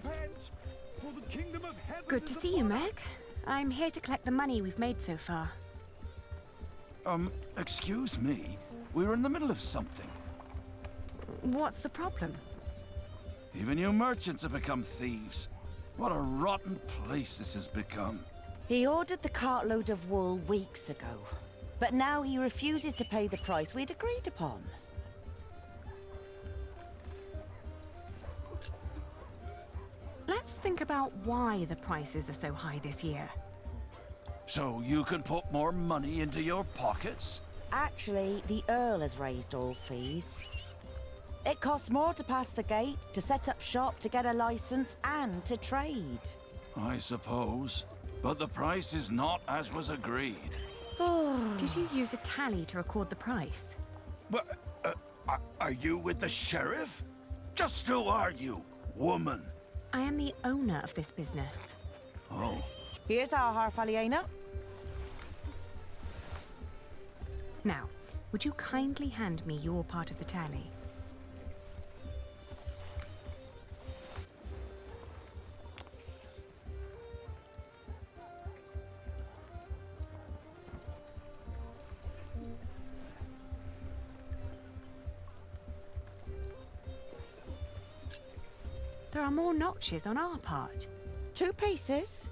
repent, for the kingdom of heaven Good is to see you, upon Meg. I'm here to collect the money we've made so far. Excuse me? We're in the middle of something. What's the problem? Even you merchants have become thieves. What a rotten place this has become. He ordered the cartload of wool weeks ago, but now he refuses to pay the price we'd agreed upon. Let's think about why the prices are so high this year. So you can put more money into your pockets? Actually, the Earl has raised all fees. It costs more to pass the gate, to set up shop, to get a license, and to trade. I suppose. But the price is not as was agreed. Did you use a tally to record the price? But, are you with the sheriff? Just who are you, woman? I am the owner of this business. Oh. Here's our Harfaliena. Now, would you kindly hand me your part of the tally? There are more notches on our part. 2 pieces,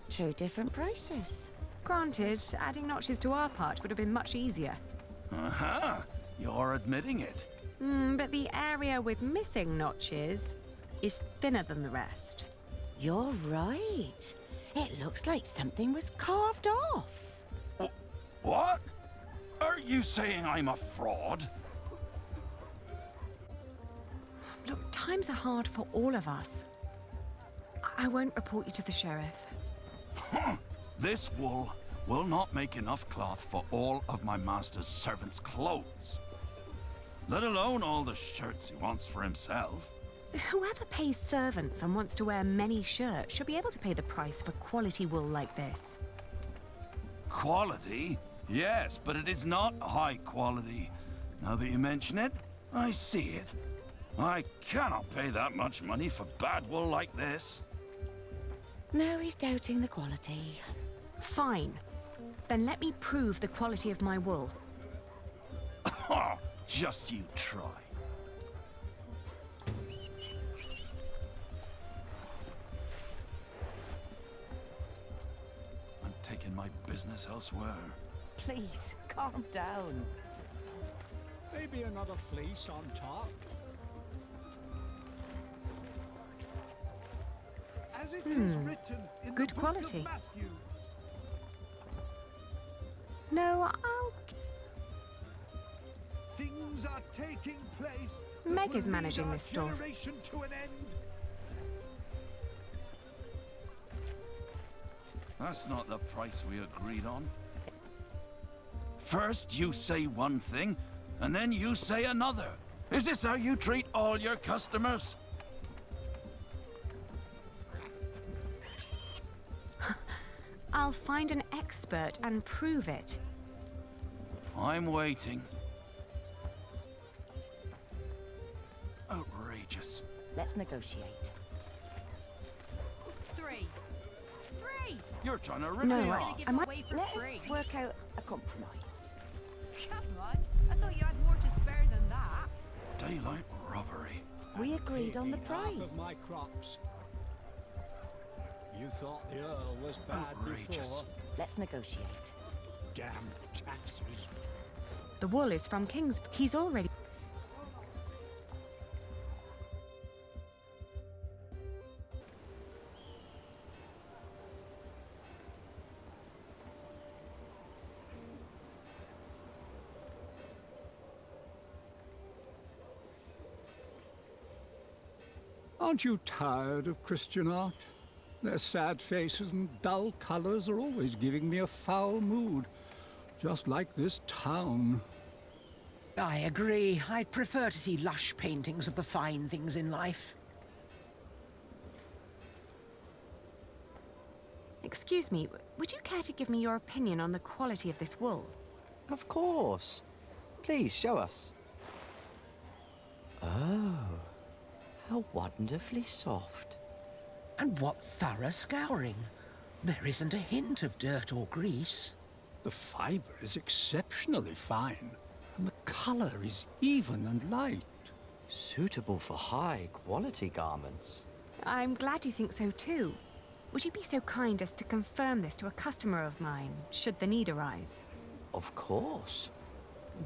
2 different prices. Granted, adding notches to our part would have been much easier. Aha! You're admitting it. But the area with missing notches is thinner than the rest. You're right. It looks like something was carved off. What? Are you saying I'm a fraud? Look, times are hard for all of us. I won't report you to the sheriff. This wool will not make enough cloth for all of my master's servants' clothes. Let alone all the shirts he wants for himself. Whoever pays servants and wants to wear many shirts should be able to pay the price for quality wool like this. Quality? Yes, but it is not high quality. Now that you mention it, I see it. I cannot pay that much money for bad wool like this. Now he's doubting the quality. Fine. Then let me prove the quality of my wool. Just you try. I'm taking my business elsewhere. Please, calm down. Maybe another fleece on top. As it is written in Good the book quality. of Matthew. No, I'll... Things are taking place. that Meg will is lead managing our this store. generation to an end. That's not the price we agreed on. First you say one thing, and then you say another. Is this how you treat all your customers? I'll find an expert and prove it. I'm waiting. Outrageous. Let's negotiate. 3. 3! You're trying to rip No, me I- off. Give I might- away for Let free. us work out a compromise. Come on. I thought you had more to spare than that. Daylight robbery. We agreed on the Taking half price. of my crops. You thought the Earl was bad Outrageous. before. Let's negotiate. Damn taxes. The wool is from King's. He's already... Aren't you tired of Christian art? Their sad faces and dull colors are always giving me a foul mood, just like this town. I agree. I'd prefer to see lush paintings of the fine things in life. Excuse me, would you care to give me your opinion on the quality of this wool? Of course. Please, show us. Oh, how wonderfully soft. And what thorough scouring. There isn't a hint of dirt or grease. The fibre is exceptionally fine, and the colour is even and light. Suitable for high-quality garments. I'm glad you think so too. Would you be so kind as to confirm this to a customer of mine, should the need arise? Of course.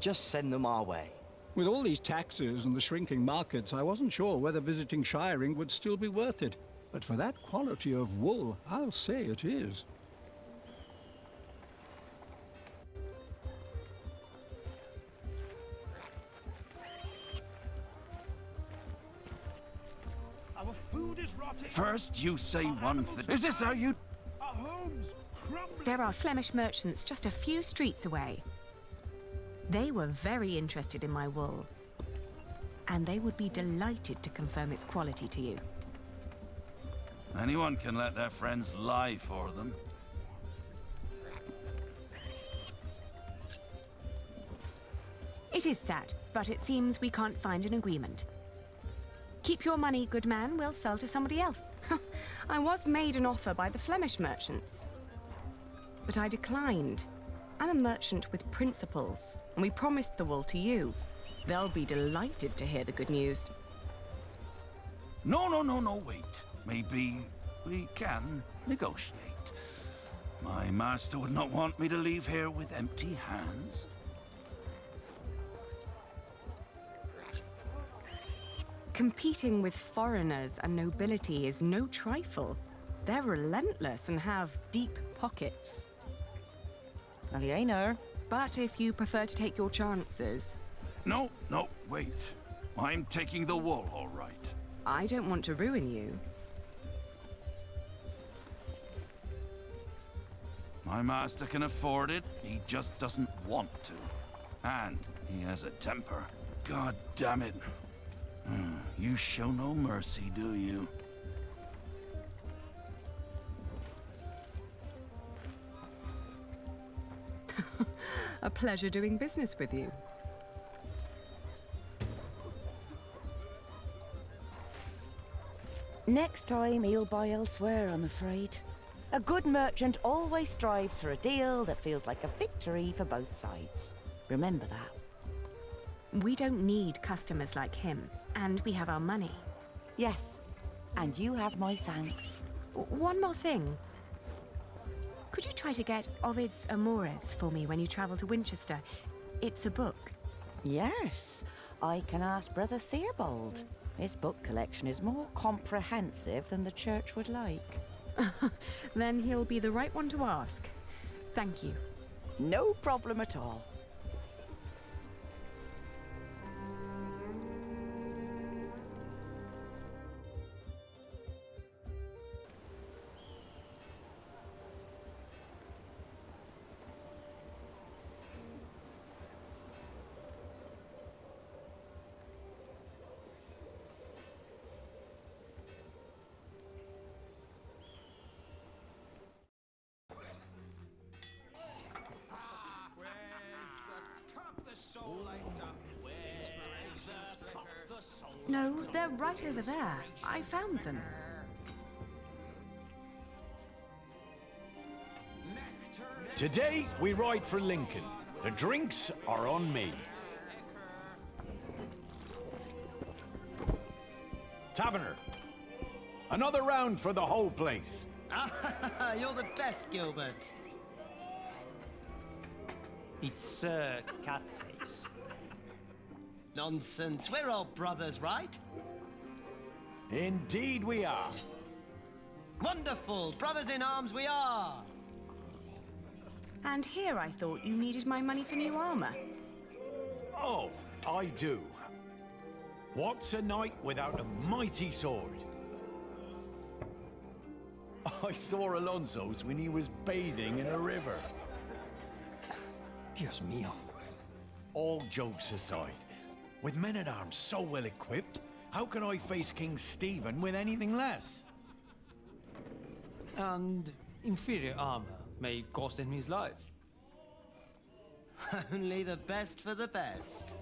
Just send them our way. With all these taxes and the shrinking markets, I wasn't sure whether visiting Shiring would still be worth it. But for that quality of wool, I'll say it is. Our food is rotting. First, you say one thing. Is this how you... Our homes crumbling. There are Flemish merchants just a few streets away. They were very interested in my wool, and they would be delighted to confirm its quality to you. Anyone can let their friends lie for them. It is sad, but it seems we can't find an agreement. Keep your money, good man. We'll sell to somebody else. I was made an offer by the Flemish merchants, but I declined. I'm a merchant with principles, and we promised the wool to you. They'll be delighted to hear the good news. No, wait. Maybe we can negotiate. My master would not want me to leave here with empty hands. Competing with foreigners and nobility is no trifle. They're relentless and have deep pockets. Well, you ain't her. But if you prefer to take your chances, No, wait. I'm taking the wool, all right. I don't want to ruin you. My master can afford it. He just doesn't want to. And he has a temper. God damn it. You show no mercy, do you? A pleasure doing business with you. Next time he'll buy elsewhere, I'm afraid. A good merchant always strives for a deal that feels like a victory for both sides. Remember that. We don't need customers like him, and we have our money. Yes, and you have my thanks. One more thing. Could you try to get Ovid's Amores for me when you travel to Winchester? It's a book. Yes, I can ask Brother Theobald. His book collection is more comprehensive than the church would like. Then he'll be the right one to ask. Thank you. No problem at all. No, they're right over there. I found them. Today, we ride for Lincoln. The drinks are on me. Taverner, another round for the whole place. You're the best, Gilbert. It's Sir Catface. Nonsense. We're all brothers, right? Indeed we are. Wonderful. Brothers in arms we are. And here I thought you needed my money for new armor. Oh, I do. What's a knight without a mighty sword? I saw Alonso's when he was bathing in a river. Dios mío. All jokes aside, with men-at-arms so well equipped, how can I face King Stephen with anything less? And inferior armor may cost him his life. Only the best for the best.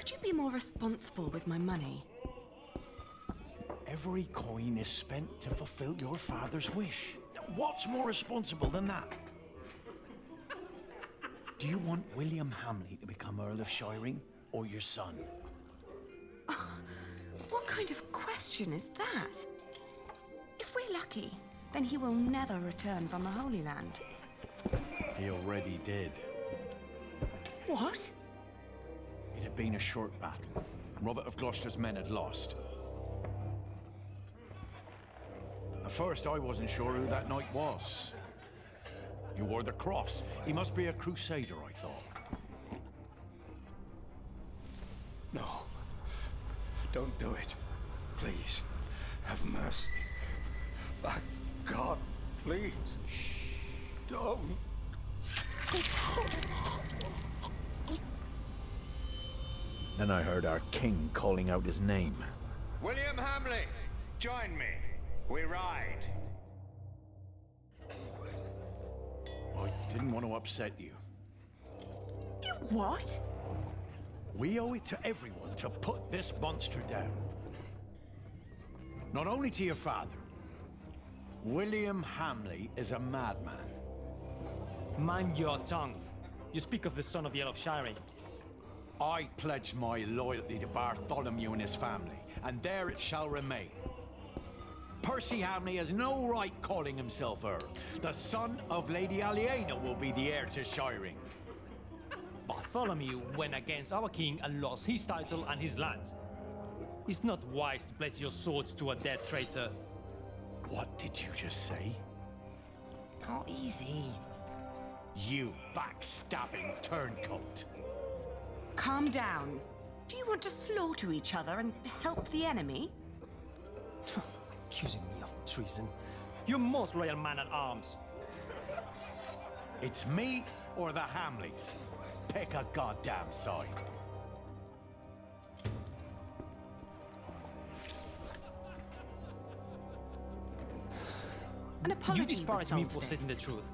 Could you be more responsible with my money? Every coin is spent to fulfill your father's wish. What's more responsible than that? Do you want William Hamley to become Earl of Shiring, or your son? What kind of question is that? If we're lucky, then he will never return from the Holy Land. He already did. What? It had been a short battle. Robert of Gloucester's men had lost. At first, I wasn't sure who that knight was. He wore the cross. He must be a crusader, I thought. No. Don't do it. Please. Have mercy. My God, please. Don't. Then I heard our king calling out his name. William Hamley, join me. We ride. I didn't want to upset you. You what? We owe it to everyone to put this monster down. Not only to your father. William Hamley is a madman. Mind your tongue. You speak of the son of the Earl of Shiring. I pledge my loyalty to Bartholomew and his family, and there it shall remain. Percy Hamley has no right calling himself Earl. The son of Lady Aliena will be the heir to Shiring. Bartholomew went against our king and lost his title and his land. It's not wise to pledge your swords to a dead traitor. What did you just say? Oh, easy. You backstabbing turncoat. Calm down. Do you want to slaughter each other and help the enemy? Accusing me of treason. You're most loyal man at arms. It's me or the Hamleys. Pick a goddamn side. An apology You disparage would me solve for stating the this. truth.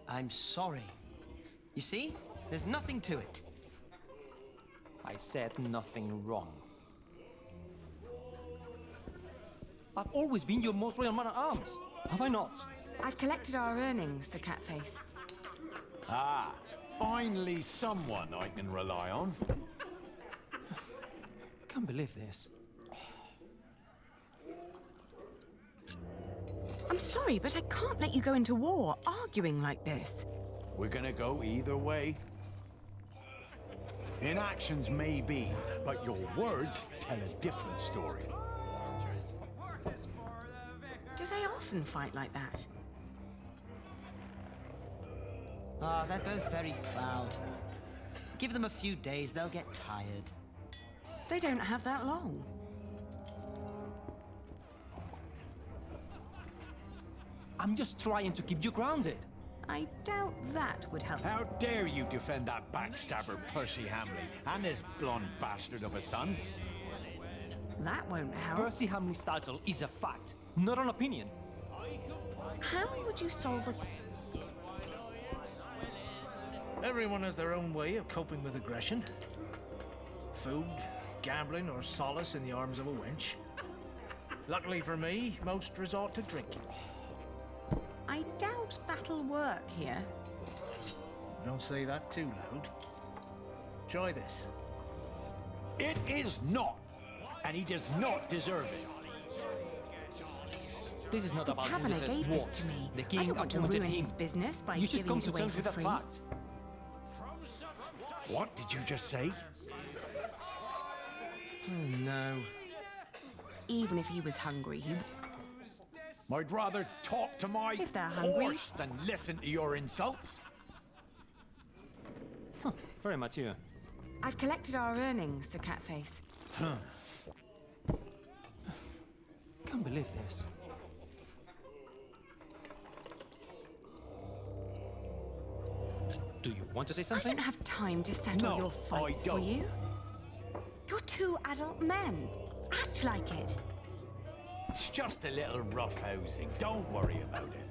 I'm sorry. You see? There's nothing to it. I said nothing wrong. I've always been your most loyal man at arms, have I not? I've collected our earnings, Sir Catface. Ah, finally someone I can rely on. Can't believe this. I'm sorry, but I can't let you go into war arguing like this. We're gonna go either way. Inactions may be, but your words tell a different story. Do they often fight like that? Ah, they're both very proud. Give them a few days, they'll get tired. They don't have that long. I'm just trying to keep you grounded. I doubt that would help. How dare you defend that backstabber Percy Hamley and his blonde bastard of a son? That won't help. Percy Hamley's title is a fact, not an opinion. How would you solve a... Everyone has their own way of coping with aggression. Food, gambling, or solace in the arms of a wench. Luckily for me, most resort to drinking. I doubt that'll work here. Don't say that too loud. Try this. It is not, and he does not deserve it. This is not The about Taverner Ulysses' gave ward. this to me. The I king don't want to appointed ruin him. his business by You should giving come it to away terms for with that free. fact. What did you just say? Oh no. Even if he was hungry, he... I'd rather talk to my If they're hungry. horse than listen to your insults. Very mature. I've collected our earnings, Sir Catface. Can't believe this. Do you want to say I something? don't have time to settle No, your fights I for don't. you. You're two adult men. Act like it. It's just a little roughhousing. Don't worry about it.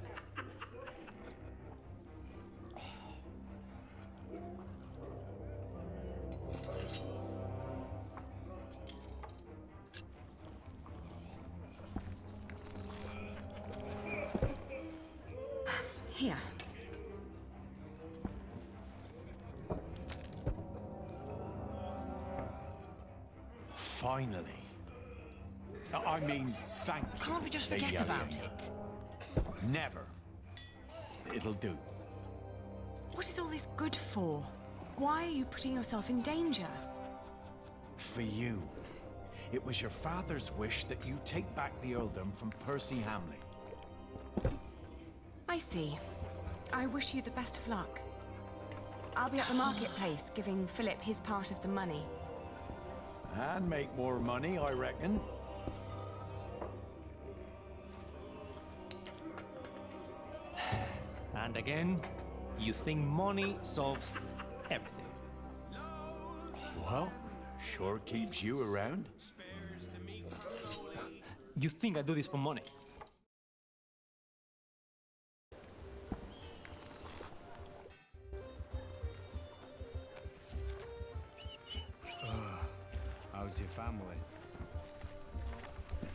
Finally. I mean, thank you. Can't we just Lady forget about Aliena. it? Never. It'll do. What is all this good for? Why are you putting yourself in danger? For you. It was your father's wish that you take back the earldom from Percy Hamley. I see. I wish you the best of luck. I'll be at the marketplace giving Philip his part of the money. And make more money, I reckon. And again, you think money solves everything. Well, sure keeps you around. You think I do this for money? How's your family?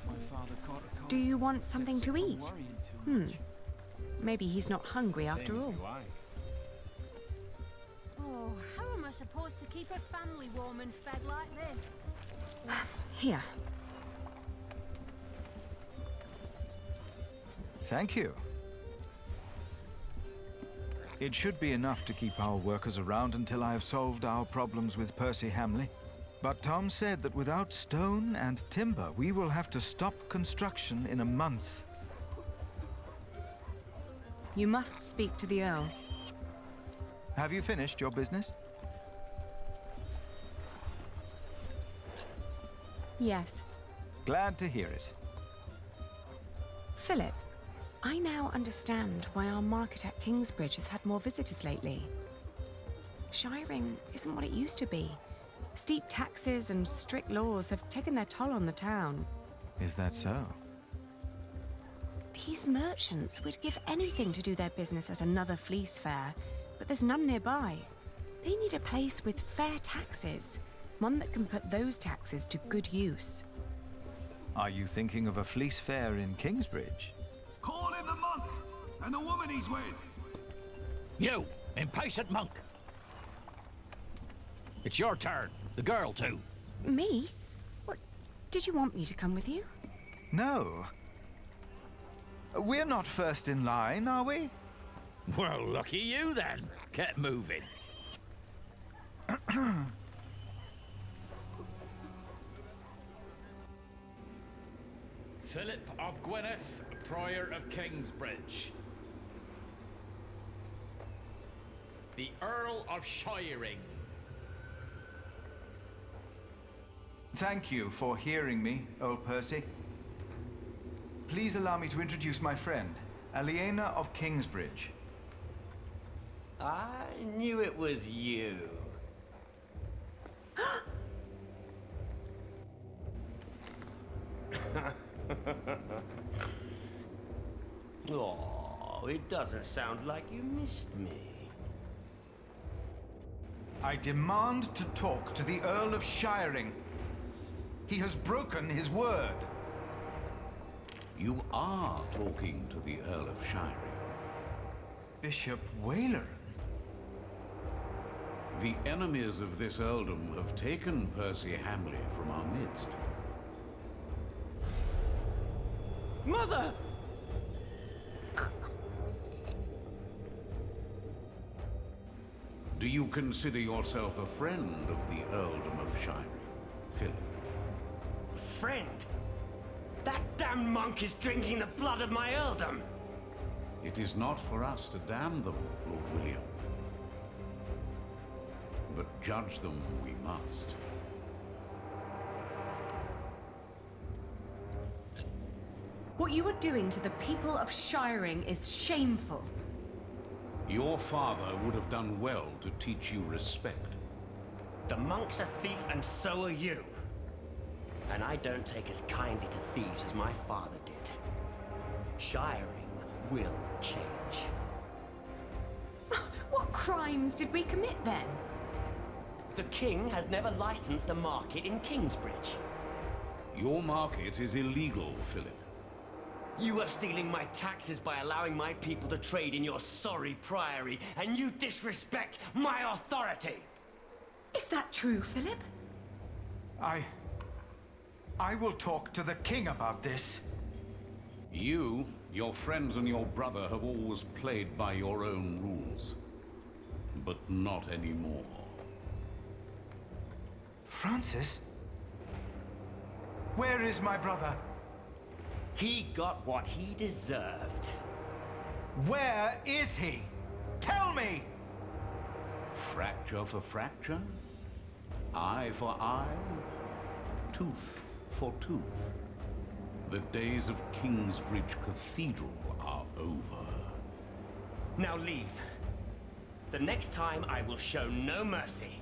My father caught a cold. Do you want something to eat? Worrying too much. Maybe he's not hungry after all. Oh, how am I supposed to keep a family warm and fed like this? Here. Thank you. It should be enough to keep our workers around until I have solved our problems with Percy Hamley. But Tom said that without stone and timber, we will have to stop construction in a month. You must speak to the Earl. Have you finished your business? Yes. Glad to hear it. Philip, I now understand why our market at Kingsbridge has had more visitors lately. Shiring isn't what it used to be. Steep taxes and strict laws have taken their toll on the town. Is that so? These merchants would give anything to do their business at another fleece fair, but there's none nearby. They need a place with fair taxes, one that can put those taxes to good use. Are you thinking of a fleece fair in Kingsbridge? Call him the monk and the woman he's with. You, impatient monk. It's your turn. The girl, too. Me? What? Did you want me to come with you? No. We're not first in line, are we? Well, lucky you, then. Get moving. Philip of Gwynedd, Prior of Kingsbridge. The Earl of Shiring. Thank you for hearing me, old Percy. Please allow me to introduce my friend, Aliena of Kingsbridge. I knew it was you. Oh, it doesn't sound like you missed me. I demand to talk to the Earl of Shiring. He has broken his word. You are talking to the Earl of Shiring. Bishop Waleran? The enemies of this earldom have taken Percy Hamley from our midst. Mother! Do you consider yourself a friend of the Earldom of Shiring, Philip? Friend? That damned monk is drinking the blood of my earldom! It is not for us to damn them, Lord William. But judge them we must. What you are doing to the people of Shiring is shameful. Your father would have done well to teach you respect. The monk's a thief and so are you. And I don't take as kindly to thieves as my father did. Shiring will change. What crimes did we commit then? The king has never licensed a market in Kingsbridge. Your market is illegal, Philip. You are stealing my taxes by allowing my people to trade in your sorry priory, and you disrespect my authority! Is that true, Philip? I will talk to the king about this. You, your friends, and your brother have always played by your own rules. But not anymore. Francis? Where is my brother? He got what he deserved. Where is he? Tell me! Fracture for fracture, eye for eye, tooth for tooth. The days of Kingsbridge Cathedral are over. Now leave. The next time I will show no mercy.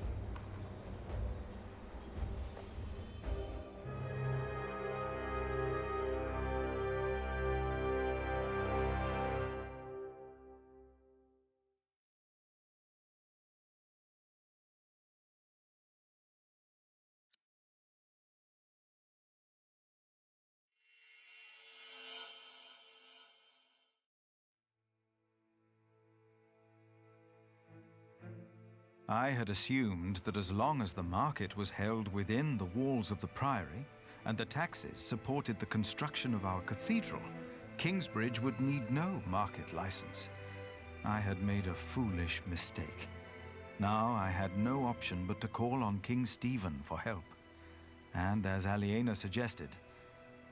I had assumed that as long as the market was held within the walls of the Priory, and the taxes supported the construction of our cathedral, Kingsbridge would need no market license. I had made a foolish mistake. Now I had no option but to call on King Stephen for help. And as Aliena suggested,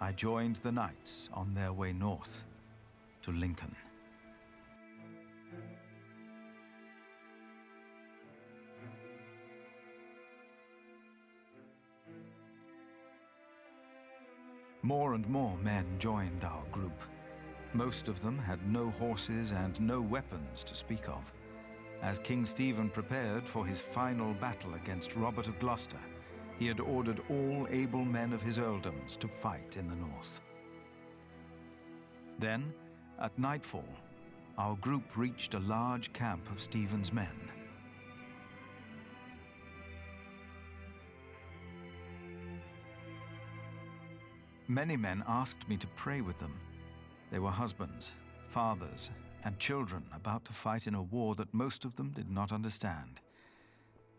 I joined the knights on their way north to Lincoln. More and more men joined our group. Most of them had no horses and no weapons to speak of. As King Stephen prepared for his final battle against Robert of Gloucester, he had ordered all able men of his earldoms to fight in the north. Then, at nightfall, our group reached a large camp of Stephen's men. Many men asked me to pray with them. They were husbands, fathers, and children about to fight in a war that most of them did not understand.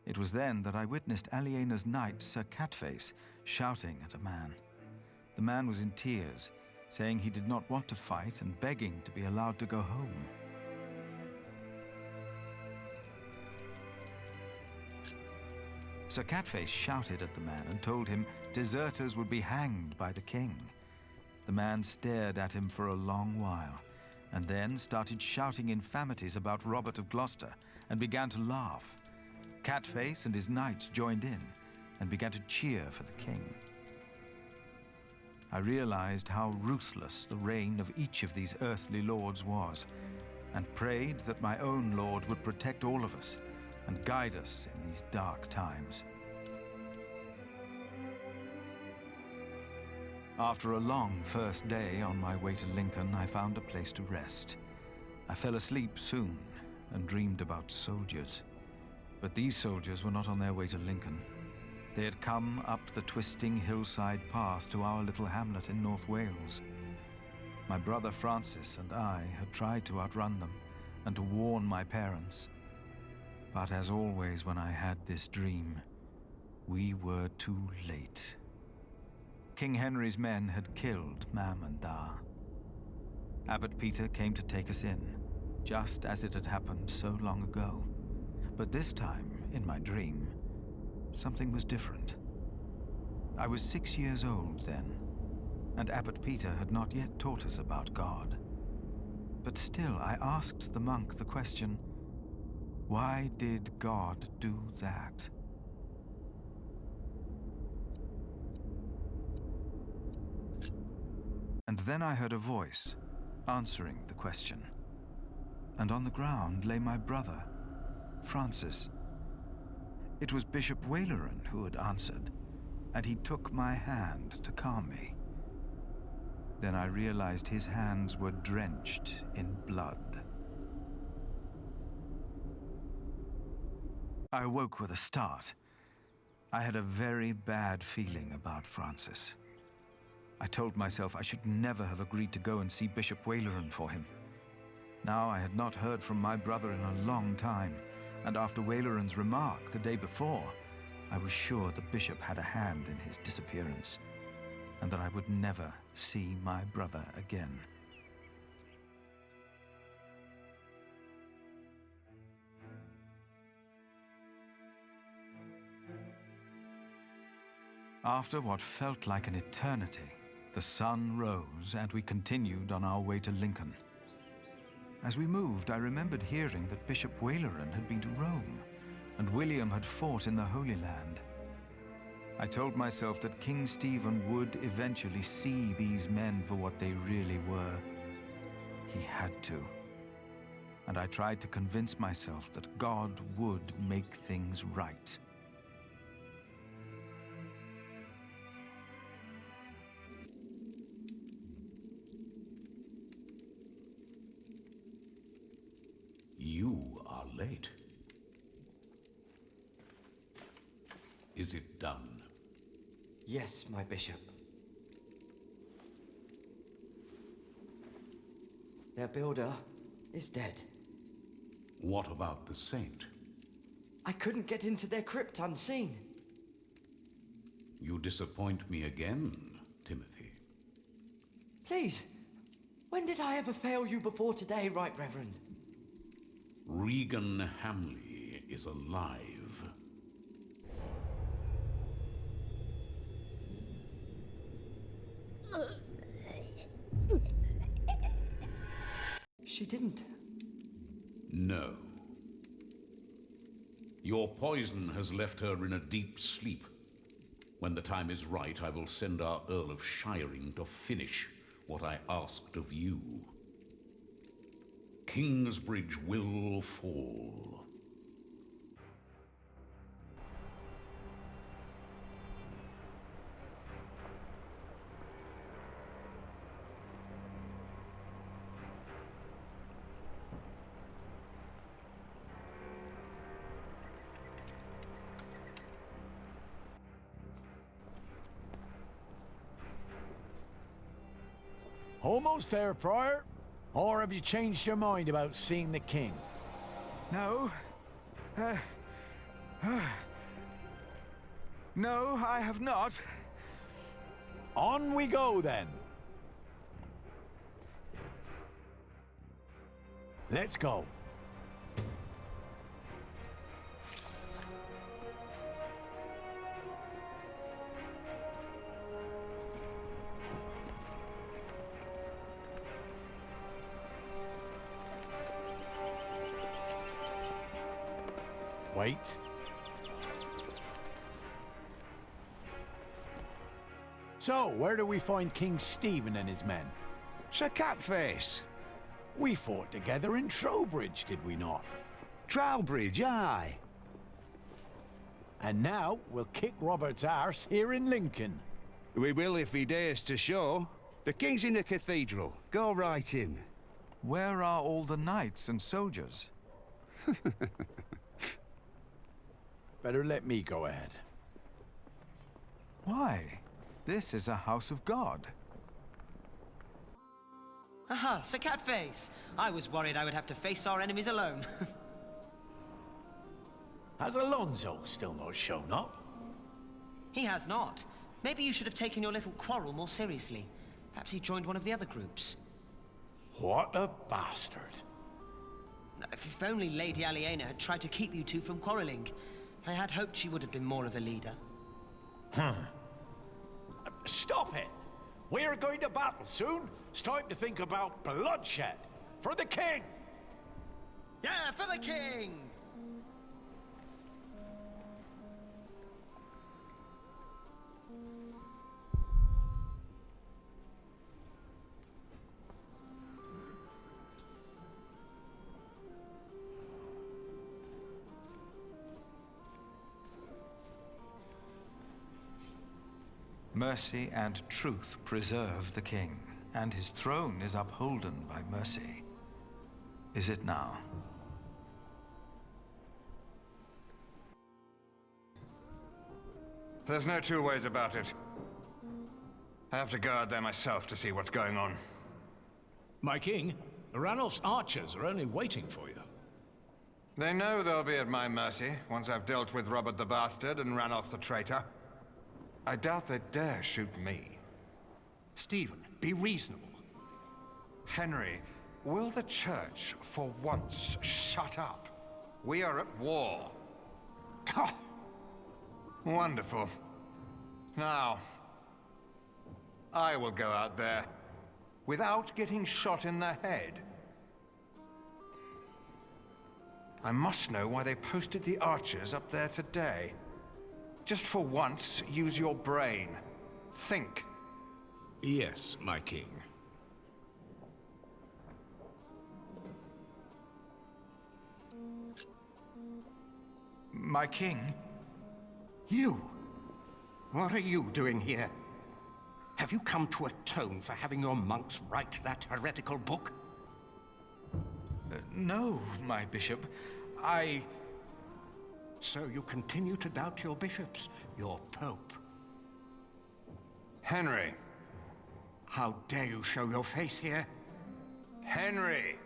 It was then that I witnessed Aliena's knight, Sir Catface, shouting at a man. The man was in tears, saying he did not want to fight and begging to be allowed to go home. Sir Catface shouted at the man and told him deserters would be hanged by the king. The man stared at him for a long while, and then started shouting infamities about Robert of Gloucester and began to laugh. Catface and his knights joined in and began to cheer for the king. I realized how ruthless the reign of each of these earthly lords was, and prayed that my own lord would protect all of us and guide us in these dark times. After a long first day on my way to Lincoln, I found a place to rest. I fell asleep soon and dreamed about soldiers. But these soldiers were not on their way to Lincoln. They had come up the twisting hillside path to our little hamlet in North Wales. My brother Francis and I had tried to outrun them and to warn my parents. But as always when I had this dream, we were too late. King Henry's men had killed Mam and Da. Abbot Peter came to take us in, just as it had happened so long ago. But this time, in my dream, something was different. I was 6 years old then, and Abbot Peter had not yet taught us about God. But still, I asked the monk the question, why did God do that? And then I heard a voice answering the question. And on the ground lay my brother, Francis. It was Bishop Waleran who had answered, and he took my hand to calm me. Then I realized his hands were drenched in blood. I awoke with a start. I had a very bad feeling about Francis. I told myself I should never have agreed to go and see Bishop Waleran for him. Now I had not heard from my brother in a long time, and after Waleran's remark the day before, I was sure the bishop had a hand in his disappearance. and that I would never see my brother again. After what felt like an eternity, the sun rose and we continued on our way to Lincoln. As we moved, I remembered hearing that Bishop Waleran had been to Rome, and William had fought in the Holy Land. I told myself that King Stephen would eventually see these men for what they really were. He had to. And I tried to convince myself that God would make things right. You are late. Is it done? Yes, my bishop. Their builder is dead. What about the saint? I couldn't get into their crypt unseen. You disappoint me again, Timothy. Please, when did I ever fail you before today, Right Reverend? Regan Hamley is alive. She didn't. No. Your poison has left her in a deep sleep. When the time is right, I will send our Earl of Shiring to finish what I asked of you. Kingsbridge will fall. Almost there, Prior? Or have you changed your mind about seeing the king? No. No, I have not. On we go, then. Let's go. Wait. So, where do we find King Stephen and his men? Sir Catface. We fought together in Trowbridge, did we not? Trowbridge, aye. And now we'll kick Robert's arse here in Lincoln. We will if he dares to show. The king's in the cathedral. Go right in. Where are all the knights and soldiers? Better let me go ahead. Why? This is a house of God. Aha, Sir Catface! I was worried I would have to face our enemies alone. Has Alonso still not shown up? He has not. Maybe you should have taken your little quarrel more seriously. Perhaps he joined one of the other groups. What a bastard. If only Lady Aliena had tried to keep you two from quarreling. I had hoped she would have been more of a leader. Stop it! We're going to battle soon. It's time to think about bloodshed. For the king! Yeah, for the king! Mercy and truth preserve the king, and his throne is upholden by mercy. Is it now? There's no two ways about it. I have to go out there myself to see what's going on. My king, Ranulf's archers are only waiting for you. They know they'll be at my mercy once I've dealt with Robert the Bastard and Ranulf the traitor. I doubt they dare shoot me. Stephen, be reasonable. Henry, will the church for once shut up? We are at war. Wonderful. Now, I will go out there without getting shot in the head. I must know why they posted the archers up there today. Just for once, use your brain. Think. Yes, my king. My king? You? What are you doing here? Have you come to atone for having your monks write that heretical book? No, my bishop. So you continue to doubt your bishops, your pope? Henry. How dare you show your face here? Henry!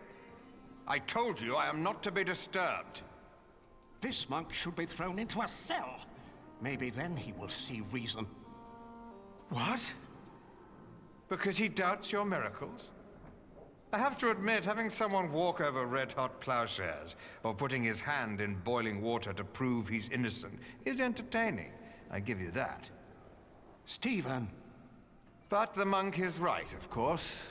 I told you I am not to be disturbed. This monk should be thrown into a cell. Maybe then he will see reason. What? Because he doubts your miracles? I have to admit, having someone walk over red-hot plowshares, or putting his hand in boiling water to prove he's innocent, is entertaining. I give you that. Stephen! But the monk is right, of course.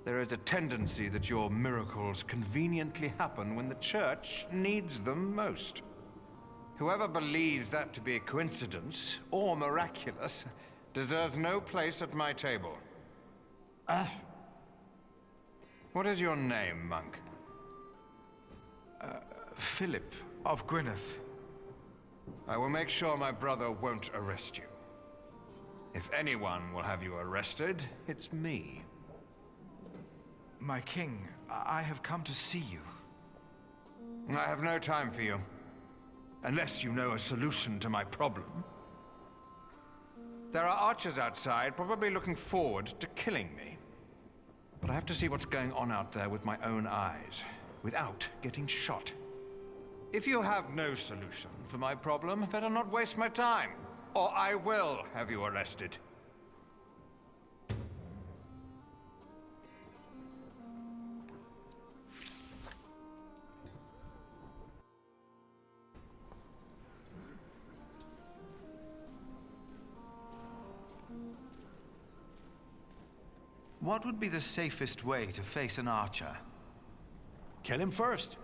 There is a tendency that your miracles conveniently happen when the church needs them most. Whoever believes that to be a coincidence, or miraculous, deserves no place at my table. What is your name, monk? Philip of Gwynedd. I will make sure my brother won't arrest you. If anyone will have you arrested, it's me. My king, I have come to see you. I have no time for you. Unless you know a solution to my problem. There are archers outside, probably looking forward to killing me. But I have to see what's going on out there with my own eyes, without getting shot. If you have no solution for my problem, better not waste my time, or I will have you arrested. What would be the safest way to face an archer? Kill him first.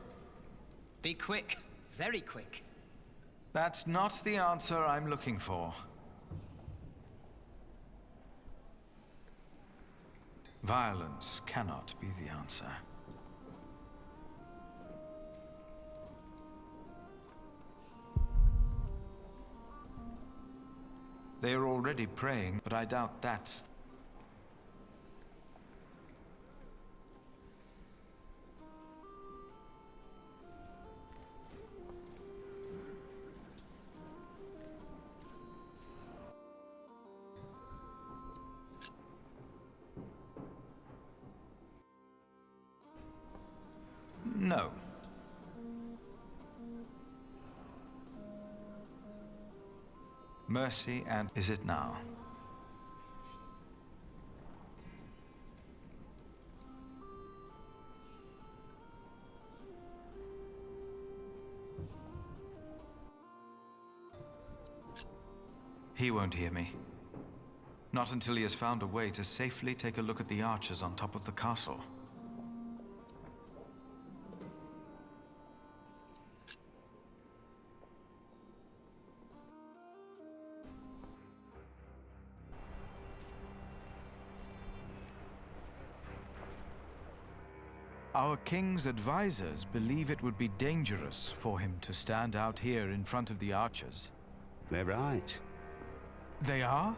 Be quick. Very quick. That's not the answer I'm looking for. Violence cannot be the answer. They are already praying, but I doubt that's... No. Mercy, and is it now? He won't hear me. Not until he has found a way to safely take a look at the archers on top of the castle. Our king's advisors believe it would be dangerous for him to stand out here in front of the archers. They're right. They are?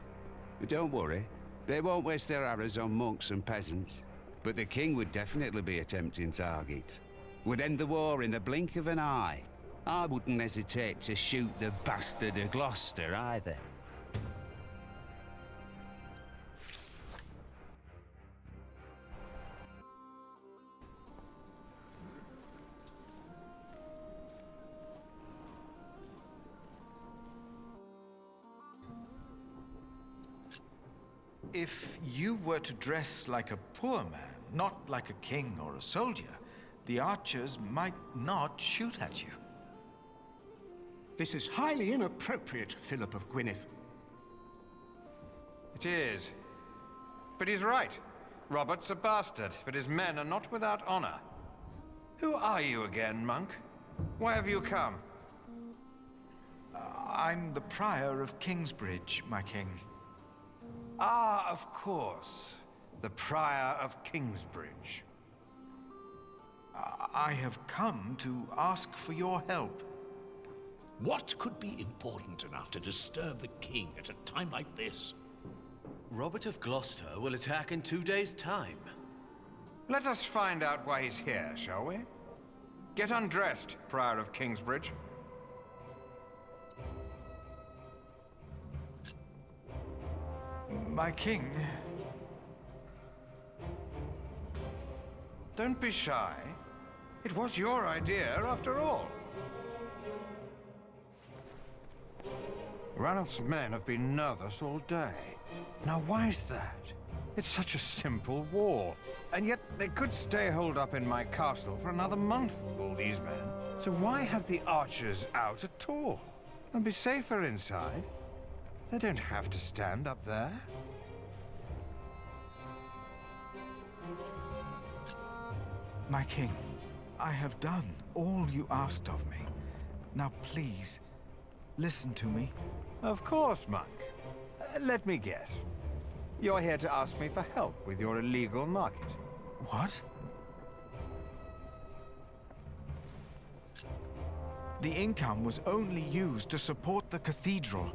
Don't worry. They won't waste their arrows on monks and peasants. But the king would definitely be a tempting target. Would end the war in the blink of an eye. I wouldn't hesitate to shoot the bastard of Gloucester either. If you were to dress like a poor man, not like a king or a soldier, the archers might not shoot at you. This is highly inappropriate, Philip of Gwynedd. It is. But he's right. Robert's a bastard, but his men are not without honor. Who are you again, monk? Why have you come? I'm the Prior of Kingsbridge, my king. Ah, of course. The Prior of Kingsbridge. I have come to ask for your help. What could be important enough to disturb the king at a time like this? Robert of Gloucester will attack in 2 days' time. Let us find out why he's here, shall we? Get undressed, Prior of Kingsbridge. My king... Don't be shy. It was your idea, after all. Ranulf's men have been nervous all day. Now, why is that? It's such a simple wall. And yet, they could stay holed up in my castle for another month with all these men. So why have the archers out at all? They'll be safer inside. They don't have to stand up there. My king, I have done all you asked of me. Now please, listen to me. Of course, monk. Let me guess. You're here to ask me for help with your illegal market. What? The income was only used to support the cathedral.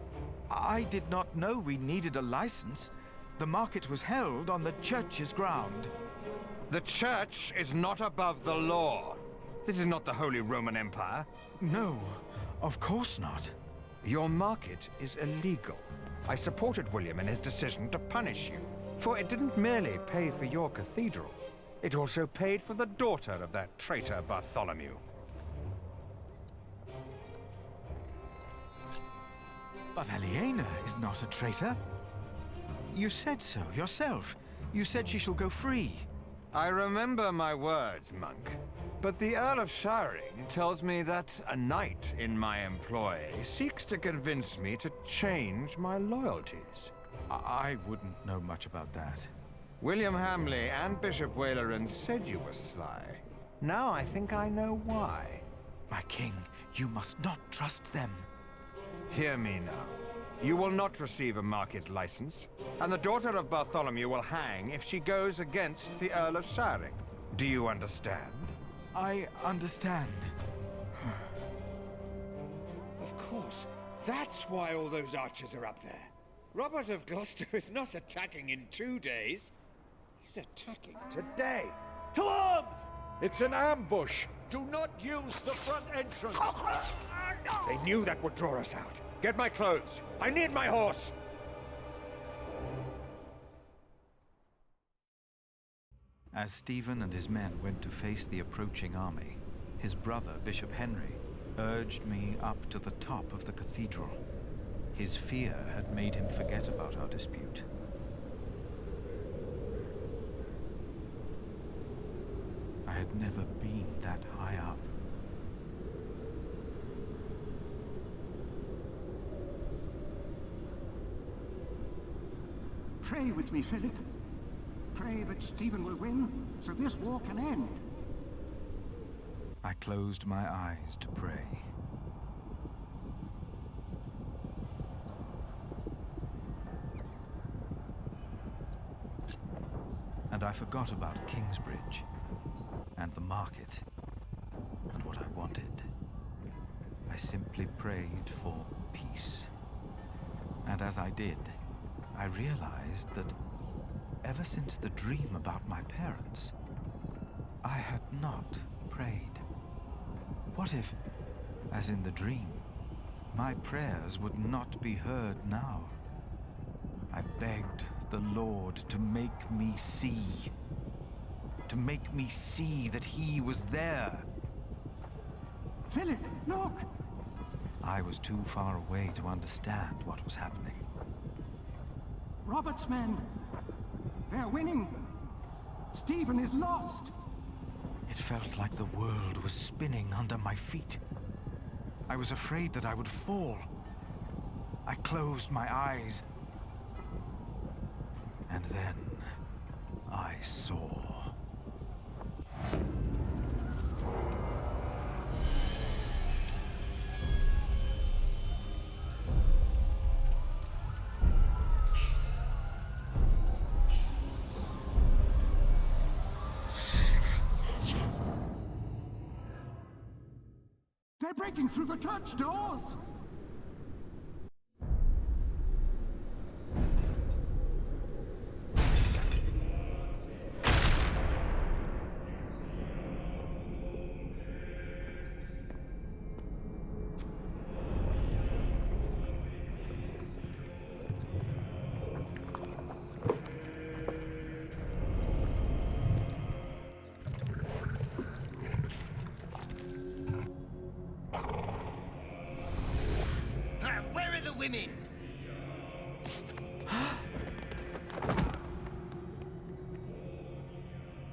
I did not know we needed a license. The market was held on the church's ground. The church is not above the law. This is not the Holy Roman Empire. No, of course not. Your market is illegal. I supported William in his decision to punish you, for it didn't merely pay for your cathedral. It also paid for the daughter of that traitor Bartholomew. But Aliena is not a traitor. You said so yourself. You said she shall go free. I remember my words, monk. But the Earl of Shiring tells me that a knight in my employ seeks to convince me to change my loyalties. I wouldn't know much about that. William Hamley and Bishop Waleran said you were sly. Now I think I know why. My king, you must not trust them. Hear me now. You will not receive a market license, and the daughter of Bartholomew will hang if she goes against the Earl of Shiring. Do you understand? I understand. Of course. That's why all those archers are up there. Robert of Gloucester is not attacking in 2 days. He's attacking today. To arms! It's an ambush. Do not use the front entrance. They knew that would draw us out. Get my clothes. I need my horse. As Stephen and his men went to face the approaching army, his brother, Bishop Henry, urged me up to the top of the cathedral. His fear had made him forget about our dispute. I had never been that high up. Pray with me, Philip. Pray that Stephen will win, so this war can end. I closed my eyes to pray. And I forgot about Kingsbridge, and the market, and what I wanted. I simply prayed for peace. And as I did, I realized that ever since the dream about my parents, I had not prayed. What if, as in the dream, my prayers would not be heard now? I begged the Lord to make me see. To make me see that he was there. Philip, look! I was too far away to understand what was happening. Robert's men, They're winning! Stephen is lost! It felt like the world was spinning under my feet. I was afraid that I would fall. I closed my eyes. And then I saw. They're breaking through the church doors! Where are the women?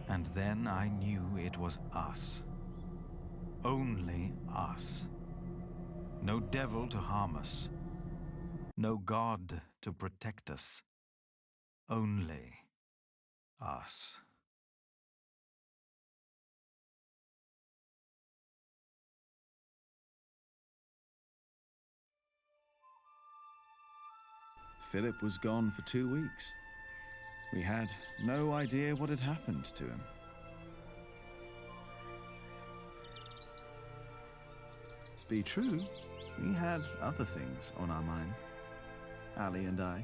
And then I knew it was us. Only us. No devil to harm us. No god to protect us. Only us. Philip was gone for 2 weeks. We had no idea what had happened to him. To be true, we had other things on our mind. Ali and I.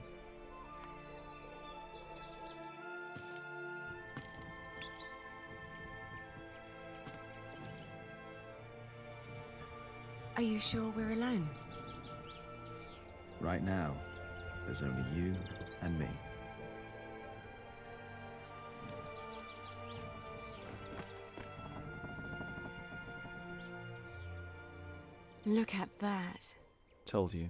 Are you sure we're alone? Right now, there's only you and me. Look at that. Told you.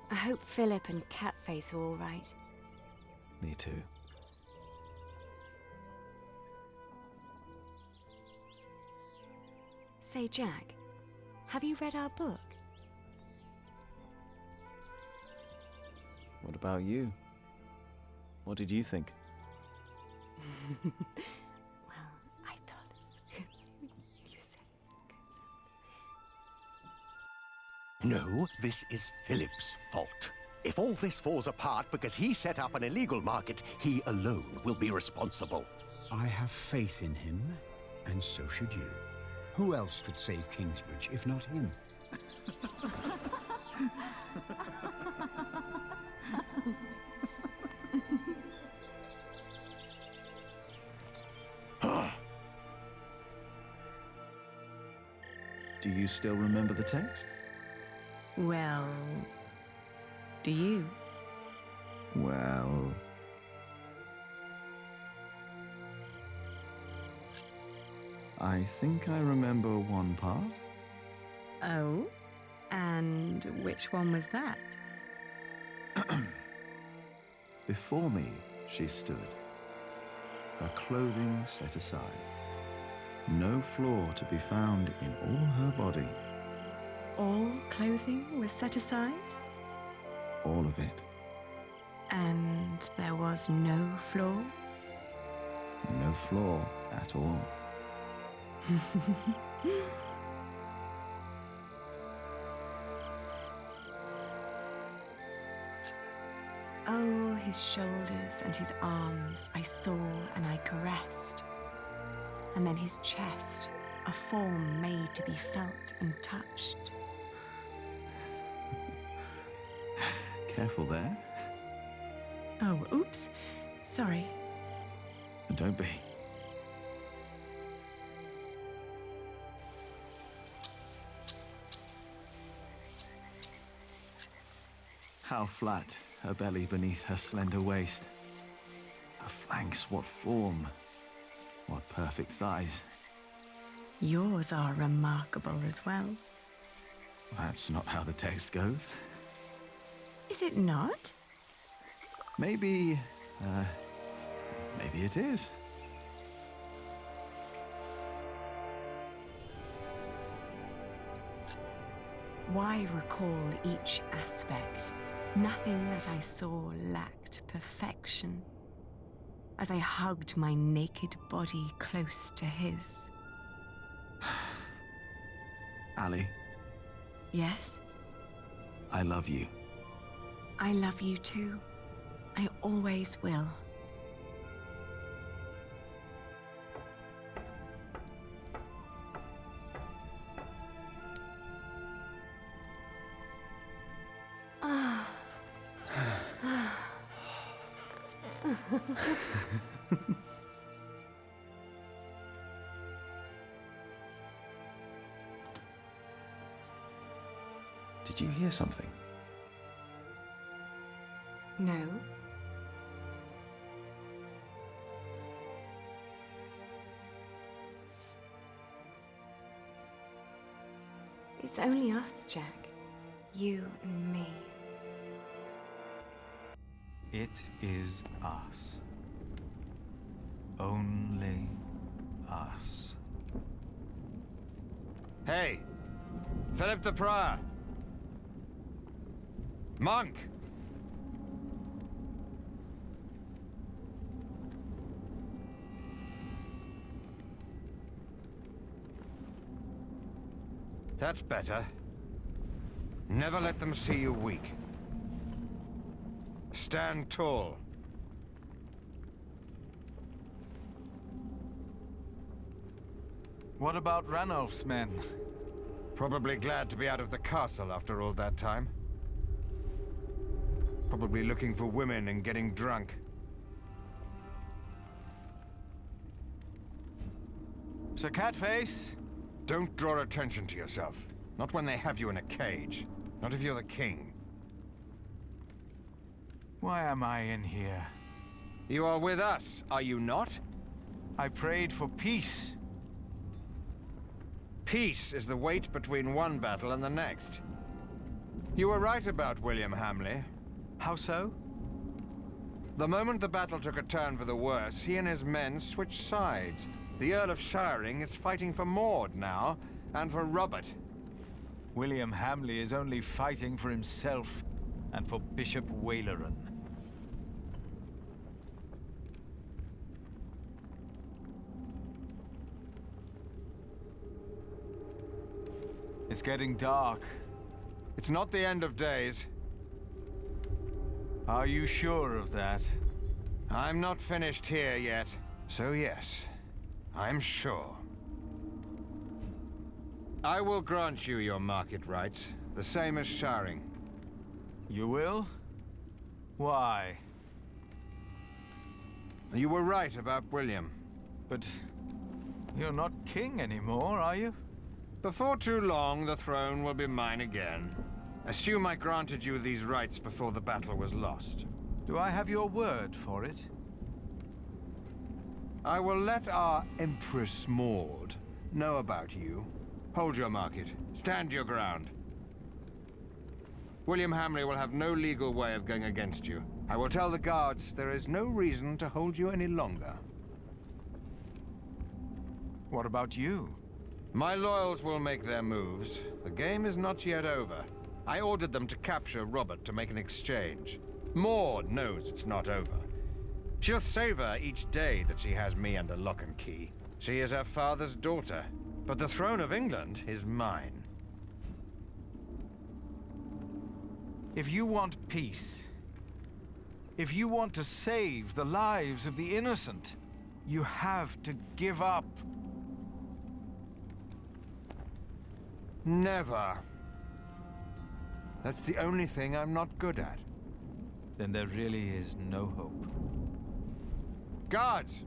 I hope Philip and Catface are all right. Me too. Say, Jack, have you read our book? What about you? What did you think? I thought you said No, this is Philip's fault. If all this falls apart because he set up an illegal market, he alone will be responsible. I have faith in him, and so should you. Who else could save Kingsbridge if not him? Do you still remember the text? Well, do you? Well... I think I remember one part. Oh? And which one was that? Before me, she stood, her clothing set aside. No flaw to be found in all her body. All clothing was set aside? All of it. And there was no flaw? No flaw at all. Oh, his shoulders and his arms I saw and I caressed. And then his chest, a form made to be felt and touched. Careful there. Oh, oops. Sorry. Don't be. How flat her belly beneath her slender waist. Her flanks, what form. What perfect thighs. Yours are remarkable as well. That's not how the text goes. Is it not? Maybe it is. Why recall each aspect? Nothing that I saw lacked perfection. As I hugged my naked body close to his. Ali, Yes, I love you. I love you too. I always will. Ah. Ah. Did you hear something? No. It's only us, Jack. You and me. It is us. Only us. Hey! Philip the Prior! Monk! That's better. Never let them see you weak. Stand tall. What about Ranulf's men? Probably glad to be out of the castle after all that time. Probably looking for women and getting drunk. Sir Catface? Don't draw attention to yourself. Not when they have you in a cage. Not if you're the king. Why am I in here? You are with us, are you not? I prayed for peace. Peace is the wait between one battle and the next. You were right about William Hamley. How so? The moment the battle took a turn for the worse, he and his men switched sides. The Earl of Shiring is fighting for Maud now, and for Robert. William Hamley is only fighting for himself, and for Bishop Waleran. It's getting dark. It's not the end of days. Are you sure of that? I'm not finished here yet, so yes, I'm sure. I will grant you your market rights, the same as Shiring. You will? Why? You were right about William. But you're not king anymore, are you? Before too long, the throne will be mine again. Assume I granted you these rights before the battle was lost. Do I have your word for it? I will let our Empress Maud know about you. Hold your market. Stand your ground. William Hamley will have no legal way of going against you. I will tell the guards there is no reason to hold you any longer. What about you? My loyals will make their moves. The game is not yet over. I ordered them to capture Robert to make an exchange. Maud knows it's not over. She'll savor each day that she has me under lock and key. She is her father's daughter, but the throne of England is mine. If you want peace, if you want to save the lives of the innocent, you have to give up. Never. That's the only thing I'm not good at. Then there really is no hope. Guards!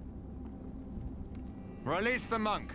Release the monk!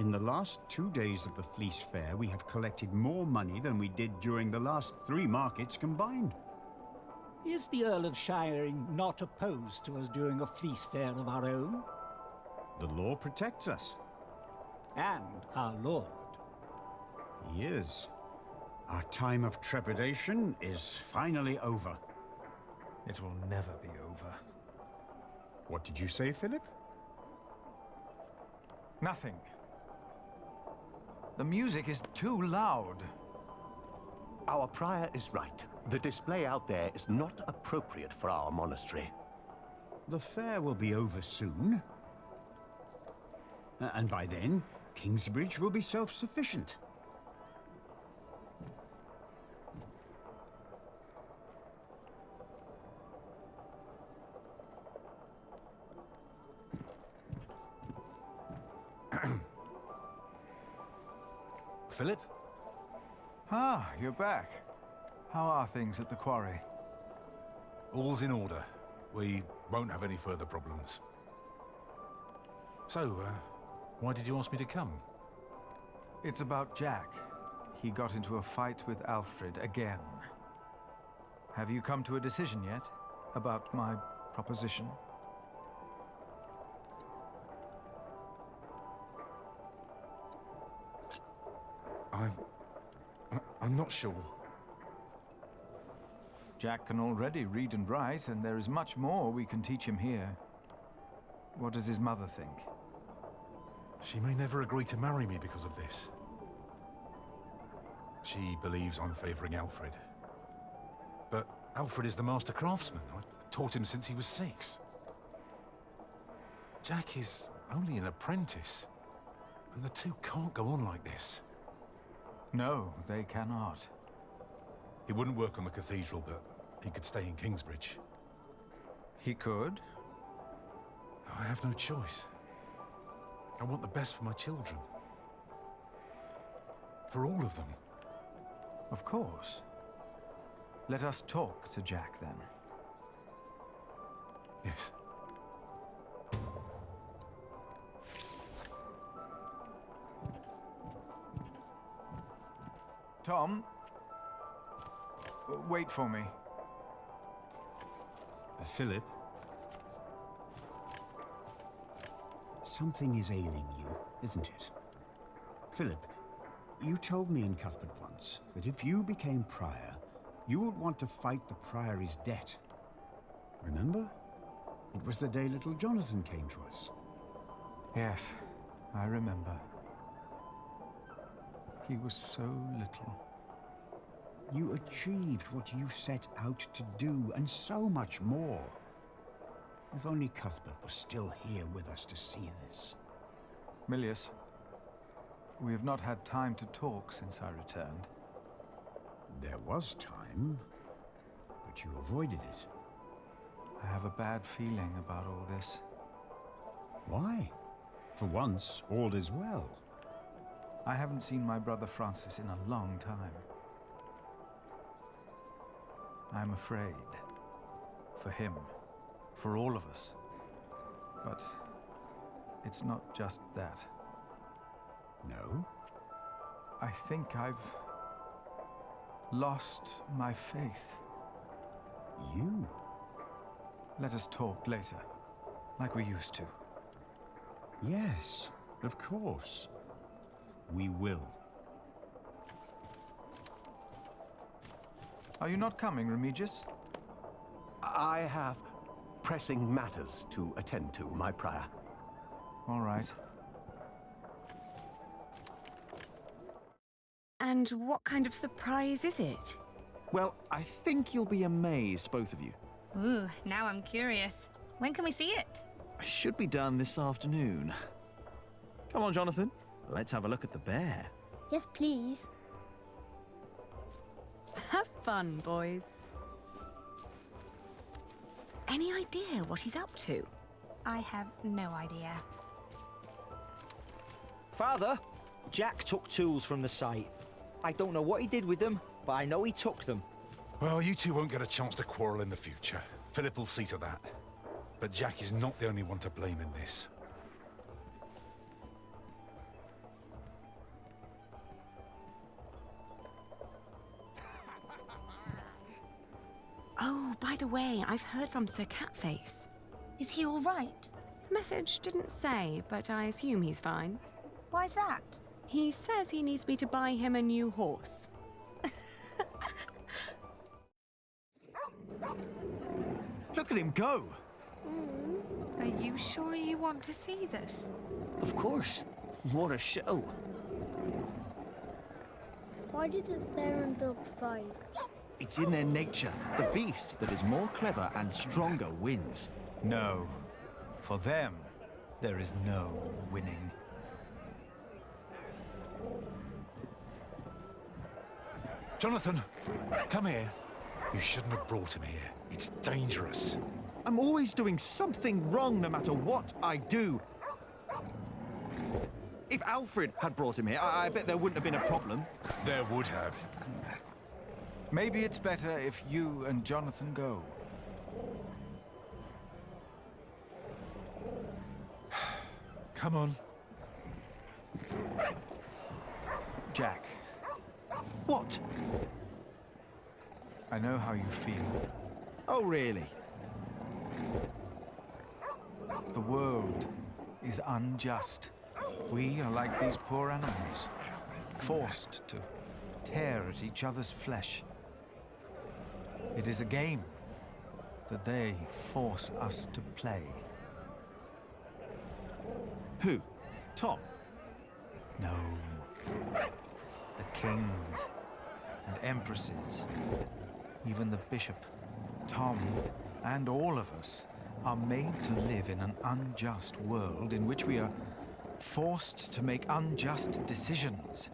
In the last 2 days of the Fleece Fair, we have collected more money than we did during the last 3 markets combined. Is the Earl of Shiring not opposed to us doing a fleece fair of our own? The law protects us. And our lord. He is. Our time of trepidation is finally over. It will never be over. What did you say, Philip? Nothing. The music is too loud. Our prior is right. The display out there is not appropriate for our monastery. The fair will be over soon. And by then, Kingsbridge will be self-sufficient. Philip? Ah, you're back. How are things at the quarry? All's in order. We won't have any further problems. So, why did you ask me to come? It's about Jack. He got into a fight with Alfred again. Have you come to a decision yet about my proposition? I'm not sure. Jack can already read and write, and there is much more we can teach him here. What does his mother think? She may never agree to marry me because of this. She believes I'm favoring Alfred. But Alfred is the master craftsman. I taught him since he was 6. Jack is only an apprentice, and the two can't go on like this. No, they cannot. He wouldn't work on the cathedral, but he could stay in Kingsbridge. He could? I have no choice. I want the best for my children. For all of them. Of course. Let us talk to Jack, then. Yes. Tom? Wait for me. Philip? Something is ailing you, isn't it? Philip, you told me in Cuthbert once that if you became prior, you would want to fight the priory's debt. Remember? It was the day little Jonathan came to us. Yes, I remember. He was so little. You achieved what you set out to do, and so much more. If only Cuthbert was still here with us to see this. Milius, we have not had time to talk since I returned. There was time, but you avoided it. I have a bad feeling about all this. Why? For once, all is well. I haven't seen my brother Francis in a long time. I'm afraid. For him. For all of us. But it's not just that. No? I think I've lost my faith. You? Let us talk later, like we used to. Yes, of course. We will. Are you not coming, Remigius? I have pressing matters to attend to, my prior. All right. And what kind of surprise is it? Well, I think you'll be amazed, both of you. Ooh, now I'm curious. When can we see it? I should be done this afternoon. Come on, Jonathan. Let's have a look at the bear. Yes, please. Have fun, boys. Any idea what he's up to? I have no idea. Father, Jack took tools from the site. I don't know what he did with them, but I know he took them. Well, you two won't get a chance to quarrel in the future. Philip will see to that. But Jack is not the only one to blame in this. By the way, I've heard from Sir Catface. Is he all right? The message didn't say, but I assume he's fine. Why's that? He says he needs me to buy him a new horse. Look at him go! Are you sure you want to see this? Of course. What a show. Why did the bear and dog fight? It's in their nature. The beast that is more clever and stronger wins. No. For them, there is no winning. Jonathan, come here. You shouldn't have brought him here. It's dangerous. I'm always doing something wrong no matter what I do. If Alfred had brought him here, I bet there wouldn't have been a problem. There would have. Maybe it's better if you and Jonathan go. Come on. Jack. What? I know how you feel. Oh, really? The world is unjust. We are like these poor animals, forced to tear at each other's flesh. It is a game that they force us to play. Who? Tom? No. The kings and empresses, even the bishop, Tom, and all of us are made to live in an unjust world in which we are forced to make unjust decisions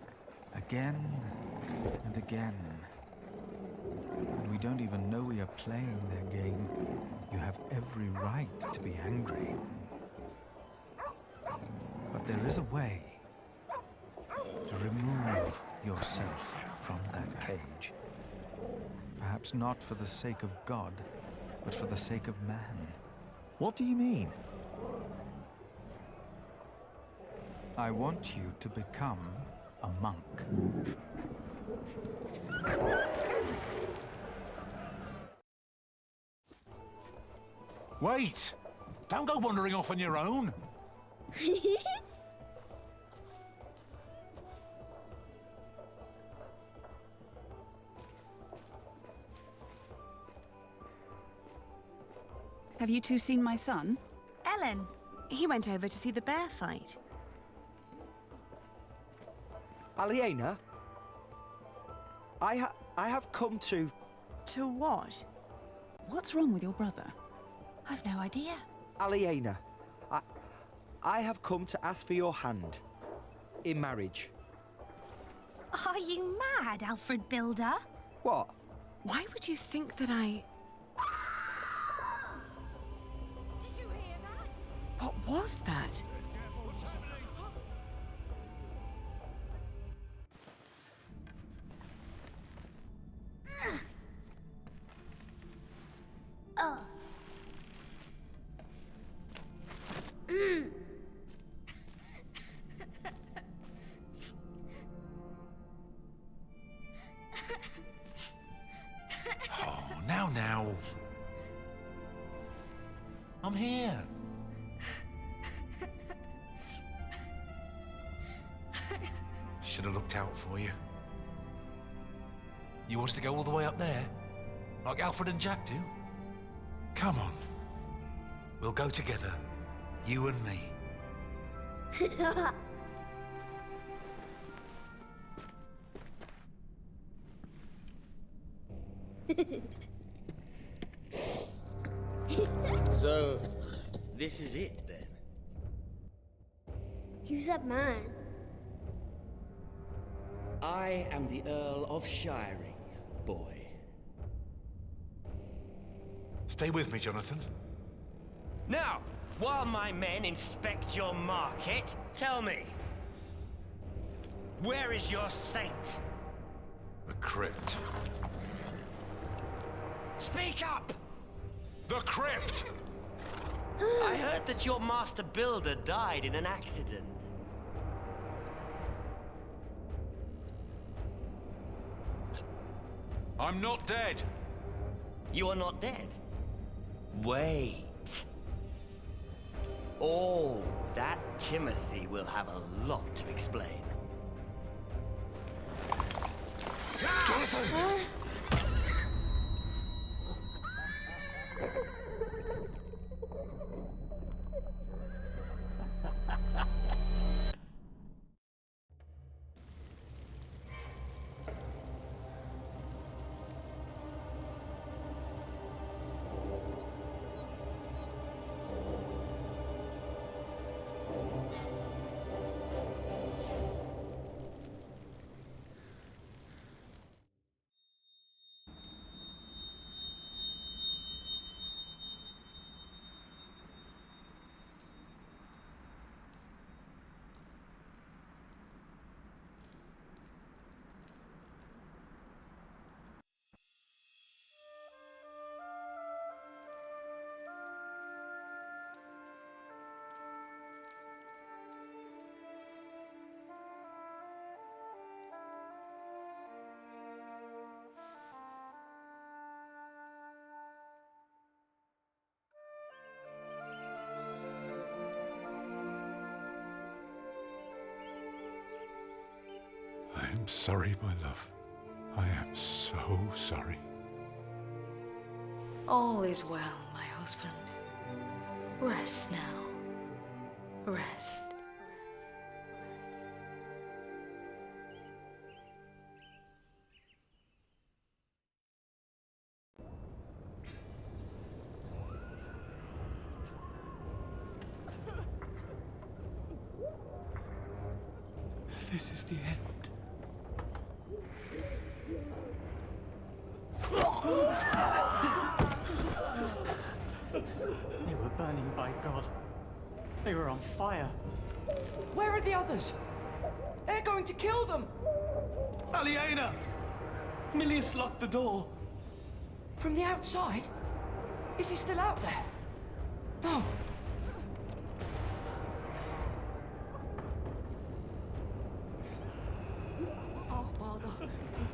again and again. And we don't even know we are playing their game. You have every right to be angry. But there is a way to remove yourself from that cage. Perhaps not for the sake of God, but for the sake of man. What do you mean? I want you to become a monk. Wait! Don't go wandering off on your own. Have you two seen my son? Ellen. He went over to see the bear fight. Aliena? I have come to... To what? What's wrong with your brother? I've no idea. Aliena, I have come to ask for your hand. In marriage. Are you mad, Alfred Builder? What? Why would you think that I... What was that? Oh, now. I'm here. Should have looked out for you. You wanted to go all the way up there? Like Alfred and Jack do? Come on. We'll go together. You and me. So, this is it then? Who's that man? I am the Earl of Shiring, boy. Stay with me, Jonathan. Now, while my men inspect your market, tell me, where is your saint? The crypt. Speak up! The crypt! I heard that your master builder died in an accident. I'm not dead. You are not dead. Wait. Oh, that Timothy will have a lot to explain. Jonathan! I am sorry, my love. I am so sorry. All is well, my husband. Rest now. Rest. This is the end. They were burning by God. They were on fire. Where are the others? They're going to kill them! Aliena! Milius locked the door. From the outside? Is he still out there? No. Our Father, who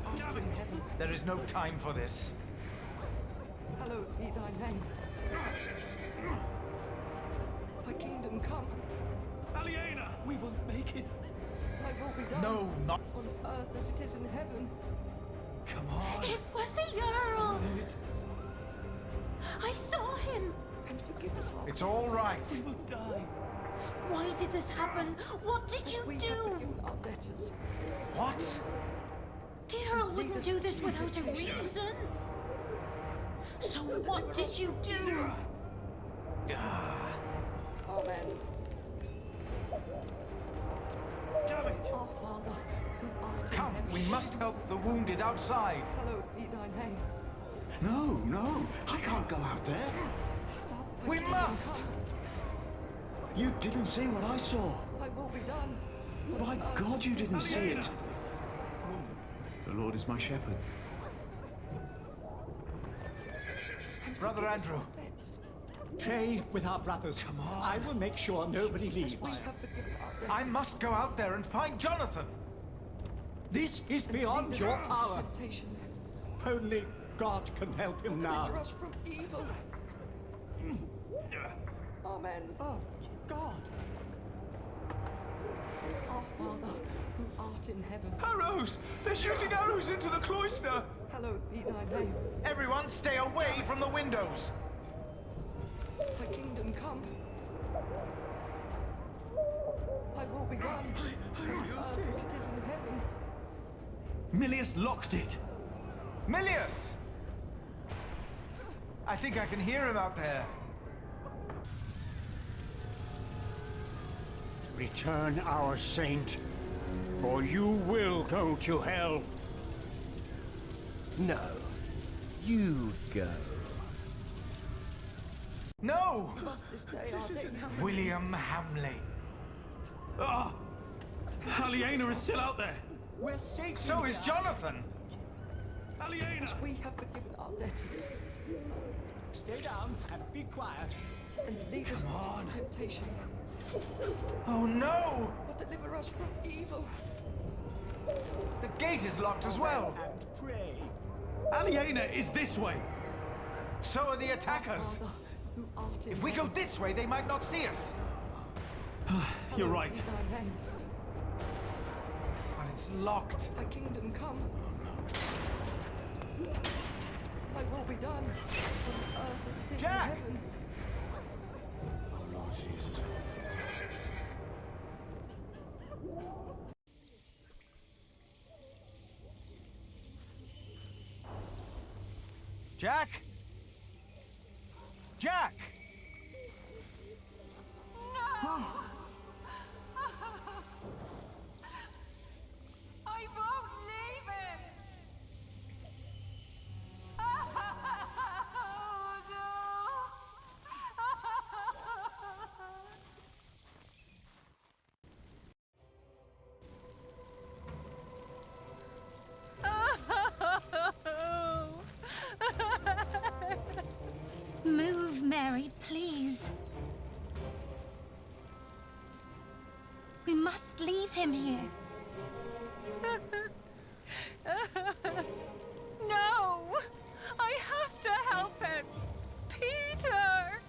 art in heaven. There is no time for this. Hallowed be thy name. Thy kingdom come. Aliena! We won't make it. Thy will be done. No, not on earth as it is in heaven. Come on. It was the Earl! I saw him! And forgive us all. It's all right. We will die. Why did this happen? What did you do? Our debtors. What? The Earl wouldn't do this without a reason. So what did you do? Amen. Damn it! Our Father, who art in Come, heaven. we must help the wounded outside. Hallowed be thy name. No, I can't go out there. We must! You didn't see what I saw. Thy will be done. By God, you didn't see it. The Lord is my shepherd. Brother Andrew. Pray with our brothers. Come on. I will make sure nobody leaves. I must go out there and find Jonathan. This is beyond your power. Only God can help him now. Deliver us from evil. Amen. Oh, God. Our Father, who art in heaven. Arrows! They're shooting arrows into the cloister! Hallowed be thy name. Everyone stay away from the windows. Thy kingdom come. Thy will be done. I feel sick. As it is in heaven. Milius locked it. Milius! I think I can hear him out there. Return our saint, or you will go to hell. No. You go. No! Must this day our day now. William Hamley. Ah! Aliena is still out there. We're safe. So is Jonathan. Aliena! As we have forgiven our debtors. Stay down and be quiet. And lead us not into temptation. Oh no! But deliver us from evil. The gate is locked as well. And pray. Aliena is this way. So are the attackers. If we go this way, they might not see us. You're right. But it's locked. Thy kingdom come. Thy will be done, on earth as it is Jack! in heaven. Jack? Jack! No! I won't leave him! Oh, no! Move, Mary, please. We must leave him here. No! I have to help him! Peter!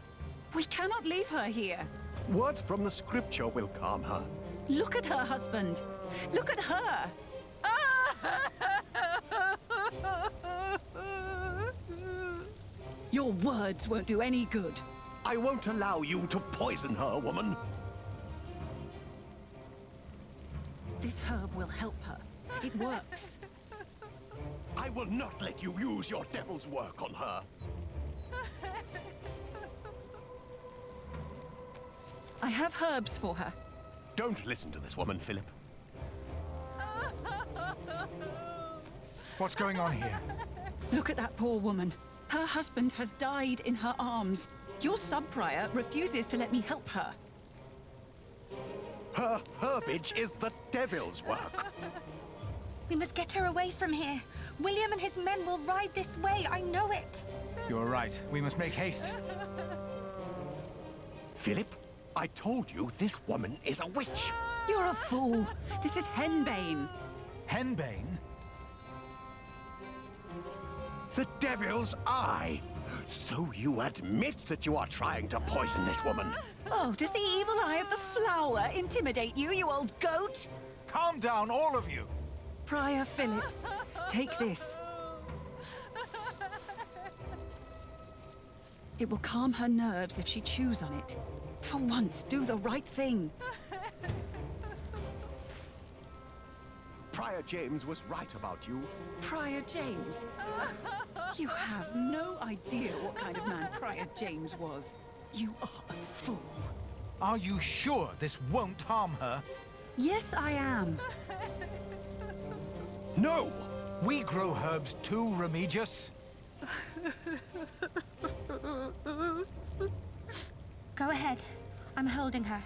We cannot leave her here. Words from the scripture will calm her. Look at her husband. Look at her. Your words won't do any good. I won't allow you to poison her, woman. This herb will help her. It works. I will not let you use your devil's work on her. I have herbs for her. Don't listen to this woman, Philip. What's going on here? Look at that poor woman. Her husband has died in her arms. Your sub-prior refuses to let me help her. Her herbage is the devil's work. We must get her away from here. William and his men will ride this way, I know it. You're right. We must make haste. Philip, I told you this woman is a witch. You're a fool. This is Henbane. Henbane? The devil's eye. So you admit that you are trying to poison this woman? Oh, does the evil eye of the flower intimidate you, you old goat? Calm down, all of you. Prior Philip, take this. It will calm her nerves if she chews on it. For once, do the right thing. Prior James was right about you. Prior James? You have no idea what kind of man Prior James was. You are a fool. Are you sure this won't harm her? Yes, I am. No! We grow herbs too, Remigius. Go ahead. I'm holding her.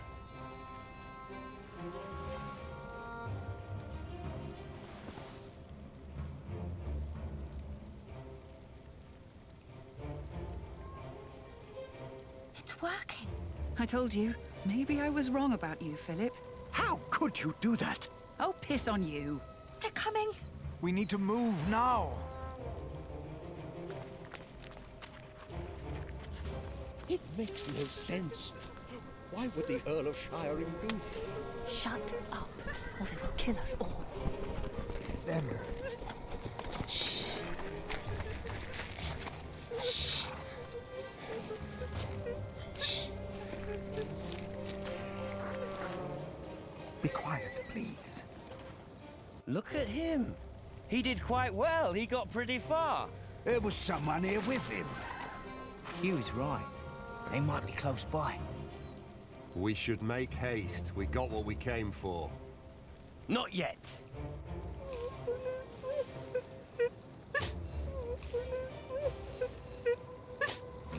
It's working. I told you, maybe I was wrong about you, Philip. How could you do that? Oh, piss on you. They're coming. We need to move now. It makes no sense. Why would the Earl of Shiring do this? Shut up, or they will kill us all. It's them. Shh. Shh. Shh. Be quiet, please. Look at him. He did quite well. He got pretty far. There was someone here with him. Hugh's right. They might be close by. We should make haste. We got what we came for. Not yet.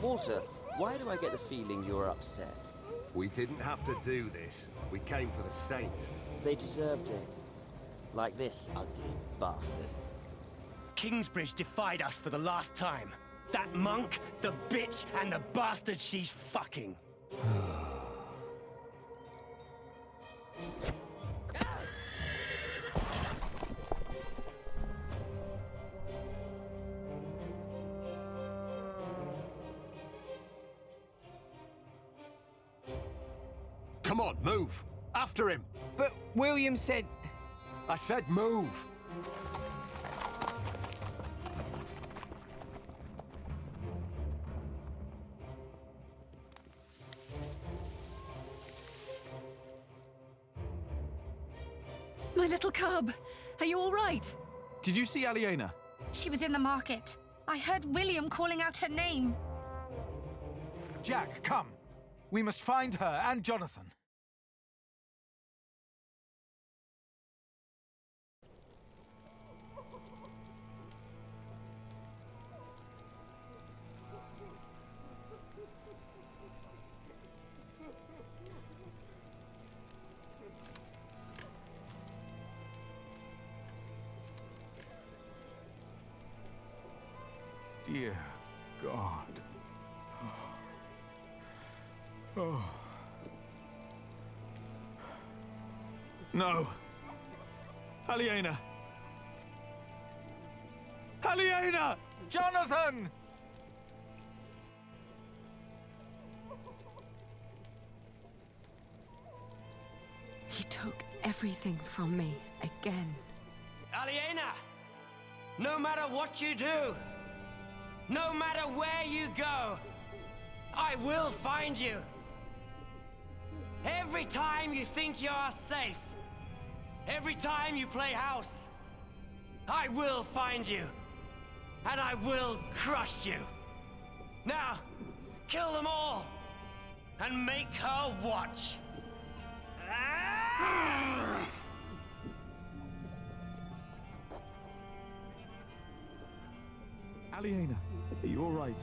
Walter, why do I get the feeling you're upset? We didn't have to do this. We came for the Saint. They deserved it. Like this ugly bastard. Kingsbridge defied us for the last time. That monk, the bitch, and the bastard she's fucking. Come on, move! After him! But William said... I said move! My little cub, are you all right? Did you see Aliena? She was in the market. I heard William calling out her name. Jack, come. We must find her and Jonathan. Dear God. Oh. No. Aliena! Aliena! Jonathan! He took everything from me again. Aliena! No matter what you do, no matter where you go, I will find you. Every time you think you're safe, every time you play house, I will find you. And I will crush you. Now, kill them all, and make her watch. Aliena, are you all right?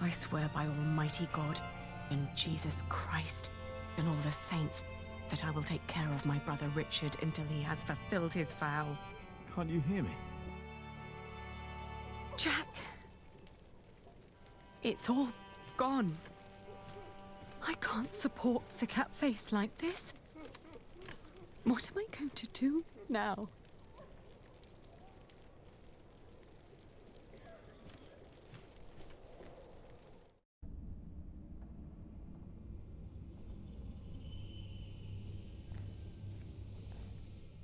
I swear by Almighty God, and Jesus Christ, and all the saints, that I will take care of my brother Richard until he has fulfilled his vow. Can't you hear me? Jack! It's all gone. I can't support the cat face like this. What am I going to do now?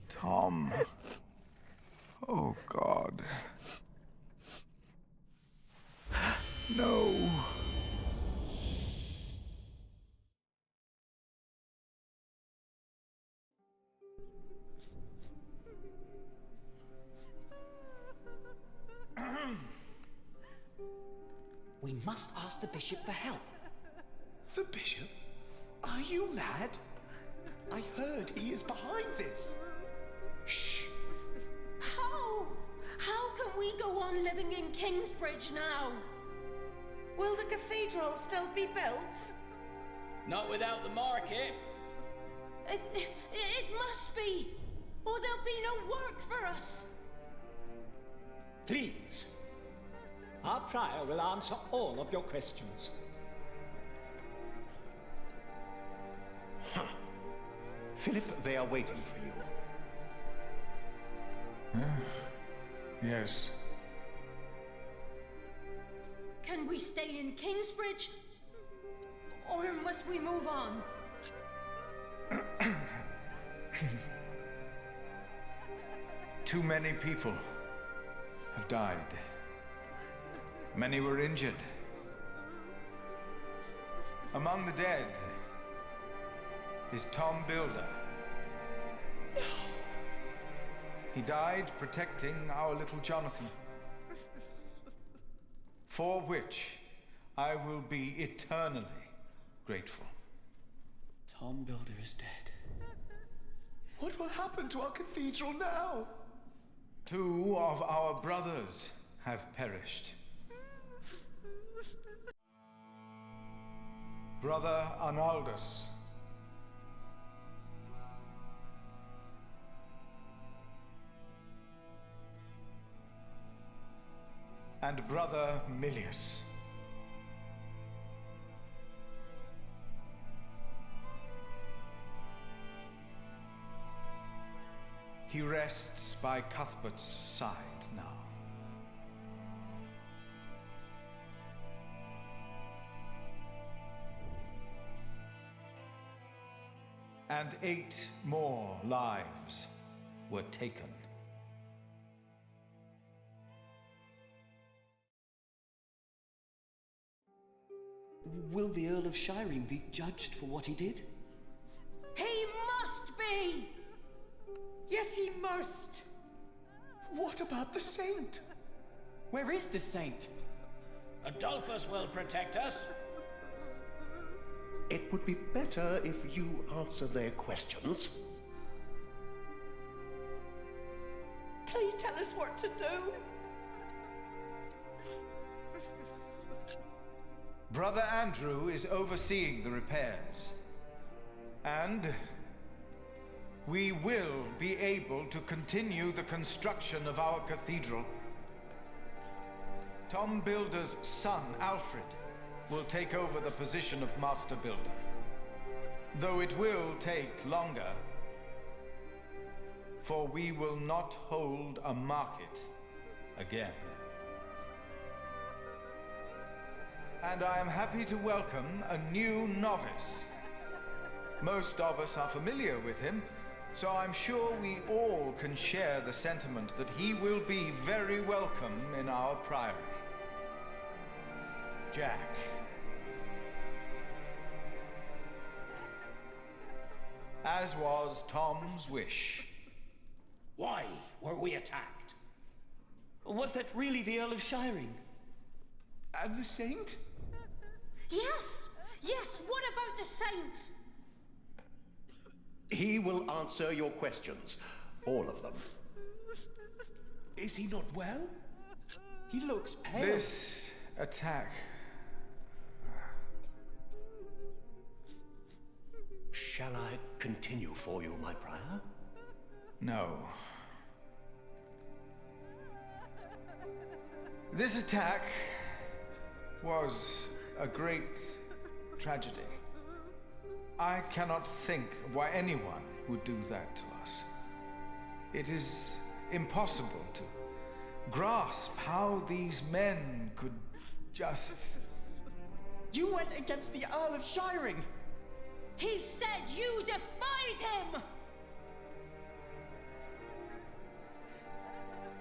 Tom. Oh, God. No. We must ask the bishop for help. The bishop? Are you mad? I heard he is behind this. Shh. How? How can we go on living in Kingsbridge now? Will the cathedral still be built? Not without the market. It must be, or there'll be no work for us. Please. Our prior will answer all of your questions. Huh. Philip, they are waiting for you. Yes. Can we stay in Kingsbridge? Or must we move on? Too many people have died. Many were injured. Among the dead is Tom Builder. No. He died protecting our little Jonathan, for which I will be eternally grateful. Tom Builder is dead. What will happen to our cathedral now? 2 of our brothers have perished. Brother Arnaldus. And Brother Milius. He rests by Cuthbert's side now. and 8 more lives were taken. Will the Earl of Shireen be judged for what he did? He must be! Yes, he must! What about the Saint? Where is the Saint? Adolphus will protect us. It would be better if you answer their questions. Please tell us what to do. Brother Andrew is overseeing the repairs. And we will be able to continue the construction of our cathedral. Tom Builder's son, Alfred, will take over the position of Master Builder. Though it will take longer, for we will not hold a market again. And I am happy to welcome a new novice. Most of us are familiar with him, so I'm sure we all can share the sentiment that he will be very welcome in our priory. Jack. As was Tom's wish. Why were we attacked? Was that really the Earl of Shireen? And the Saint? Yes! Yes, what about the Saint? He will answer your questions. All of them. Is he not well? He looks pale. This attack... Shall I continue for you, my prior? No. This attack was a great tragedy. I cannot think of why anyone would do that to us. It is impossible to grasp how these men could just... You went against the Earl of Shireen! He said you defied him!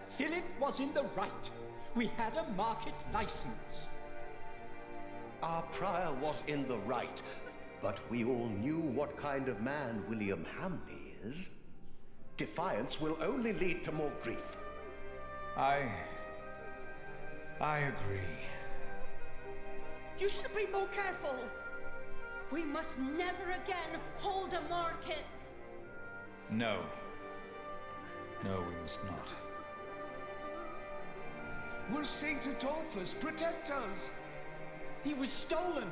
Philip was in the right. We had a market license. Our prior was in the right, but we all knew what kind of man William Hamley is. Defiance will only lead to more grief. I agree. You should be more careful. We must never again hold a market. No. No, we must not. Will Saint Adolphus protect us? He was stolen.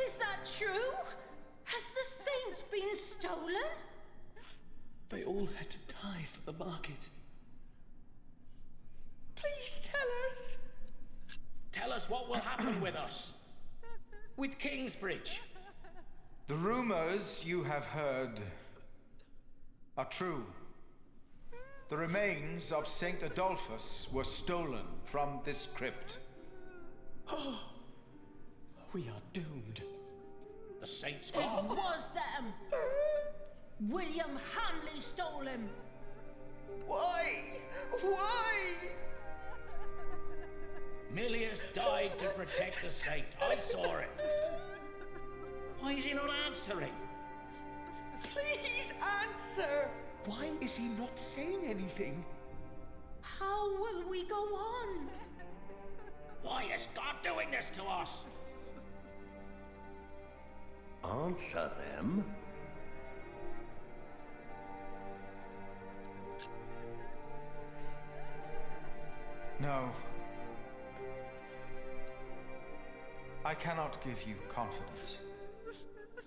Is that true? Has the Saint been stolen? They all had to die for the market. Please tell us. Tell us what will happen with us. With Kingsbridge. The rumors you have heard are true. The remains of Saint Adolphus were stolen from this crypt. Oh, we are doomed. The Saint's It gone. was them. William Hamley stole him. Why? Why? Milius died to protect the Saint. I saw it. Why is he not answering? Please answer. Why is he not saying anything? How will we go on? Why is God doing this to us? Answer them? No. I cannot give you confidence.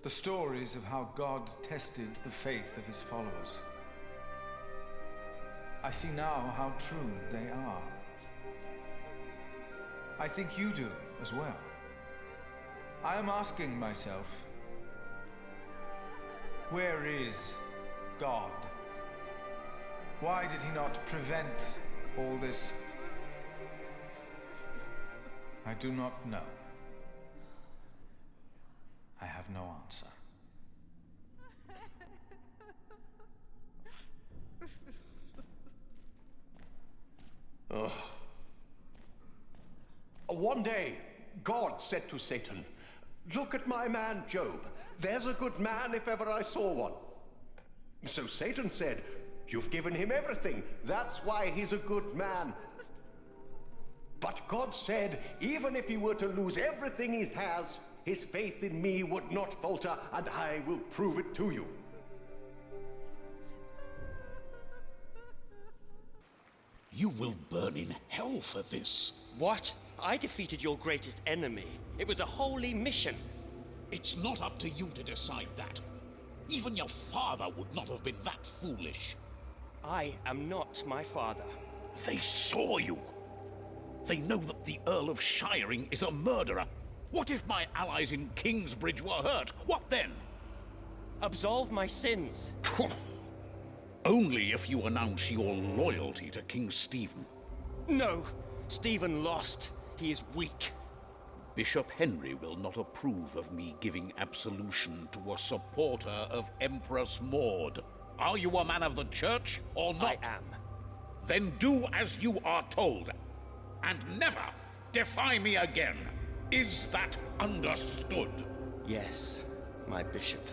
The stories of how God tested the faith of his followers. I see now how true they are. I think you do as well. I am asking myself, where is God? Why did he not prevent all this? I do not know. I have no answer. Ugh. One day, God said to Satan, "Look at my man Job. There's a good man if ever I saw one." So Satan said, "You've given him everything. That's why he's a good man." But God said, even if he were to lose everything he has, his faith in me would not falter, and I will prove it to you. You will burn in hell for this. What? I defeated your greatest enemy. It was a holy mission. It's not up to you to decide that. Even your father would not have been that foolish. I am not my father. They saw you. They know that the Earl of Shiring is a murderer. What if my allies in Kingsbridge were hurt? What then? Absolve my sins. Only if you announce your loyalty to King Stephen. No, Stephen lost. He is weak. Bishop Henry will not approve of me giving absolution to a supporter of Empress Maud. Are you a man of the church or not? I am. Then do as you are told, and never defy me again. Is that understood? Yes, my bishop.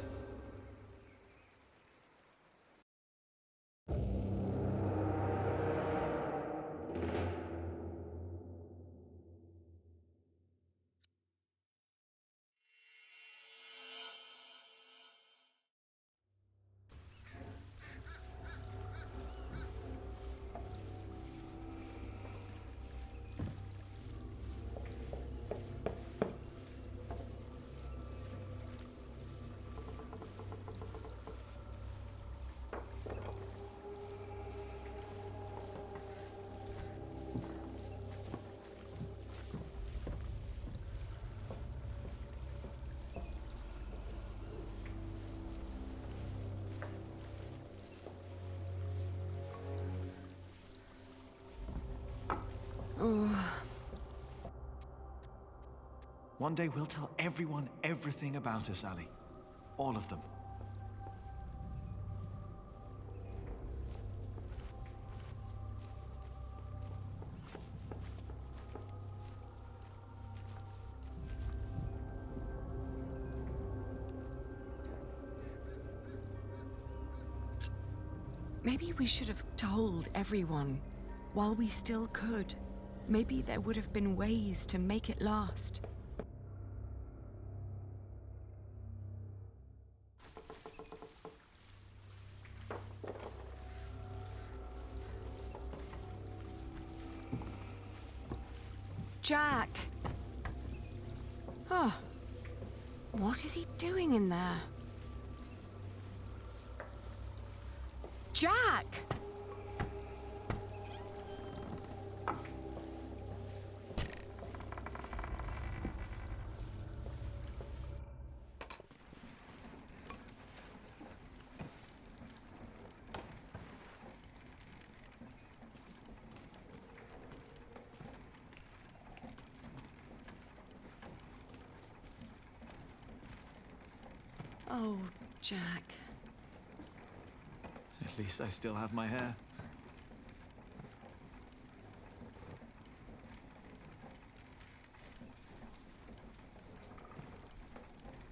One day we'll tell everyone everything about us, Ali. All of them. Maybe we should have told everyone while we still could. Maybe there would have been ways to make it last. Jack! Oh, what is he doing in there? Jack! Oh, Jack. At least I still have my hair.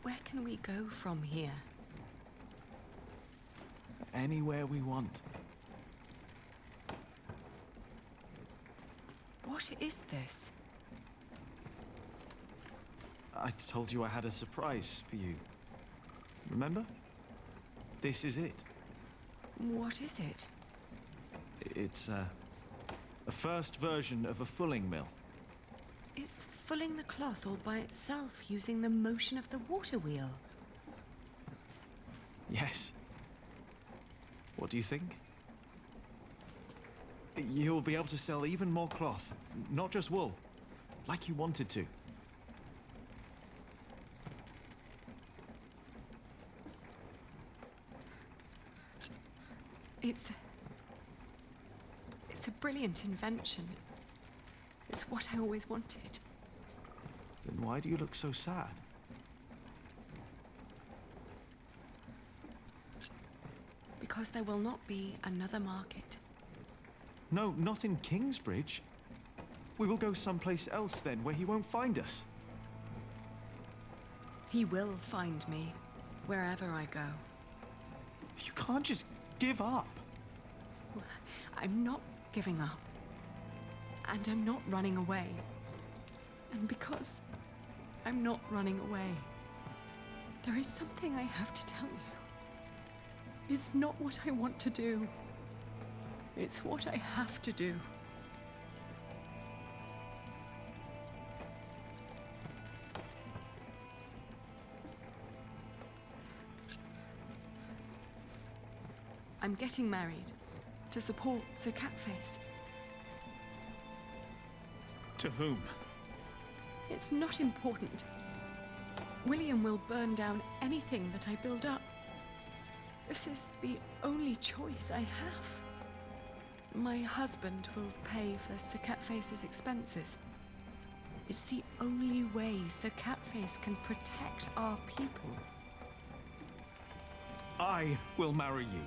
Where can we go from here? Anywhere we want. What is this? I told you I had a surprise for you. Remember? This is it. What is it? It's a first version of a fulling mill. It's fulling the cloth all by itself using the motion of the water wheel. Yes. What do you think? You'll be able to sell even more cloth, not just wool, like you wanted to. It's a brilliant invention. It's what I always wanted. Then why do you look so sad? Because Because there will not be another market. No, not in Kingsbridge. We will go someplace else then, where he won't find us. He will find me, wherever I go. You can't just give up. I'm not giving up. And I'm not running away. And because I'm not running away, there is something I have to tell you. It's not what I want to do. It's what I have to do. I'm getting married to support Sir Catface. To whom? It's not important. William will burn down anything that I build up. This is the only choice I have. My husband will pay for Sir Catface's expenses. It's the only way Sir Catface can protect our people. I will marry you.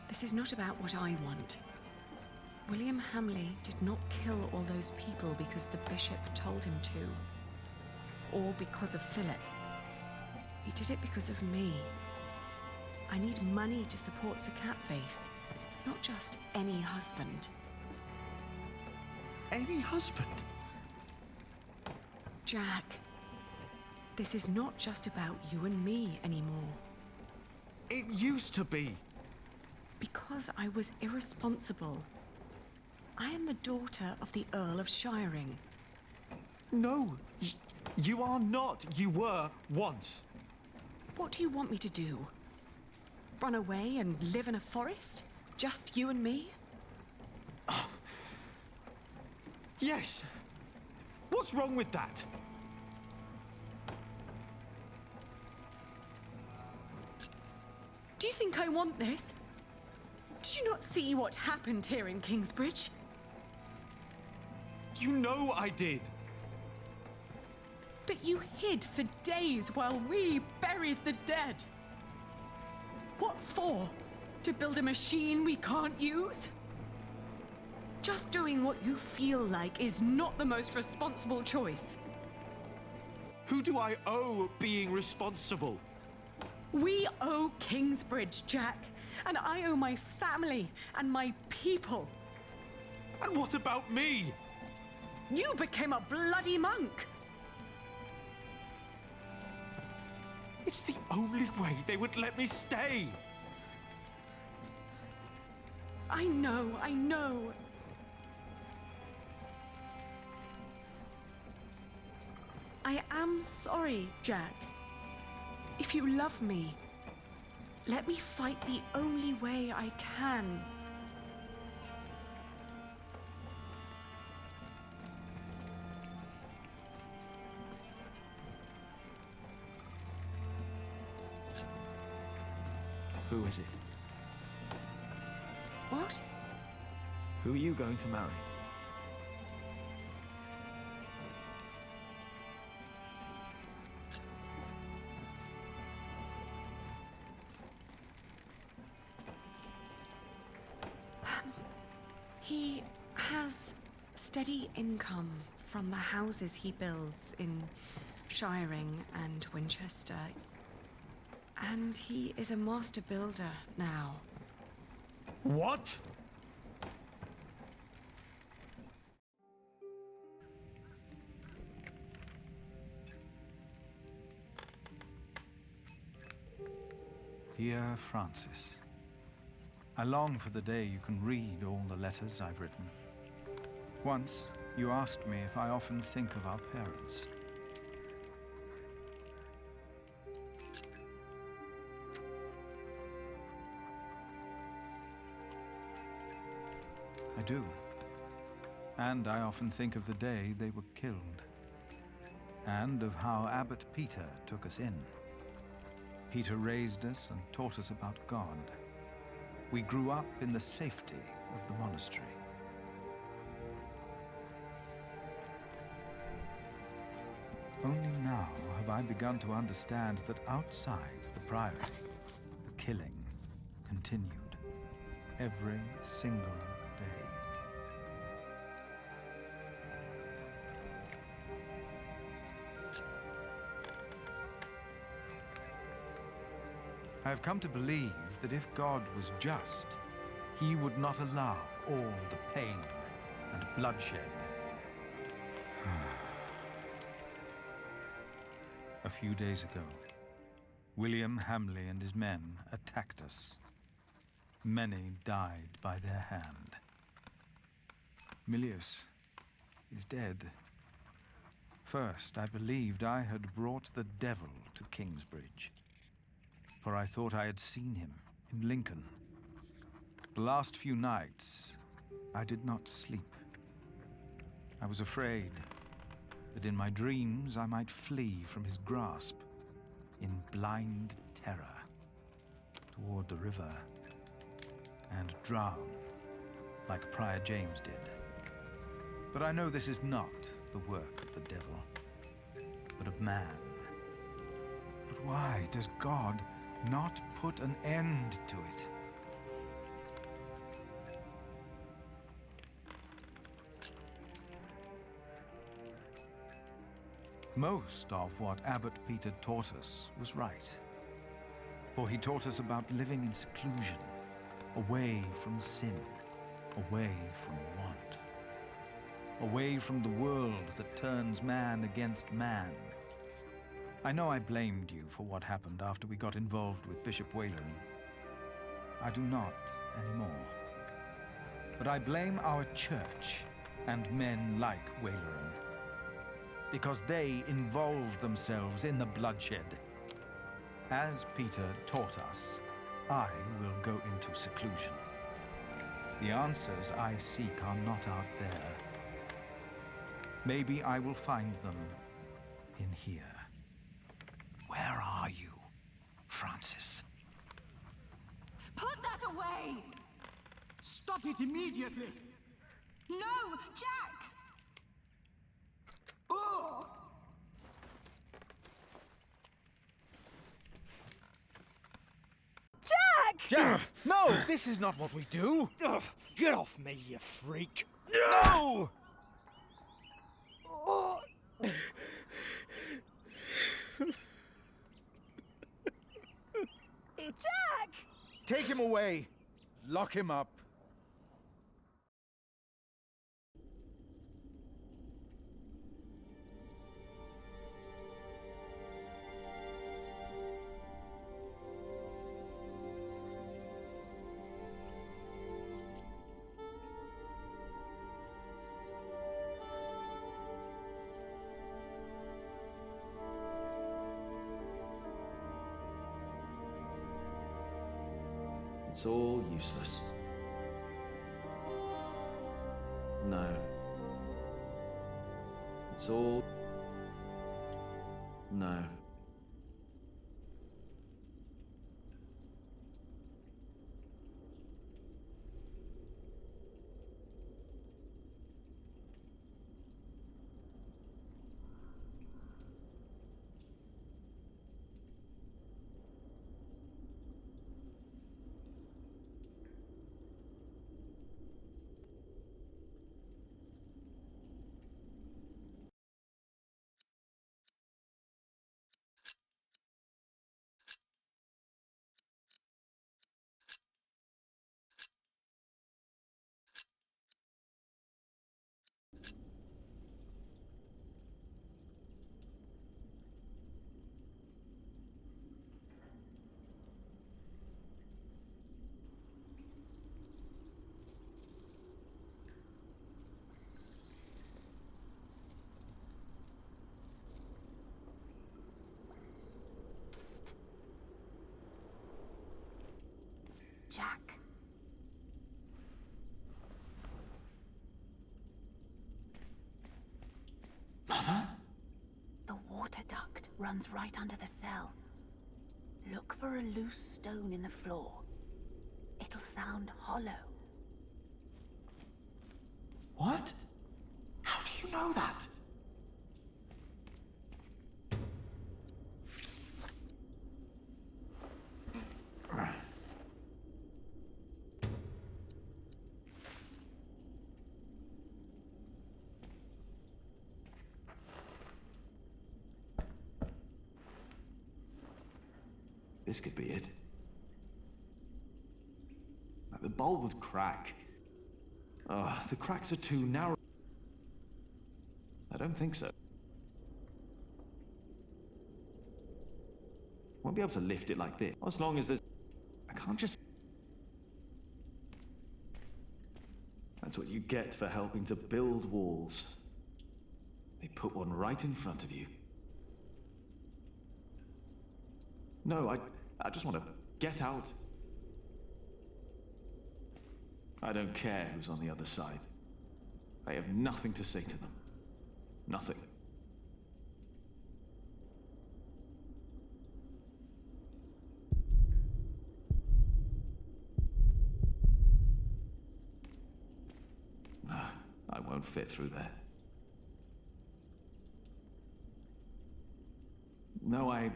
This is not about what I want. William Hamley did not kill all those people because the bishop told him to, or because of Philip. He did it because of me. I need money to support Sir Catface, not just any husband. Any husband? Jack, this is not just about you and me anymore. It used to be. Because I was irresponsible. I am the daughter of the Earl of Shiring. No, you are not. You were once. What do you want me to do? Run away and live in a forest? Just you and me? Yes. What's wrong with that? Do you think I want this? Did you not see what happened here in Kingsbridge? You know I did. But you hid for days while we buried the dead. What for? To build a machine we can't use? Just doing what you feel like is not the most responsible choice. Who do I owe being responsible? We owe Kingsbridge, Jack. And I owe my family and my people. And what about me? You became a bloody monk. It's the only way they would let me stay. I know, I know. I am sorry, Jack. If you love me, let me fight the only way I can. Who is it? What? Who are you going to marry? He has steady income from the houses he builds in Shiring and Winchester. And he is a master builder now. What? Dear Francis, I long for the day you can read all the letters I've written. Once, you asked me if I often think of our parents. I do. And I often think of the day they were killed. And of how Abbot Peter took us in. Peter raised us and taught us about God. We grew up in the safety of the monastery. Only now have I begun to understand that outside the Priory, the killing continued every single day. I have come to believe that if God was just, he would not allow all the pain and bloodshed. A few days ago, William Hamley and his men attacked us. Many died by their hand. Milius is dead. First, I believed I had brought the devil to Kingsbridge, for I thought I had seen him in Lincoln. The last few nights, I did not sleep. I was afraid that in my dreams I might flee from his grasp in blind terror toward the river and drown like Prior James did. But I know this is not the work of the devil, but of man. But why does God not put an end to it? Most of what Abbot Peter taught us was right. For he taught us about living in seclusion, away from sin, away from want, away from the world that turns man against man. I know I blamed you for what happened after we got involved with Bishop Waleran. I do not anymore. But I blame our church and men like Waleran, because they involved themselves in the bloodshed. As Peter taught us, I will go into seclusion. The answers I seek are not out there. Maybe I will find them in here. Where are you, Francis? Put that away! Stop it immediately! No, Jack! Oh! Jack! Jack! No! This is not what we do! Get off me, you freak! No! Oh. Jack! Take him away! Lock him up! It's all useless. No. It's all... No. Jack. Mother? The water duct runs right under the cell. Look for a loose stone in the floor. It'll sound hollow. What? How do you know that? This could be it. The bowl would crack. Oh, the cracks are too narrow. I don't think so. Won't be able to lift it like this. As long as there's... I can't just... That's what you get for helping to build walls. They put one right in front of you. No, I just want to get out. I don't care who's on the other side. I have nothing to say to them. Nothing. I won't fit through there. No, I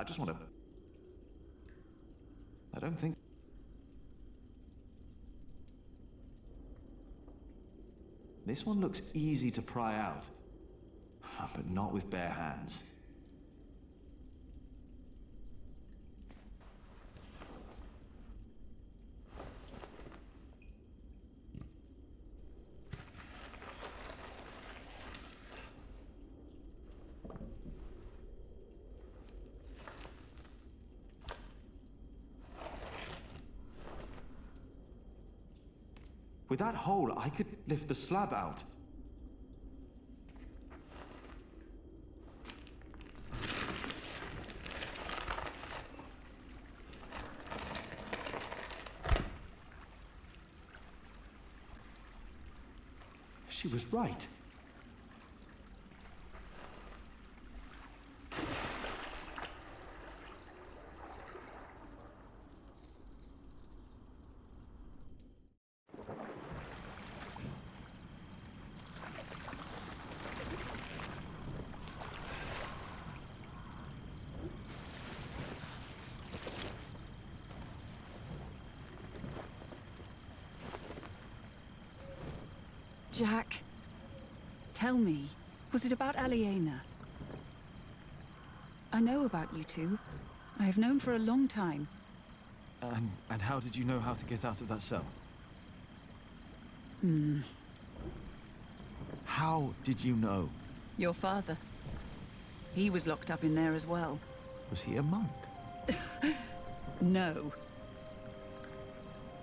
just want to... I don't think... This one looks easy to pry out, but not with bare hands. With that hole, I could lift the slab out. She was right. Jack, tell me, was it about Aliena? I know about you two. I have known for a long time. And how did you know how to get out of that cell? How did you know? Your father. He was locked up in there as well. Was he a monk? No.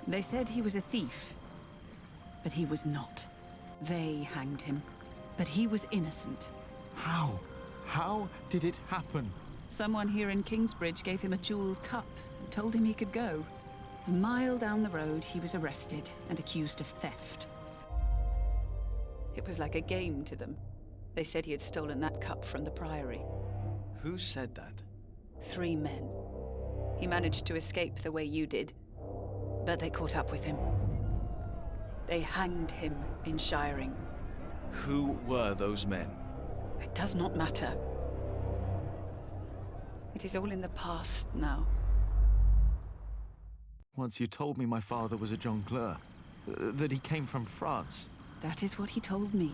They said he was a thief, but he was not. They hanged him, but he was innocent. How? How did it happen? Someone here in Kingsbridge gave him a jeweled cup and told him he could go. A mile down the road, he was arrested and accused of theft. It was like a game to them. They said he had stolen that cup from the Priory. Who said that? 3 men. He managed to escape the way you did, but they caught up with him. They hanged him in Shiring. Who were those men? It does not matter. It is all in the past now. Once you told me my father was a jongleur, that he came from France. That is what he told me.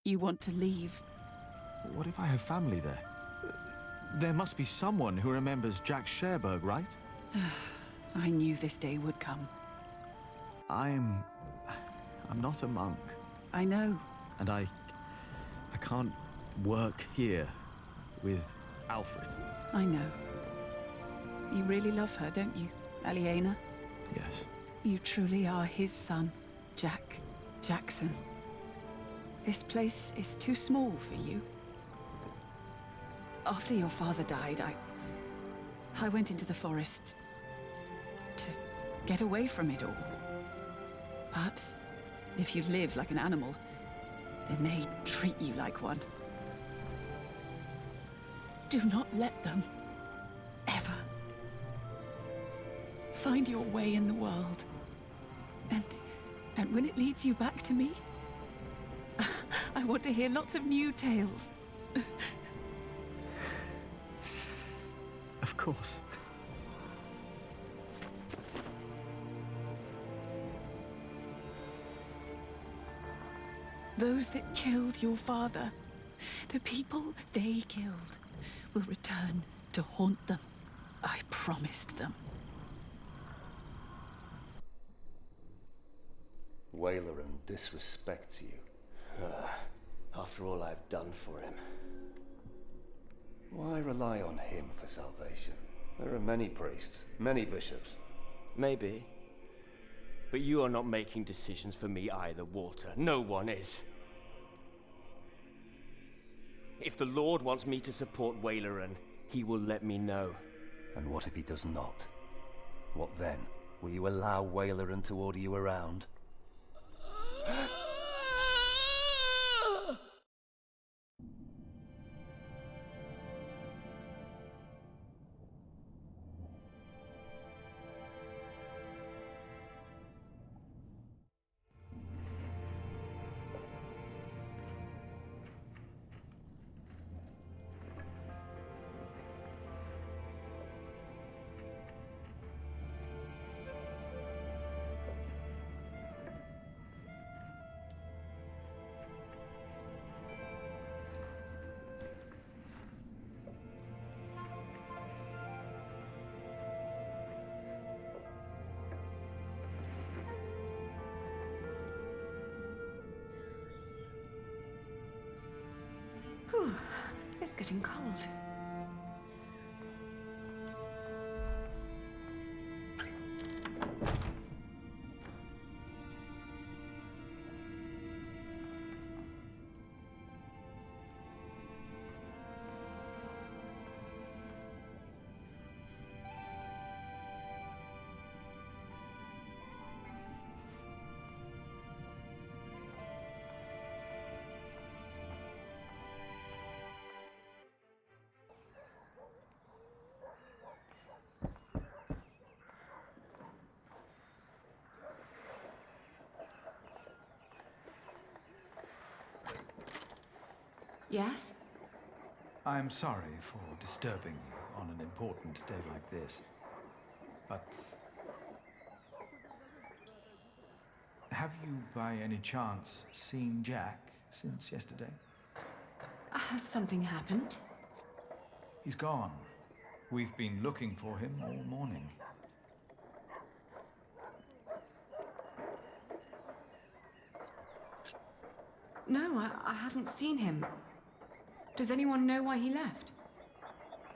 You want to leave? What if I have family there? There must be someone who remembers Jack Sherberg, right? I knew this day would come. I'm not a monk. I know. And I can't work here with Alfred. I know. You really love her, don't you, Aliena? Yes. You truly are his son, Jack Jackson. This place is too small for you. After your father died, I went into the forest to get away from it all. But if you live like an animal, then they treat you like one. Do not let them, ever, find your way in the world. And when it leads you back to me, I want to hear lots of new tales. Of course. Those that killed your father, the people they killed, will return to haunt them. I promised them. Waylaran disrespects you. After all I've done for him. Why rely on him for salvation? There are many priests, many bishops. Maybe. But you are not making decisions for me either, Walter. No one is. If the Lord wants me to support Waylaran, he will let me know. And what if he does not? What then? Will you allow Waylaran to order you around? Whew, it's getting cold. Yes? I'm sorry for disturbing you on an important day like this, but have you by any chance seen Jack since yesterday? Has something happened? He's gone. We've been looking for him all morning. No, I haven't seen him. Does anyone know why he left?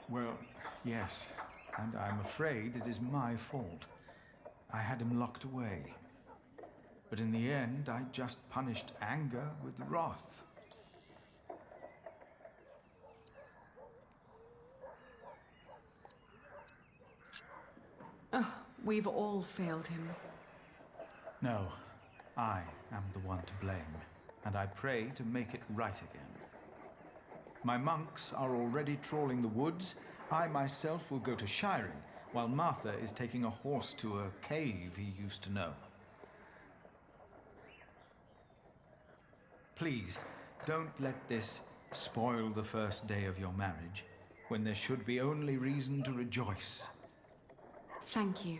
Well, yes, and I'm afraid it is my fault. I had him locked away. But in the end, I just punished anger with wrath. Oh, we've all failed him. No, I am the one to blame, and I pray to make it right again. My monks are already trawling the woods. I myself will go to Shiring, while Martha is taking a horse to a cave he used to know. Please, don't let this spoil the first day of your marriage, when there should be only reason to rejoice. Thank you.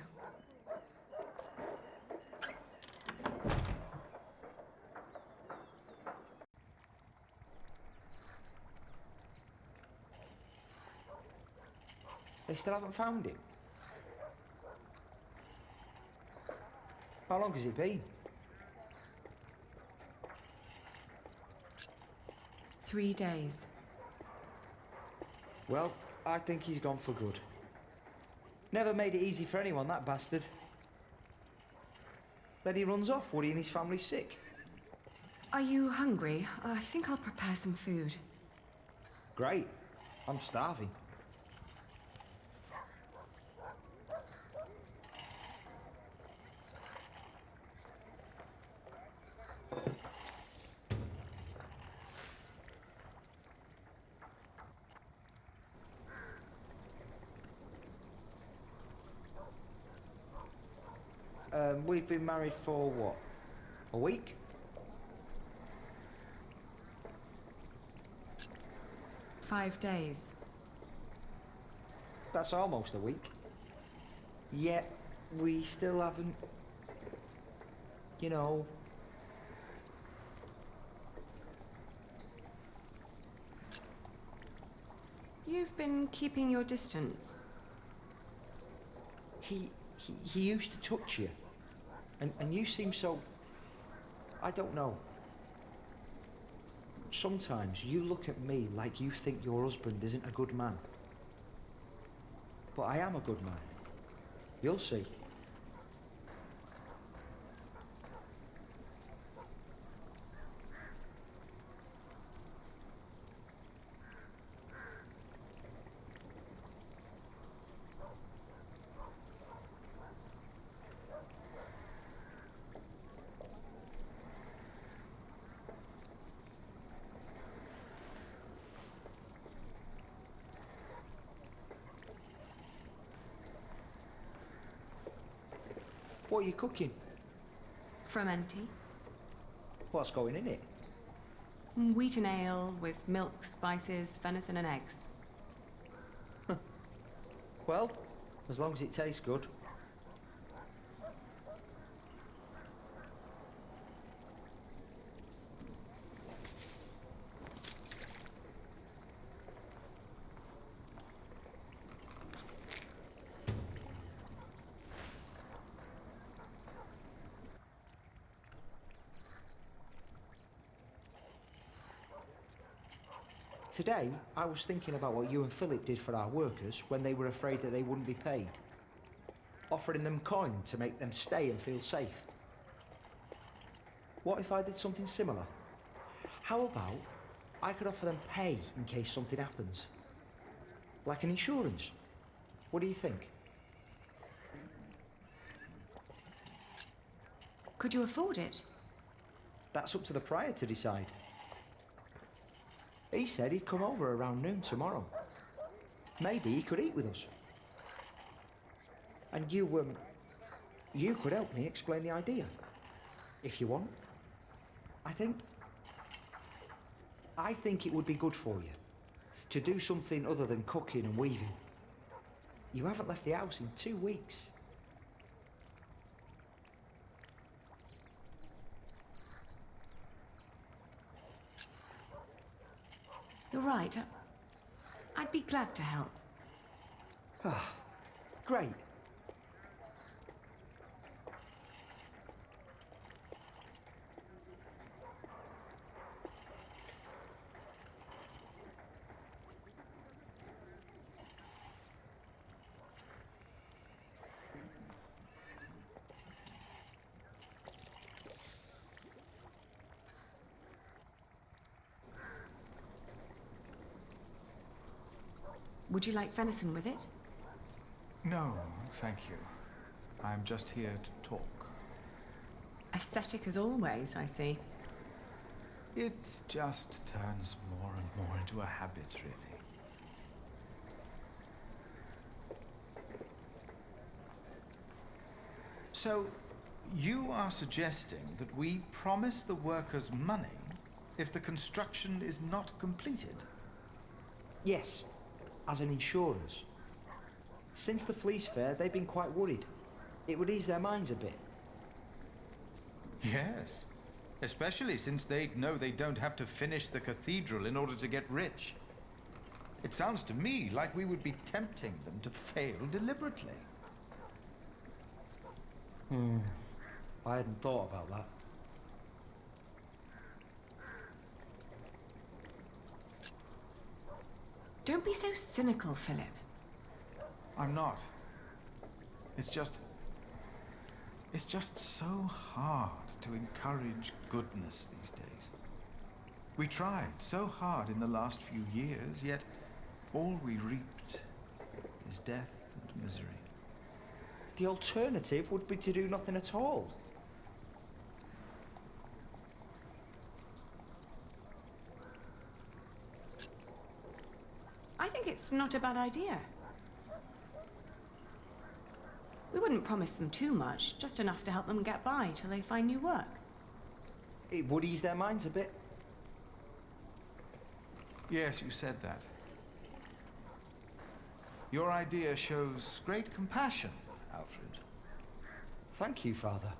They still haven't found him? How long has it been? 3 days. Well, I think he's gone for good. Never made it easy for anyone, that bastard. Then he runs off. Woody and his family's sick. Are you hungry? I think I'll prepare some food. Great. I'm starving. We've been married for what? A week? Five days. That's almost a week. Yet, we still haven't... You know... you've been keeping your distance? He used to touch you. And you seem so... I don't know. Sometimes you look at me like you think your husband isn't a good man. But I am a good man. You'll see. What are you cooking? Frumenti. What's going in it? Wheaten ale with milk, spices, venison and eggs. Well, as long as it tastes good. Today, I was thinking about what you and Philip did for our workers when they were afraid that they wouldn't be paid. Offering them coin to make them stay and feel safe. What if I did something similar? How about I could offer them pay in case something happens? Like an insurance. What do you think? Could you afford it? That's up to the prior to decide. He said he'd come over around noon tomorrow. Maybe he could eat with us. And you could help me explain the idea. If you want. I think it would be good for you. To do something other than cooking and weaving. You haven't left the house in 2 weeks. You're right. I'd be glad to help. Ah, great. Would you like venison with it? No, thank you. I'm just here to talk. Ascetic as always, I see. It just turns more and more into a habit, really. So, you are suggesting that we promise the workers money if the construction is not completed? Yes, as an insurance. Since the Fleece Fair, they've been quite worried. It would ease their minds a bit. Yes, especially since they know they don't have to finish the cathedral in order to get rich. It sounds to me like we would be tempting them to fail deliberately. I hadn't thought about that. Don't be so cynical, Philip. I'm not. It's just so hard to encourage goodness these days. We tried so hard in the last few years, yet all we reaped is death and misery. The alternative would be to do nothing at all. I think it's not a bad idea. We wouldn't promise them too much, just enough to help them get by till they find new work. It would ease their minds a bit. Yes, you said that. Your idea shows great compassion, Alfred. Thank you, Father.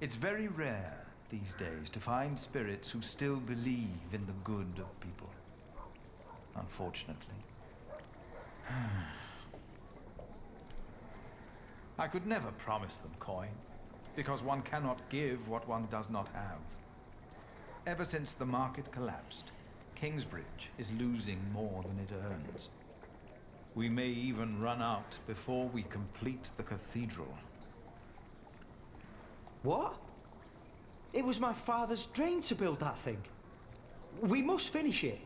It's very rare these days to find spirits who still believe in the good of people. Unfortunately. I could never promise them coin, because one cannot give what one does not have. Ever since the market collapsed, Kingsbridge is losing more than it earns. We may even run out before we complete the cathedral. What? It was my father's dream to build that thing. We must finish it.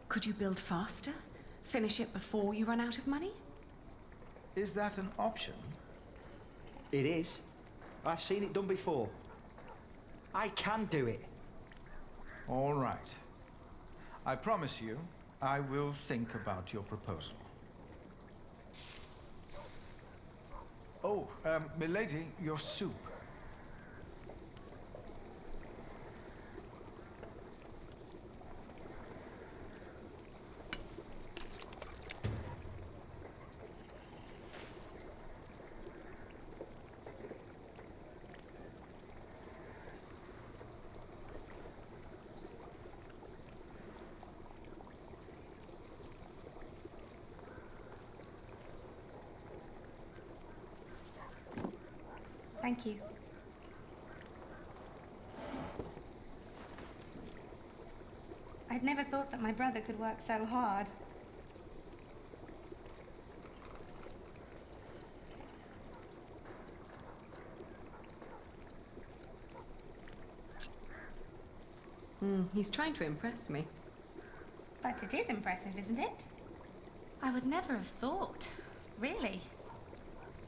Could you build faster? Finish it before you run out of money? Is that an option? It is. I've seen it done before. I can do it. All right. I promise you, I will think about your proposal. Oh, milady, your soup. Thank you. I'd never thought that my brother could work so hard. He's trying to impress me. But it is impressive, isn't it? I would never have thought. Really.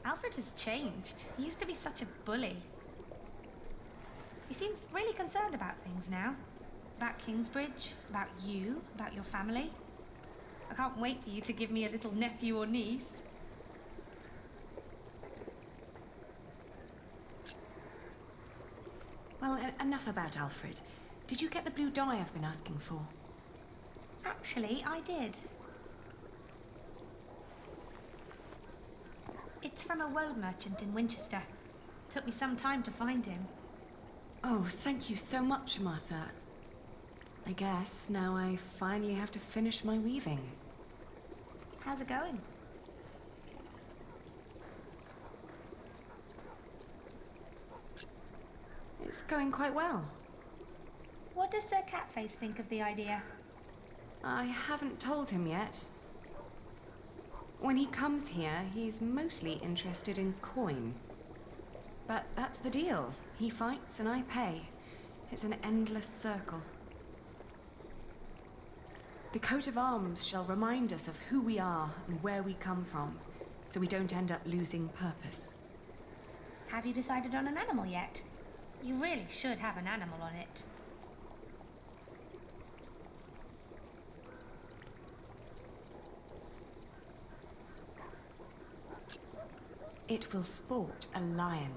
Alfred has changed. He used to be such a bully. He seems really concerned about things now. About Kingsbridge, about you, about your family. I can't wait for you to give me a little nephew or niece. Well, enough about Alfred. Did you get the blue dye I've been asking for? Actually, I did. It's from a woad merchant in Winchester. Took me some time to find him. Oh, thank you so much, Martha. I guess now I finally have to finish my weaving. How's it going? It's going quite well. What does Sir Catface think of the idea? I haven't told him yet. When he comes here, he's mostly interested in coin. But that's the deal. He fights and I pay. It's an endless circle. The coat of arms shall remind us of who we are and where we come from, so we don't end up losing purpose. Have you decided on an animal yet? You really should have an animal on it. It will sport a lion.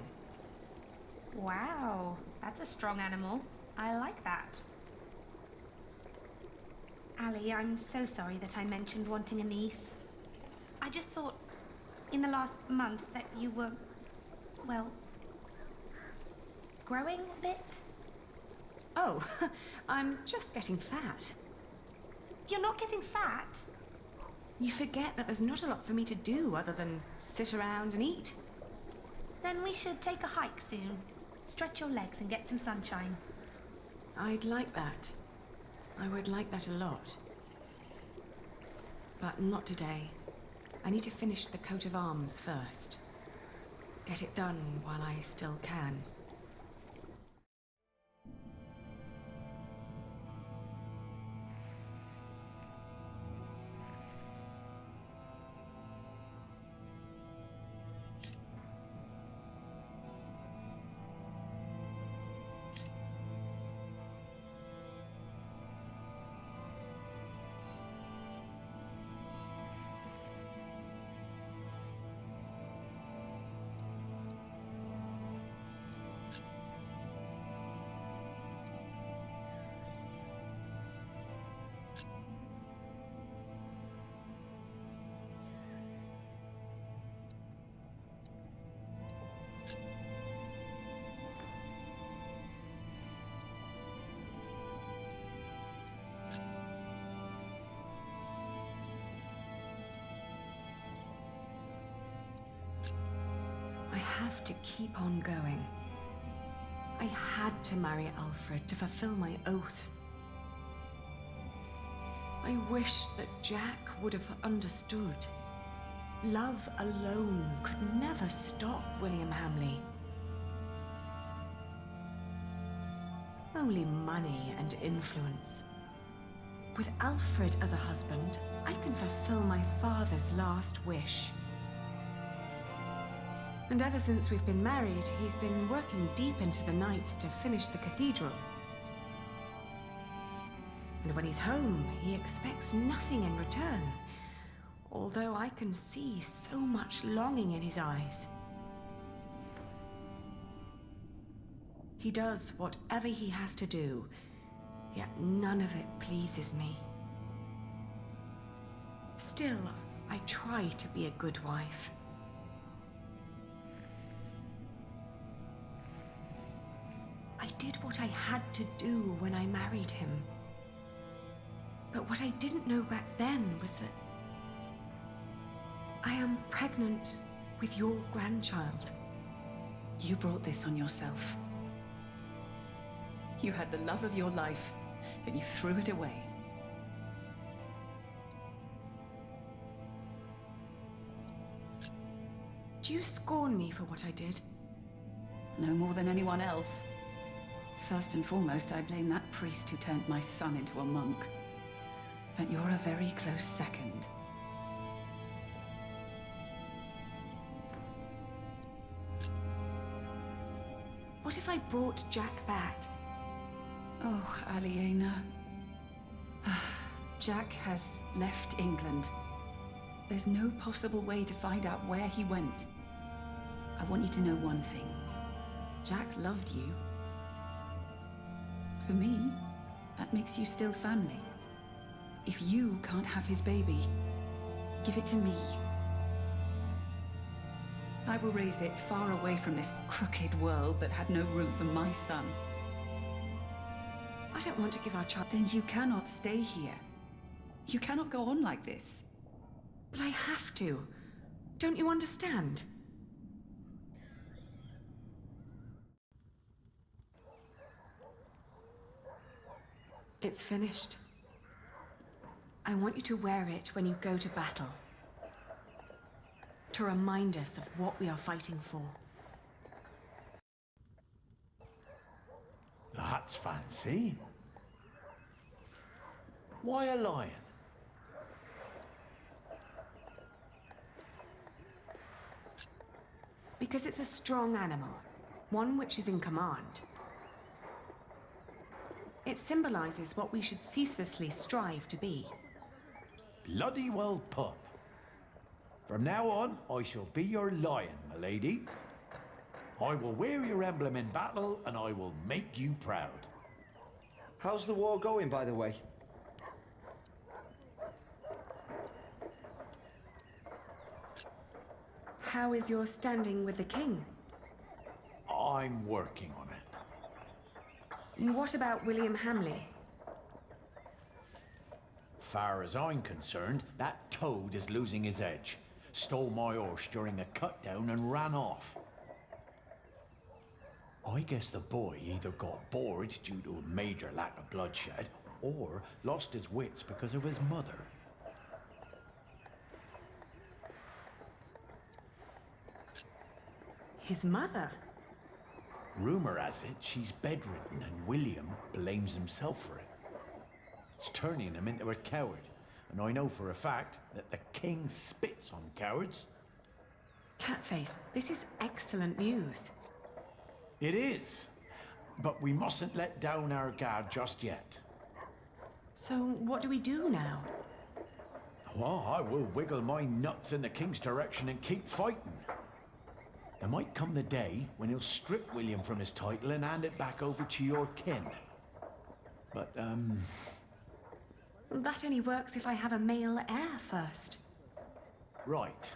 Wow, that's a strong animal. I like that. Ali, I'm so sorry that I mentioned wanting a niece. I just thought, in the last month, that you were, well, growing a bit. Oh, I'm just getting fat. You're not getting fat? You forget that there's not a lot for me to do other than sit around and eat. Then we should take a hike soon. Stretch your legs and get some sunshine. I'd like that. I would like that a lot. But not today. I need to finish the coat of arms first. Get it done while I still can. have to keep on going. I had to marry Alfred to fulfill my oath. I wish that Jack would have understood. Love alone could never stop William Hamley. Only money and influence. With Alfred as a husband, I can fulfill my father's last wish. And ever since we've been married, he's been working deep into the night to finish the cathedral. And when he's home, he expects nothing in return, although I can see so much longing in his eyes. He does whatever he has to do, yet none of it pleases me. Still, I try to be a good wife. I did what I had to do when I married him. But what I didn't know back then was that I am pregnant with your grandchild. You brought this on yourself. You had the love of your life, and you threw it away. Do you scorn me for what I did? No more than anyone else. First and foremost, I blame that priest who turned my son into a monk. But you're a very close second. What if I brought Jack back? Oh, Aliena. Jack has left England. There's no possible way to find out where he went. I want you to know one thing. Jack loved you. For me, that makes you still family. If you can't have his baby, give it to me. I will raise it far away from this crooked world that had no room for my son. I don't want to give our child... Then you cannot stay here. You cannot go on like this. But I have to. Don't you understand? It's finished. I want you to wear it when you go to battle. To remind us of what we are fighting for. That's fancy. Why a lion? Because it's a strong animal, one which is in command. It symbolizes what we should ceaselessly strive to be. Bloody well put. From now on, I shall be your lion, my lady. I will wear your emblem in battle, and I will make you proud. How's the war going, by the way? How is your standing with the king? I'm working on it. What about William Hamley? Far as I'm concerned, that toad is losing his edge. Stole my horse during a cut down and ran off. I guess the boy either got bored due to a major lack of bloodshed, or lost his wits because of his mother. His mother? Rumor has it she's bedridden and William blames himself for it. It's turning him into a coward, and I know for a fact that the king spits on cowards. Catface, this is excellent news. It is, but we mustn't let down our guard just yet. So what do we do now? Well, I will wiggle my nuts in the king's direction and keep fighting. There might come the day when he'll strip William from his title and hand it back over to your kin. But, That only works if I have a male heir first. Right.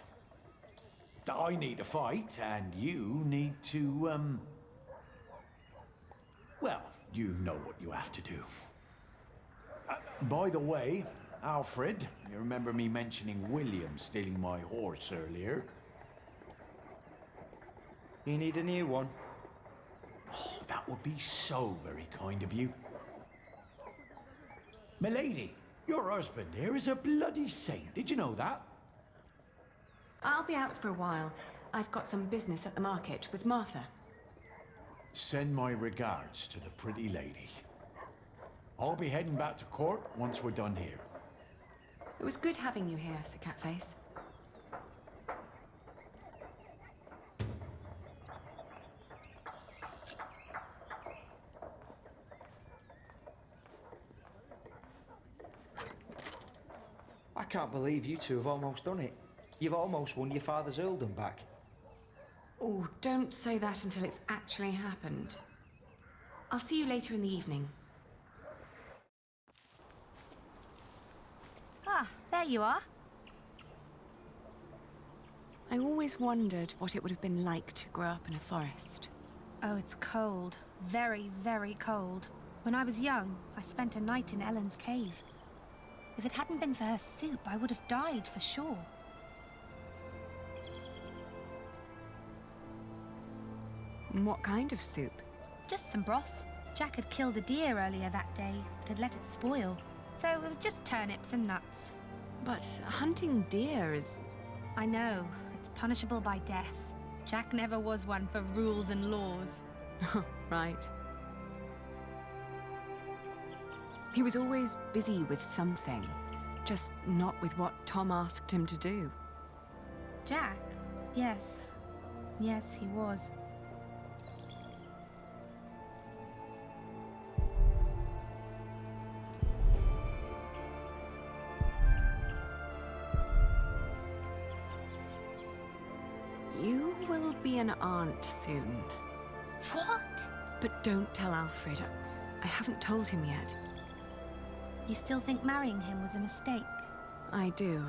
I need to fight, and you need to, well, you know what you have to do. By the way, Alfred, you remember me mentioning William stealing my horse earlier? You need a new one? Oh, that would be so very kind of you. Milady, your husband here is a bloody saint. Did you know that? I'll be out for a while. I've got some business at the market with Martha. Send my regards to the pretty lady. I'll be heading back to court once we're done here. It was good having you here, Sir Catface. I can't believe you two have almost done it. You've almost won your father's earldom back. Oh, don't say that until it's actually happened. I'll see you later in the evening. Ah, there you are. I always wondered what it would have been like to grow up in a forest. Oh, it's cold. Very, very cold. When I was young, I spent a night in Ellen's cave. If it hadn't been for her soup, I would have died for sure. What kind of soup? Just some broth. Jack had killed a deer earlier that day, but had let it spoil. So it was just turnips and nuts. But hunting deer is... I know. It's punishable by death. Jack never was one for rules and laws. Right. He was always busy with something, just not with what Tom asked him to do. Jack? Yes. Yes, he was. You will be an aunt soon. What? But don't tell Alfred. I haven't told him yet. You still think marrying him was a mistake? I do.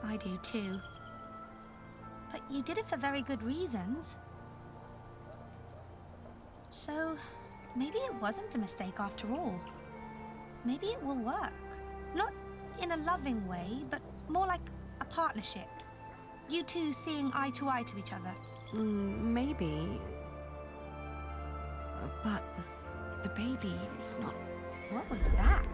I do too. But you did it for very good reasons. So, maybe it wasn't a mistake after all. Maybe it will work. Not in a loving way, but more like a partnership. You two seeing eye to each other. Maybe. But the baby is not... What was that?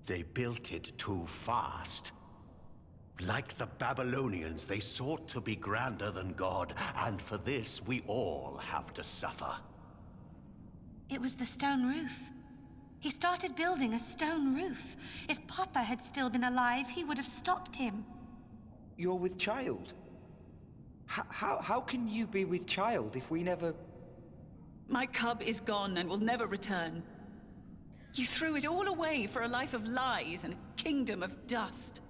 They built it too fast. Like the Babylonians, they sought to be grander than God, and for this we all have to suffer. It was the stone roof. He started building a stone roof. If Papa had still been alive, he would have stopped him. You're with child? How can you be with child if we never... My cub is gone and will never return. You threw it all away for a life of lies and a kingdom of dust.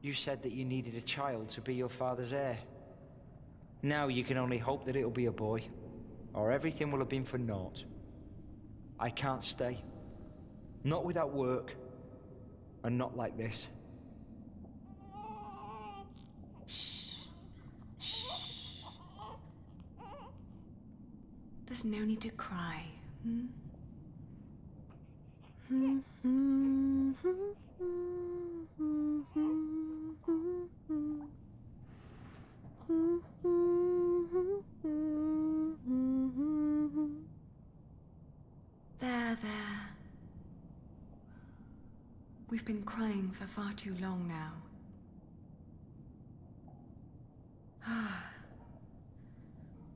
You said that you needed a child to be your father's heir. Now you can only hope that it'll be a boy, or everything will have been for naught. I can't stay. Not without work, and not like this. Shh. Shh. There's no need to cry. There. We've been crying for far too long now.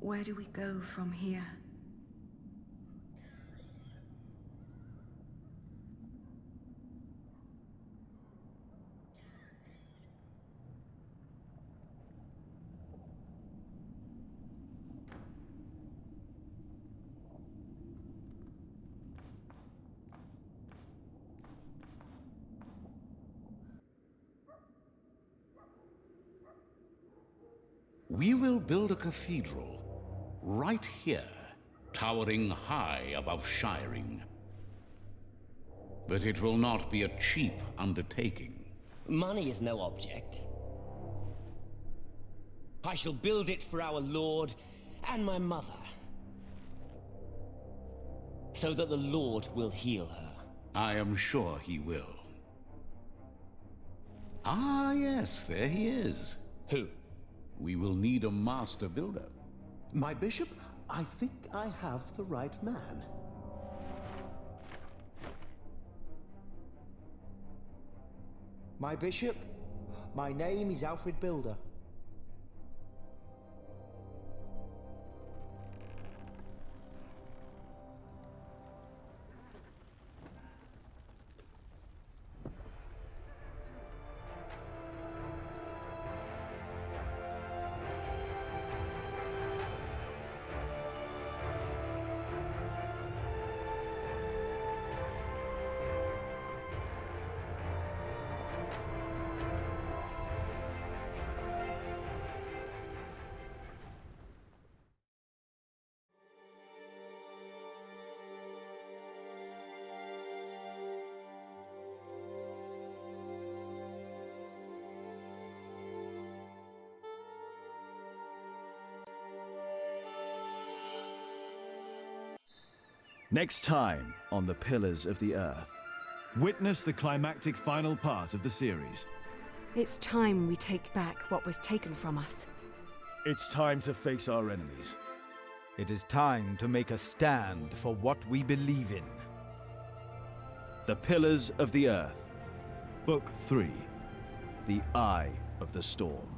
Where do we go from here? We will build a cathedral right here, towering high above Shiring. But it will not be a cheap undertaking. Money is no object. I shall build it for our Lord and my mother. so that the Lord will heal her. I am sure he will. Ah, yes, there he is. Who? We will need a master builder. My bishop, I think I have the right man. My bishop, my name is Alfred Builder. Next time on The Pillars of the Earth. Witness the climactic final part of the series. It's time we take back what was taken from us. It's time to face our enemies. It is time to make a stand for what we believe in. The Pillars of the Earth. Book 3. The Eye of the Storm.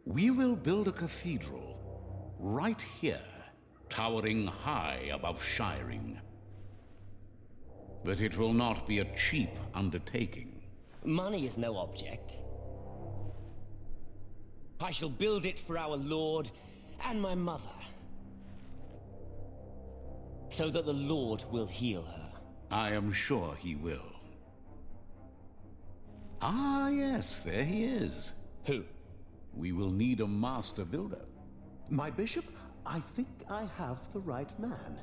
We will build a cathedral right here, towering high above Shiring. But it will not be a cheap undertaking. Money is no object. I shall build it for our Lord and my mother, so that the Lord will heal her. I am sure he will. Ah, yes, there he is. Who? We will need a master builder. My bishop, I think I have the right man.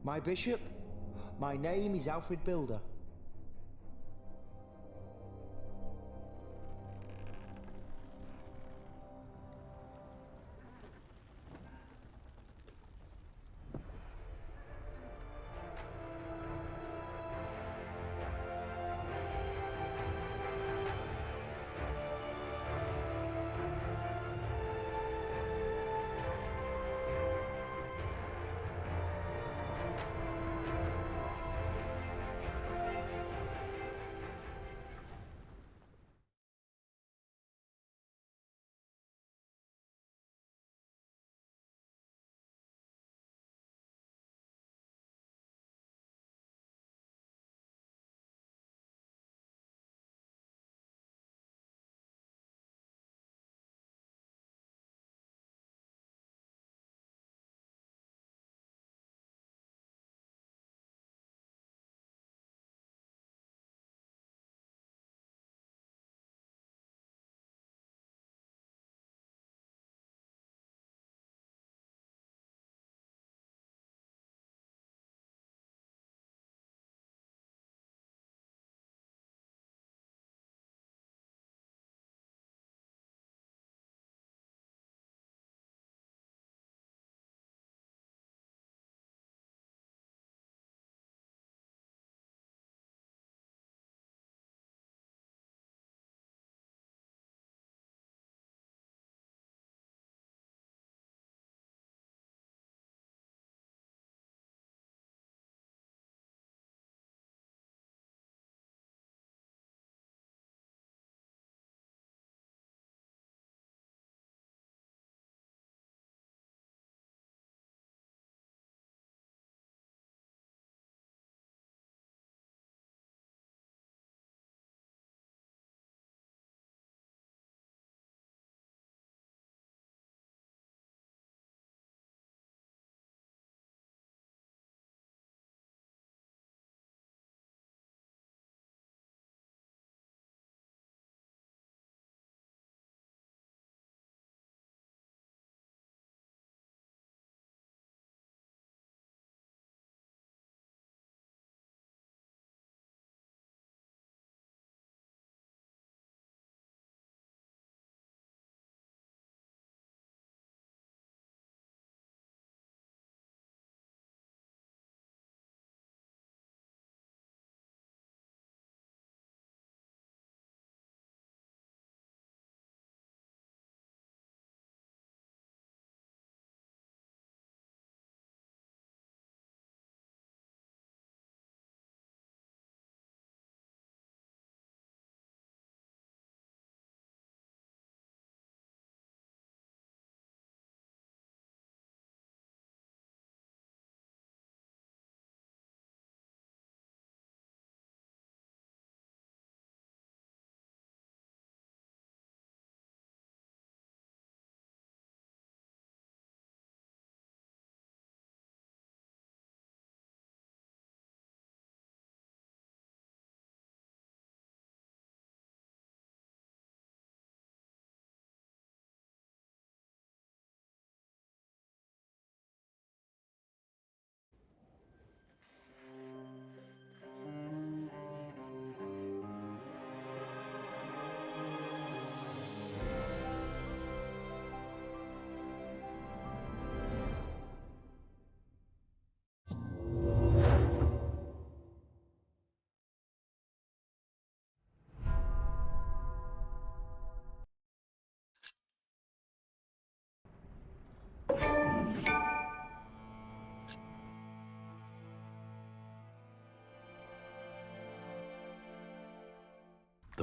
My bishop, my name is Alfred Builder.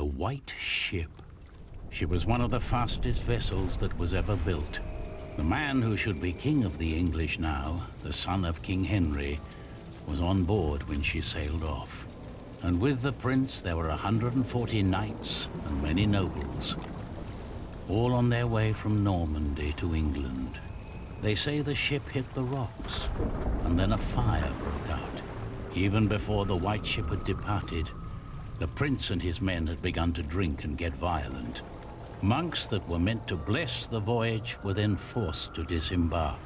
The White Ship. She was one of the fastest vessels that was ever built. The man who should be king of the English now, the son of King Henry, was on board when she sailed off. And with the prince there were 140 knights and many nobles, all on their way from Normandy to England. They say the ship hit the rocks, and then a fire broke out. Even before the White Ship had departed, the prince and his men had begun to drink and get violent. Monks that were meant to bless the voyage were then forced to disembark.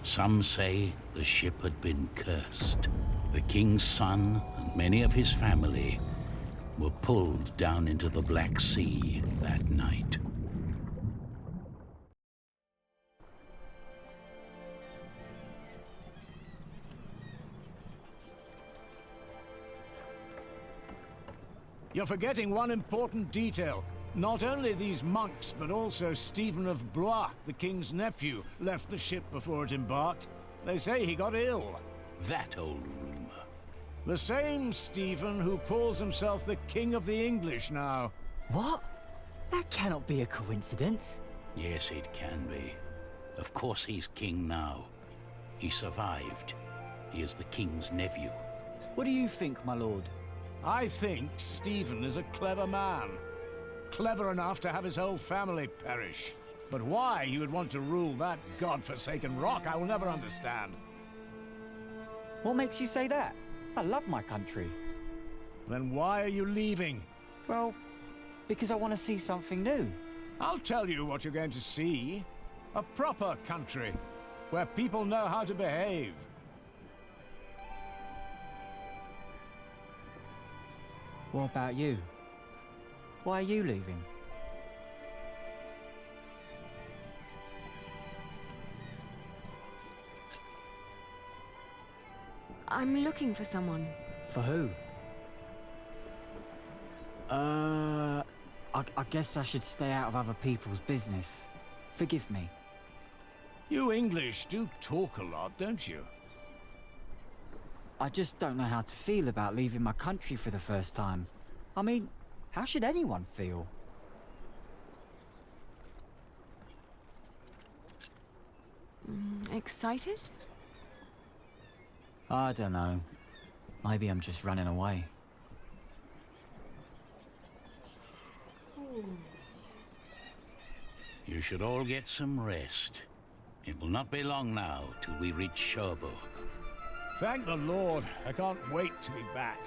Some say the ship had been cursed. The king's son and many of his family were pulled down into the Black Sea that night. You're forgetting one important detail. Not only these monks, but also Stephen of Blois, the king's nephew, left the ship before it embarked. They say he got ill. That old rumor. The same Stephen who calls himself the King of the English now. What? That cannot be a coincidence. Yes, it can be. Of course he's king now. He survived. He is the king's nephew. What do you think, my lord? I think Stephen is a clever man. Clever enough to have his whole family perish. But why he would want to rule that godforsaken rock, I will never understand. What makes you say that? I love my country. Then why are you leaving? Well, because I want to see something new. I'll tell you what you're going to see. A proper country, where people know how to behave. What about you? Why are you leaving? I'm looking for someone. For who? I guess I should stay out of other people's business. Forgive me. You English do talk a lot, don't you? I just don't know how to feel about leaving my country for the first time. I mean, how should anyone feel? Excited? I don't know. Maybe I'm just running away. You should all get some rest. It will not be long now till we reach Cherbourg. Thank the Lord. I can't wait to be back.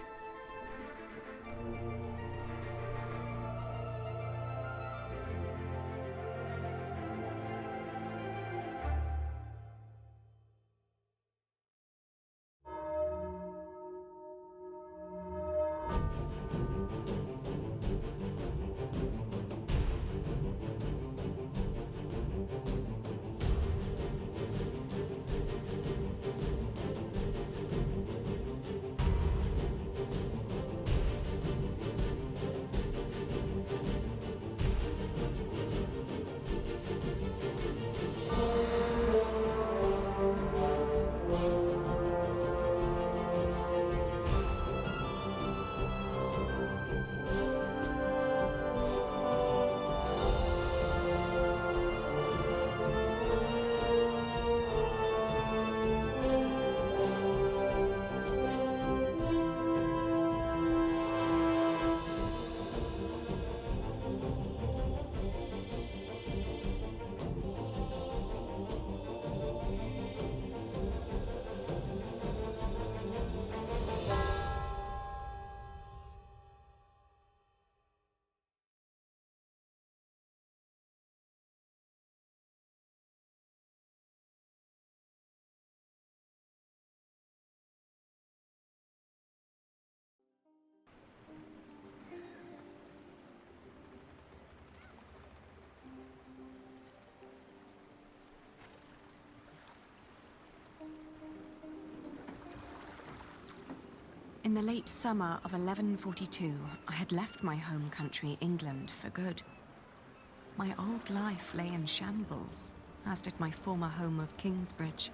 In the late summer of 1142, I had left my home country, England, for good. My old life lay in shambles, as did my former home of Kingsbridge.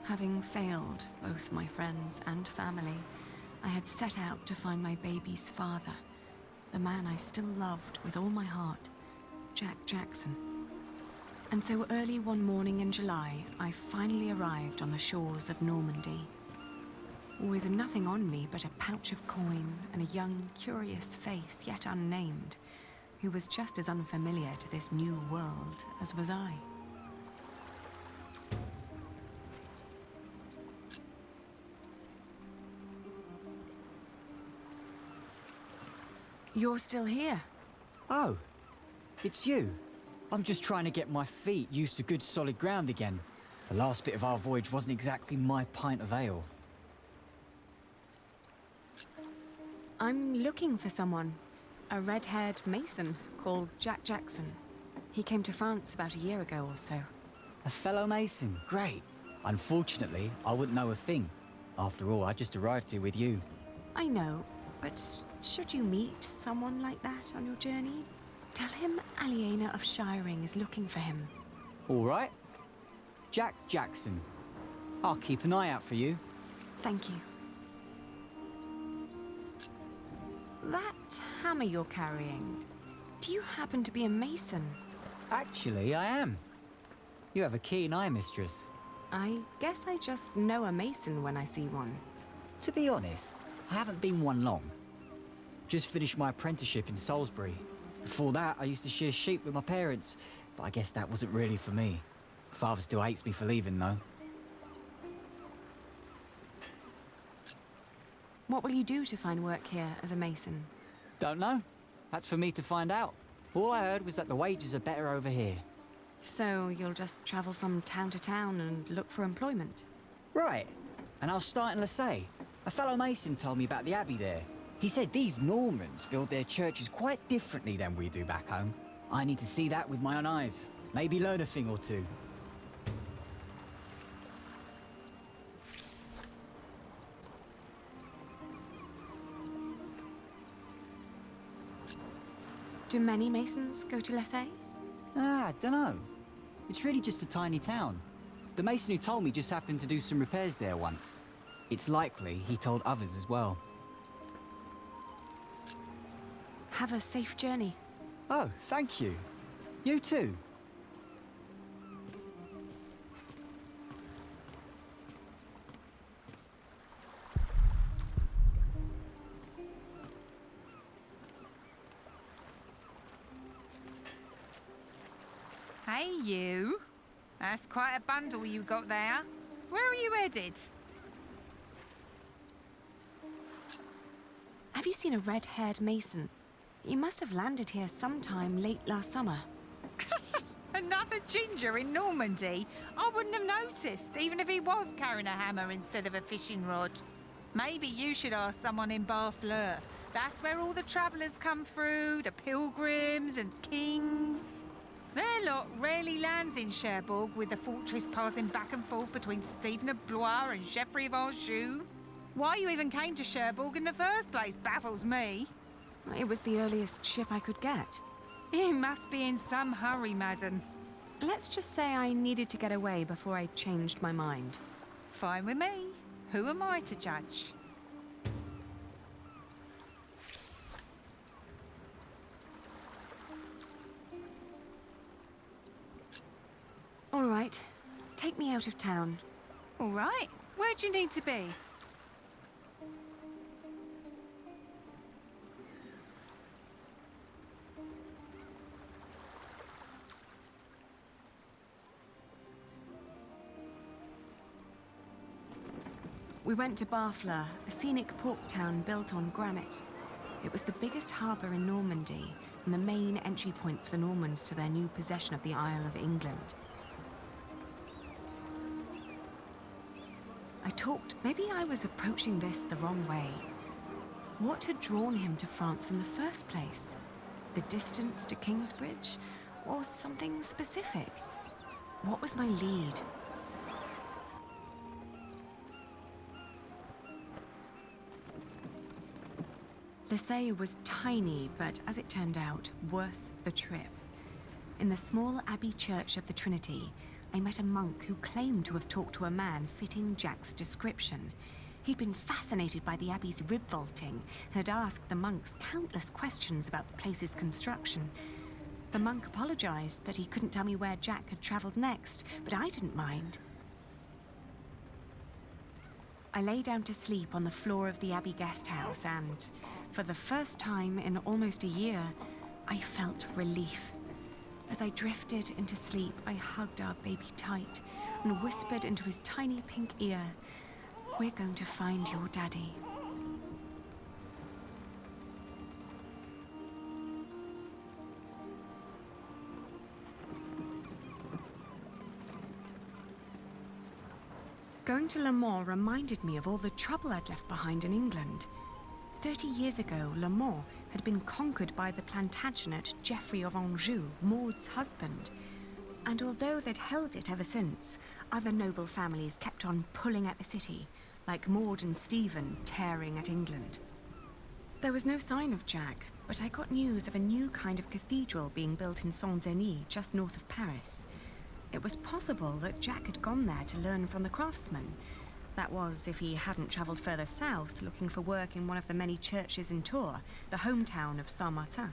Having failed both my friends and family, I had set out to find my baby's father, the man I still loved with all my heart, Jack Jackson. And so early one morning in July, I finally arrived on the shores of Normandy. With nothing on me but a pouch of coin and a young, curious face yet unnamed, who was just as unfamiliar to this new world as was I. You're still here? Oh, it's you. I'm just trying to get my feet used to good solid ground again. The last bit of our voyage wasn't exactly my pint of ale. I'm looking for someone. A red-haired mason called Jack Jackson. He came to France about a year ago or so. A fellow mason? Great. Unfortunately, I wouldn't know a thing. After all, I just arrived here with you. I know, but should you meet someone like that on your journey, tell him Aliena of Shiring is looking for him. All right. Jack Jackson. I'll keep an eye out for you. Thank you. That hammer you're carrying, do you happen to be a mason? Actually, I am. You have a keen eye, mistress. I guess I just know a mason when I see one. To be honest, I haven't been one long. Just finished my apprenticeship in Salisbury. Before that, I used to shear sheep with my parents, but I guess that wasn't really for me. Father still hates me for leaving, though. What will you do to find work here as a mason? Don't know. That's for me to find out. All I heard was that the wages are better over here. So you'll just travel from town to town and look for employment? Right. And I'll start in Lasay. A fellow mason told me about the abbey there. He said these Normans build their churches quite differently than we do back home. I need to see that with my own eyes. Maybe learn a thing or two. Do many masons go to Lasay? I dunno. It's really just a tiny town. The mason who told me just happened to do some repairs there once. It's likely he told others as well. Have a safe journey. Oh, thank you. You too. Hey, you. That's quite a bundle you got there. Where are you headed? Have you seen a red-haired mason? You must have landed here sometime late last summer. Another ginger in Normandy? I wouldn't have noticed, even if he was carrying a hammer instead of a fishing rod. Maybe you should ask someone in Barfleur. That's where all the travellers come through, the pilgrims and kings. Their lot rarely lands in Cherbourg, with the fortress passing back and forth between Stephen of Blois and Geoffrey of Anjou. Why you even came to Cherbourg in the first place baffles me. It was the earliest ship I could get. You must be in some hurry, madam. Let's just say I needed to get away before I changed my mind. Fine with me. Who am I to judge? All right. Take me out of town. All right. Where do you need to be? We went to Barfleur, a scenic port town built on granite. It was the biggest harbour in Normandy and the main entry point for the Normans to their new possession of the Isle of England. I talked, maybe I was approaching this the wrong way. What had drawn him to France in the first place? The distance to Kingsbridge? Or something specific? What was my lead? Lasay was tiny, but as it turned out, worth the trip. In the small abbey church of the Trinity, I met a monk who claimed to have talked to a man fitting Jack's description. He'd been fascinated by the Abbey's rib vaulting and had asked the monks countless questions about the place's construction. The monk apologized that he couldn't tell me where Jack had traveled next, but I didn't mind. I lay down to sleep on the floor of the Abbey guest house and, for the first time in almost a year, I felt relief. As I drifted into sleep, I hugged our baby tight and whispered into his tiny pink ear, "We're going to find your daddy." Going to Le Mans reminded me of all the trouble I'd left behind in England. 30 years ago, Le Mans had been conquered by the Plantagenet Geoffrey of Anjou, Maud's husband. And although they'd held it ever since, other noble families kept on pulling at the city, like Maud and Stephen tearing at England. There was no sign of Jack, but I got news of a new kind of cathedral being built in Saint-Denis, just north of Paris. It was possible that Jack had gone there to learn from the craftsmen. That was, if he hadn't travelled further south, looking for work in one of the many churches in Tours, the hometown of Saint-Martin.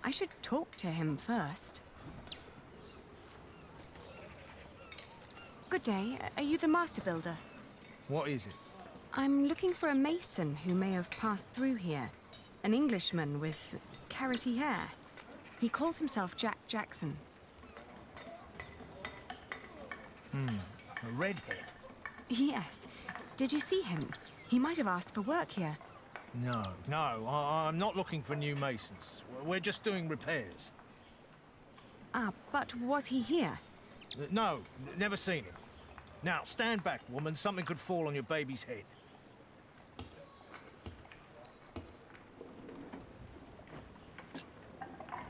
I should talk to him first. Good day. Are you the master builder? What is it? I'm looking for a mason who may have passed through here. An Englishman with carroty hair. He calls himself Jack Jackson. A redhead? Yes. Did you see him? He might have asked for work here. No, I'm not looking for new masons. We're just doing repairs. Ah, but was he here? No, never seen him. Now, stand back, woman. Something could fall on your baby's head.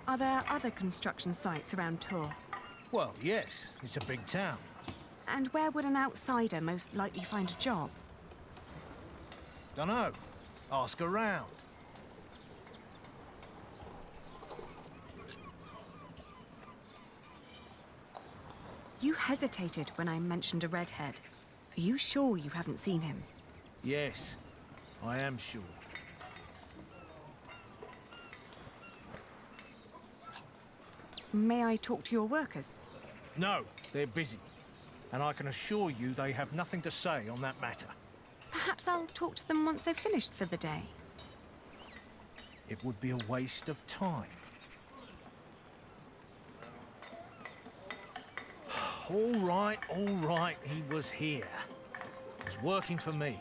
Are there other construction sites around Tours? Well, yes. It's a big town. And where would an outsider most likely find a job? Dunno. Ask around. You hesitated when I mentioned a redhead. Are you sure you haven't seen him? Yes, I am sure. May I talk to your workers? No, they're busy. And I can assure you they have nothing to say on that matter. Perhaps I'll talk to them once they've finished for the day. It would be a waste of time. All right, he was here. He was working for me.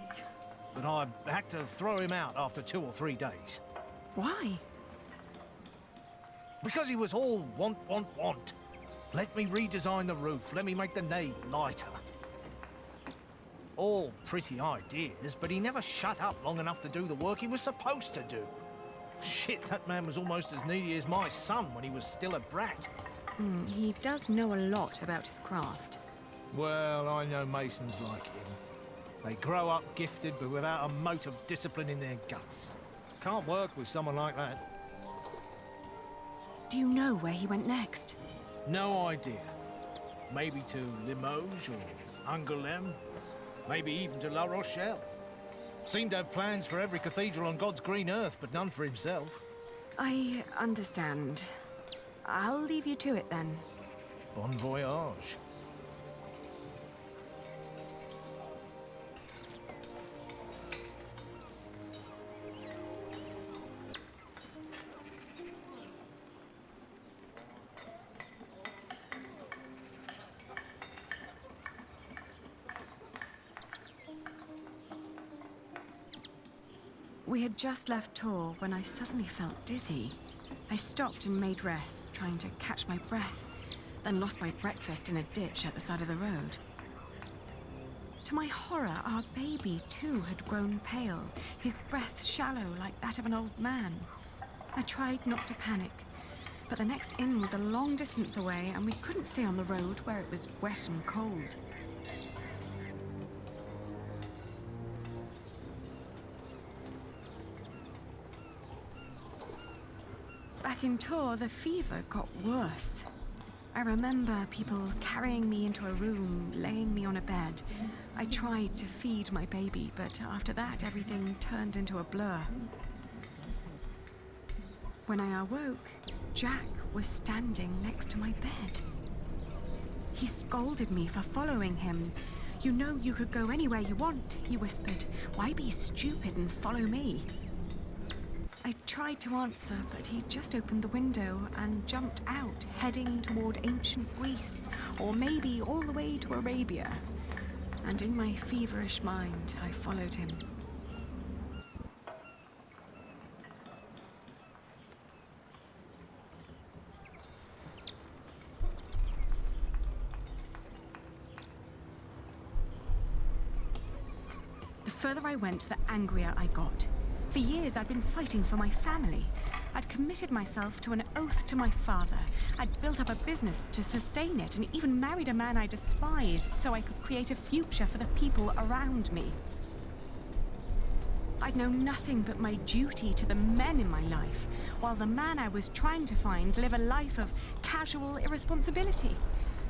But I had to throw him out after 2 or 3 days. Why? Because he was all want. Let me redesign the roof, let me make the nave lighter. All pretty ideas, but he never shut up long enough to do the work he was supposed to do. Shit, that man was almost as needy as my son when he was still a brat. He does know a lot about his craft. Well, I know masons like him. They grow up gifted, but without a mote of discipline in their guts. Can't work with someone like that. Do you know where he went next? No idea. Maybe to Limoges or Angoulême. Maybe even to La Rochelle. Seemed to have plans for every cathedral on God's green earth, but none for himself. I understand. I'll leave you to it then. Bon voyage. We had just left Tours when I suddenly felt dizzy. I stopped and made rest, trying to catch my breath, then lost my breakfast in a ditch at the side of the road. To my horror, our baby too had grown pale, his breath shallow like that of an old man. I tried not to panic, but the next inn was a long distance away and we couldn't stay on the road where it was wet and cold. Back in Tor, the fever got worse. I remember people carrying me into a room, laying me on a bed. I tried to feed my baby, but after that, everything turned into a blur. When I awoke, Jack was standing next to my bed. He scolded me for following him. "You know you could go anywhere you want," he whispered. "Why be stupid and follow me?" I tried to answer, but he just opened the window and jumped out, heading toward ancient Greece, or maybe all the way to Arabia. And in my feverish mind, I followed him. The further I went, the angrier I got. For years, I'd been fighting for my family. I'd committed myself to an oath to my father. I'd built up a business to sustain it and even married a man I despised so I could create a future for the people around me. I'd known nothing but my duty to the men in my life, while the man I was trying to find lived a life of casual irresponsibility.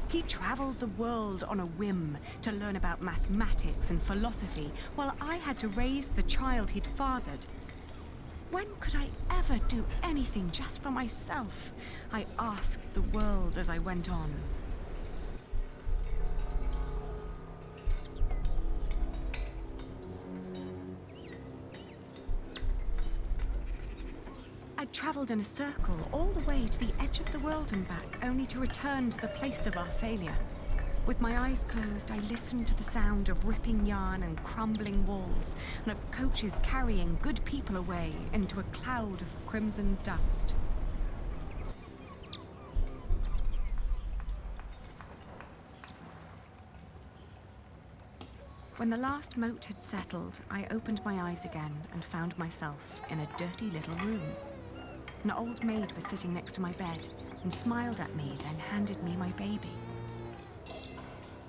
He traveled the world on a whim to learn about mathematics and philosophy, while I had to raise the child he'd fathered. When could I ever do anything just for myself? I asked the world as I went on. I travelled in a circle all the way to the edge of the world and back, only to return to the place of our failure. With my eyes closed, I listened to the sound of ripping yarn and crumbling walls, and of coaches carrying good people away into a cloud of crimson dust. When the last moat had settled, I opened my eyes again and found myself in a dirty little room. An old maid was sitting next to my bed and smiled at me, then handed me my baby.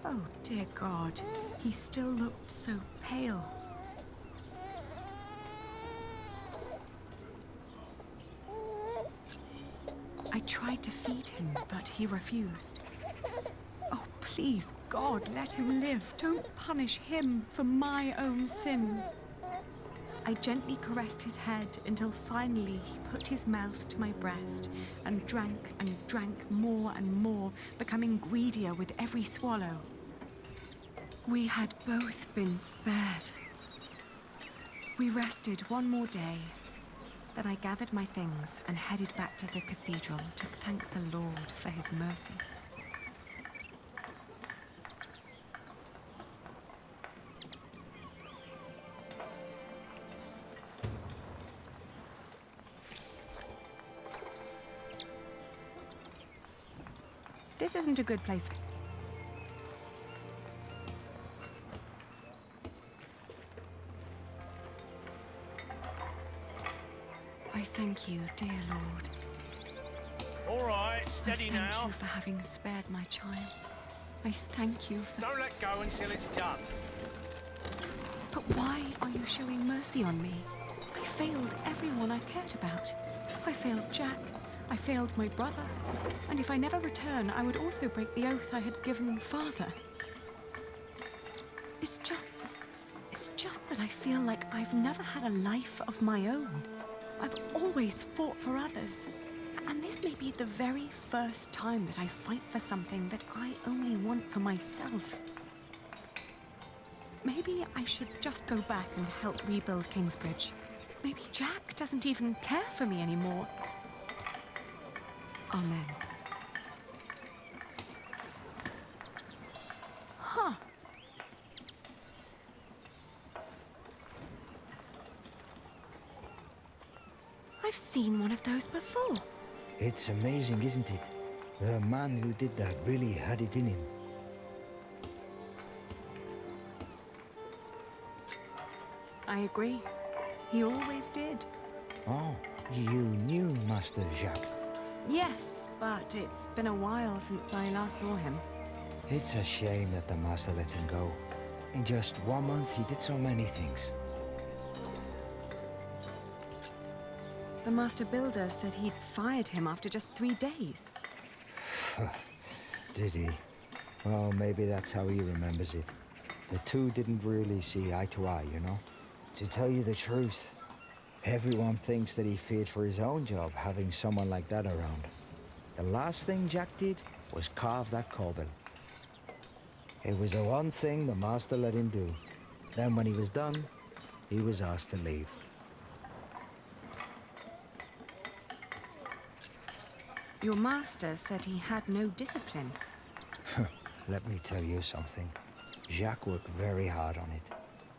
Oh, dear God, he still looked so pale. I tried to feed him, but he refused. Oh, please, God, let him live. Don't punish him for my own sins. I gently caressed his head until finally he put his mouth to my breast and drank more and more, becoming greedier with every swallow. We had both been spared. We rested one more day. Then I gathered my things and headed back to the cathedral to thank the Lord for his mercy. This isn't a good place. I thank you, dear Lord. All right, steady now. I thank you for having spared my child. I thank you for... Don't let go until it's done. But why are you showing mercy on me? I failed everyone I cared about. I failed Jack. I failed my brother. And if I never return, I would also break the oath I had given Father. It's just that I feel like I've never had a life of my own. I've always fought for others. And this may be the very first time that I fight for something that I only want for myself. Maybe I should just go back and help rebuild Kingsbridge. Maybe Jack doesn't even care for me anymore. Amen. Huh. I've seen one of those before. It's amazing, isn't it? The man who did that really had it in him. I agree. He always did. Oh, you knew Master Jacques. Yes, but it's been a while since I last saw him. It's a shame that the Master let him go. In just 1 month, he did so many things. The Master Builder said he'd fired him after just 3 days. Did he? Well, maybe that's how he remembers it. The two didn't really see eye to eye, you know? To tell you the truth, everyone thinks that he feared for his own job, having someone like that around. The last thing Jack did was carve that corbel. It was the one thing the Master let him do. Then when he was done, he was asked to leave. Your master said he had no discipline. Let me tell you something. Jacques worked very hard on it.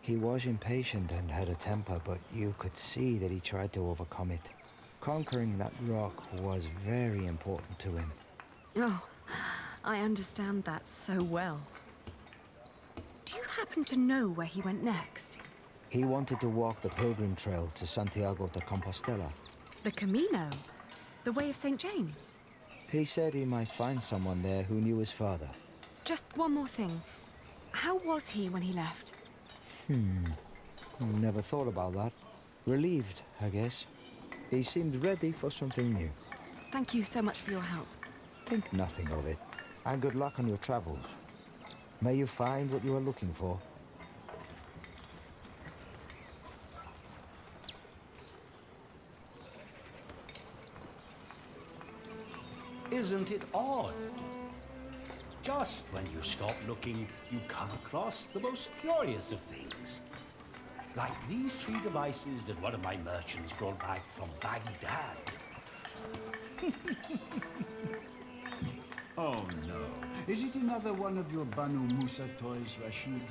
He was impatient and had a temper, but you could see that he tried to overcome it. Conquering that rock was very important to him. Oh, I understand that so well. Do you happen to know where he went next? He wanted to walk the pilgrim trail to Santiago de Compostela. The Camino? The Way of St. James? He said he might find someone there who knew his father. Just one more thing. How was he when he left? Never thought about that. Relieved, I guess. He seemed ready for something new. Thank you so much for your help. Think nothing of it. And good luck on your travels. May you find what you are looking for. Isn't it odd? Just when you stop looking, you come across the most curious of things. Like these 3 devices that one of my merchants brought back from Baghdad. Oh no. Is it another one of your Banu Musa toys, Rashid?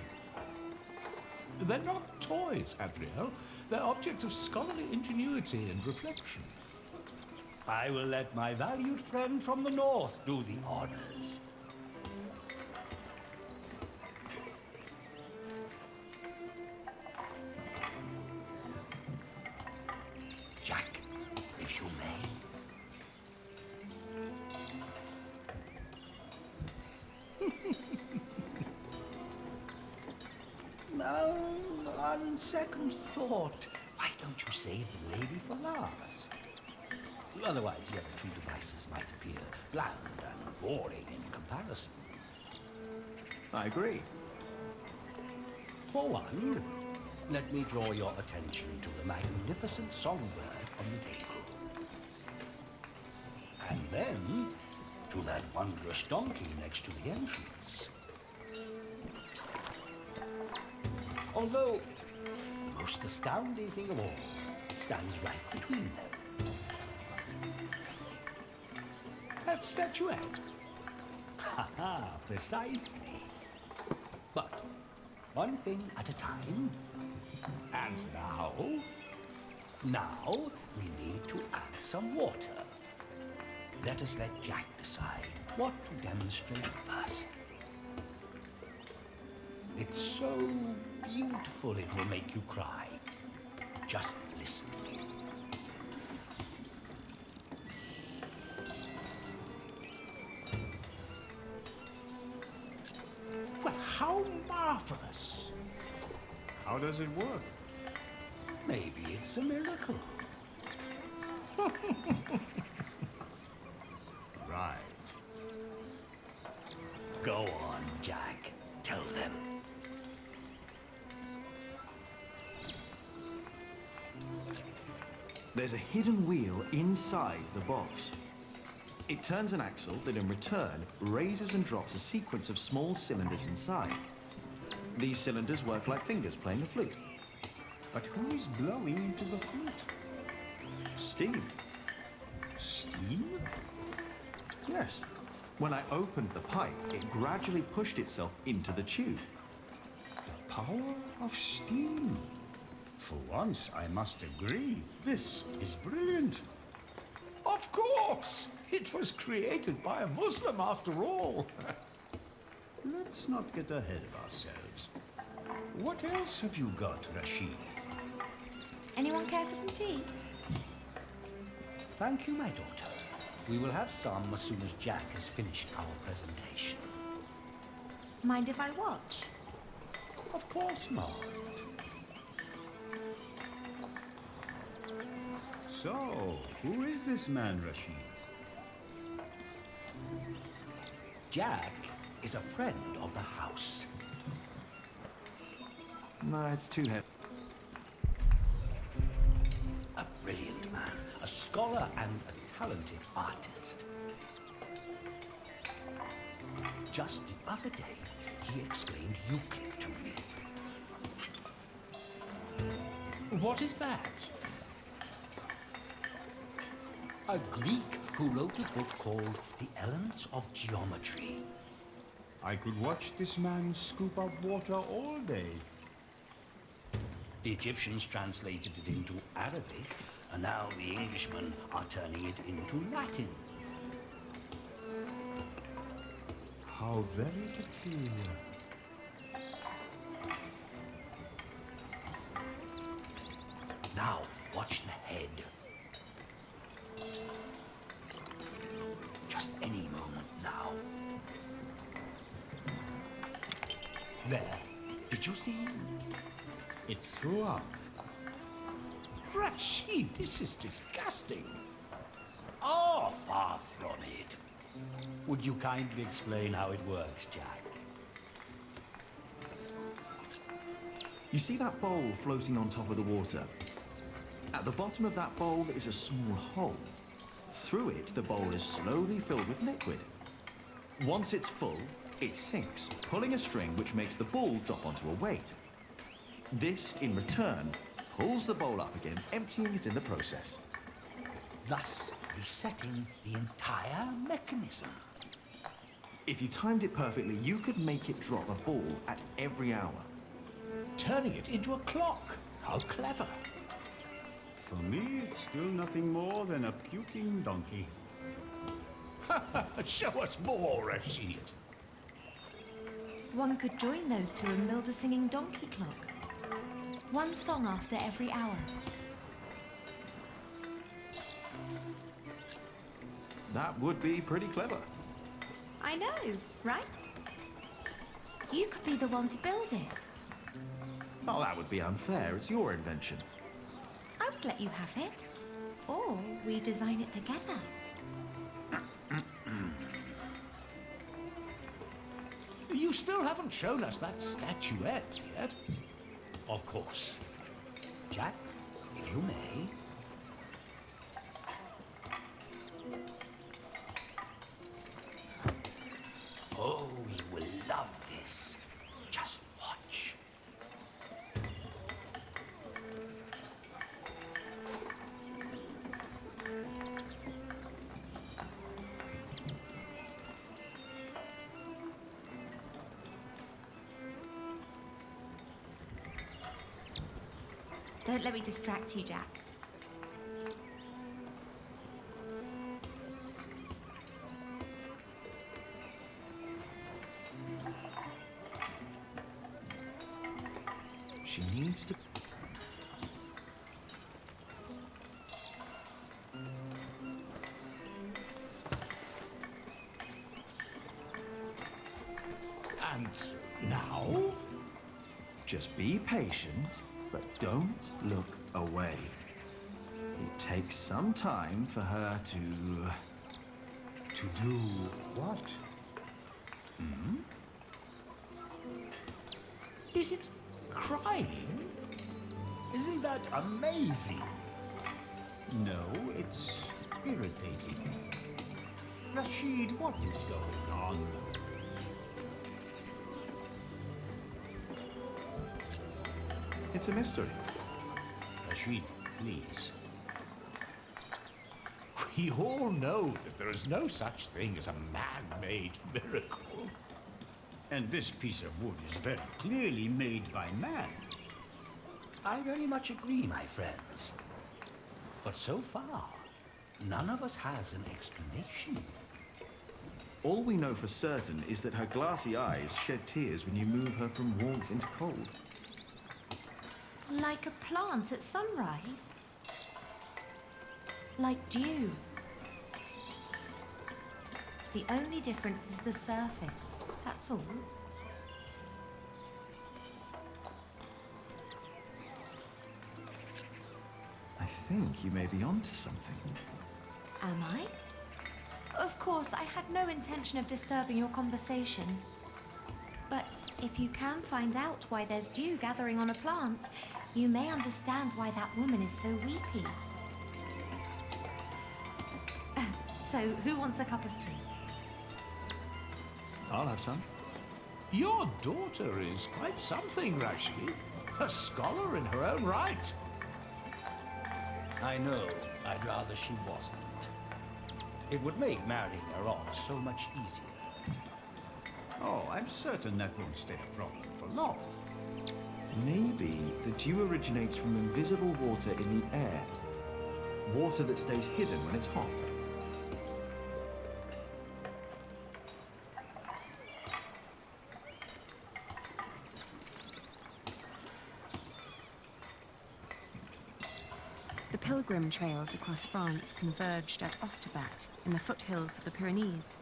They're not toys, Adriel. They're objects of scholarly ingenuity and reflection. I will let my valued friend from the north do the honors. Jack, if you may. Now, on second thought, why don't you save the lady for last? Otherwise, the other 2 devices might appear bland and boring in comparison. I agree. For one, let me draw your attention to the magnificent songbird on the table. And then to that wondrous donkey next to the entrance. Although, the most astounding thing of all stands right between them. That statuette? Ha-ha, precisely. But one thing at a time. And now we need to add some water. Let us let Jack decide what to demonstrate first. It's so beautiful it will make you cry. Just listen. Well, how marvelous! How does it work? Maybe it's a miracle. Right. Go on, Jack. Tell them. There's a hidden wheel inside the box. It turns an axle that in return raises and drops a sequence of small cylinders inside. These cylinders work like fingers playing a flute. But who is blowing into the flute? Steam. Steam? Yes. When I opened the pipe, it gradually pushed itself into the tube. The power of steam. For once, I must agree. This is brilliant. Of course! It was created by a Muslim after all. Let's not get ahead of ourselves. What else have you got, Rashid? Anyone care for some tea? Thank you, my daughter. We will have some as soon as Jack has finished our presentation. Mind if I watch? Of course not. So, who is this man, Rashid? Jack is a friend of the house. No, it's too heavy. A brilliant man, a scholar and a talented artist. Just the other day, he explained Euclid to me. What is that? A Greek who wrote a book called The Elements of Geometry. I could watch this man scoop up water all day. The Egyptians translated it into Arabic, and now the Englishmen are turning it into Latin. How very peculiar. Now, watch the head. Just any moment now. There. Did you see? It threw up. Rashid, this is disgusting. Oh, far from it. Would you kindly explain how it works, Jack? You see that bowl floating on top of the water? At the bottom of that bowl is a small hole. Through it, the bowl is slowly filled with liquid. Once it's full, it sinks, pulling a string which makes the ball drop onto a weight. This, in return, pulls the bowl up again, emptying it in the process. Thus resetting the entire mechanism. If you timed it perfectly, you could make it drop a ball at every hour. Turning it into a clock. How clever. For me, it's still nothing more than a puking donkey. Show us more, Rashid. One could join those two and build a singing donkey clock. One song after every hour. That would be pretty clever. I know, right? You could be the one to build it. Oh, that would be unfair. It's your invention. I would let you have it. Or we design it together. You still haven't shown us that statuette yet. Of course. Jack, if you may. Oh, you will love this. Just watch. Don't let me distract you, Jack. She needs to... And now? Just be patient, but don't look away. It takes some time for her to... To do what? Hmm? Is it crying? Isn't that amazing? No, it's irritating. Rashid, what is going on? It's a mystery. Rashid, please. We all know that there is no such thing as a man-made miracle. And this piece of wood is very clearly made by man. I very much agree, my friends. But so far, none of us has an explanation. All we know for certain is that her glassy eyes shed tears when you move her from warmth into cold. Like a plant at sunrise? Like dew? The only difference is the surface, that's all. I think you may be onto something. Am I? Of course, I had no intention of disturbing your conversation. But if you can find out why there's dew gathering on a plant, you may understand why that woman is so weepy. So, who wants a cup of tea? I'll have some. Your daughter is quite something, Rashid. A scholar in her own right. I know. I'd rather she wasn't. It would make marrying her off so much easier. Oh, I'm certain that won't stay a problem for long. Maybe the dew originates from invisible water in the air. Water that stays hidden when it's hot. The pilgrim trails across France converged at Osterbat, in the foothills of the Pyrenees.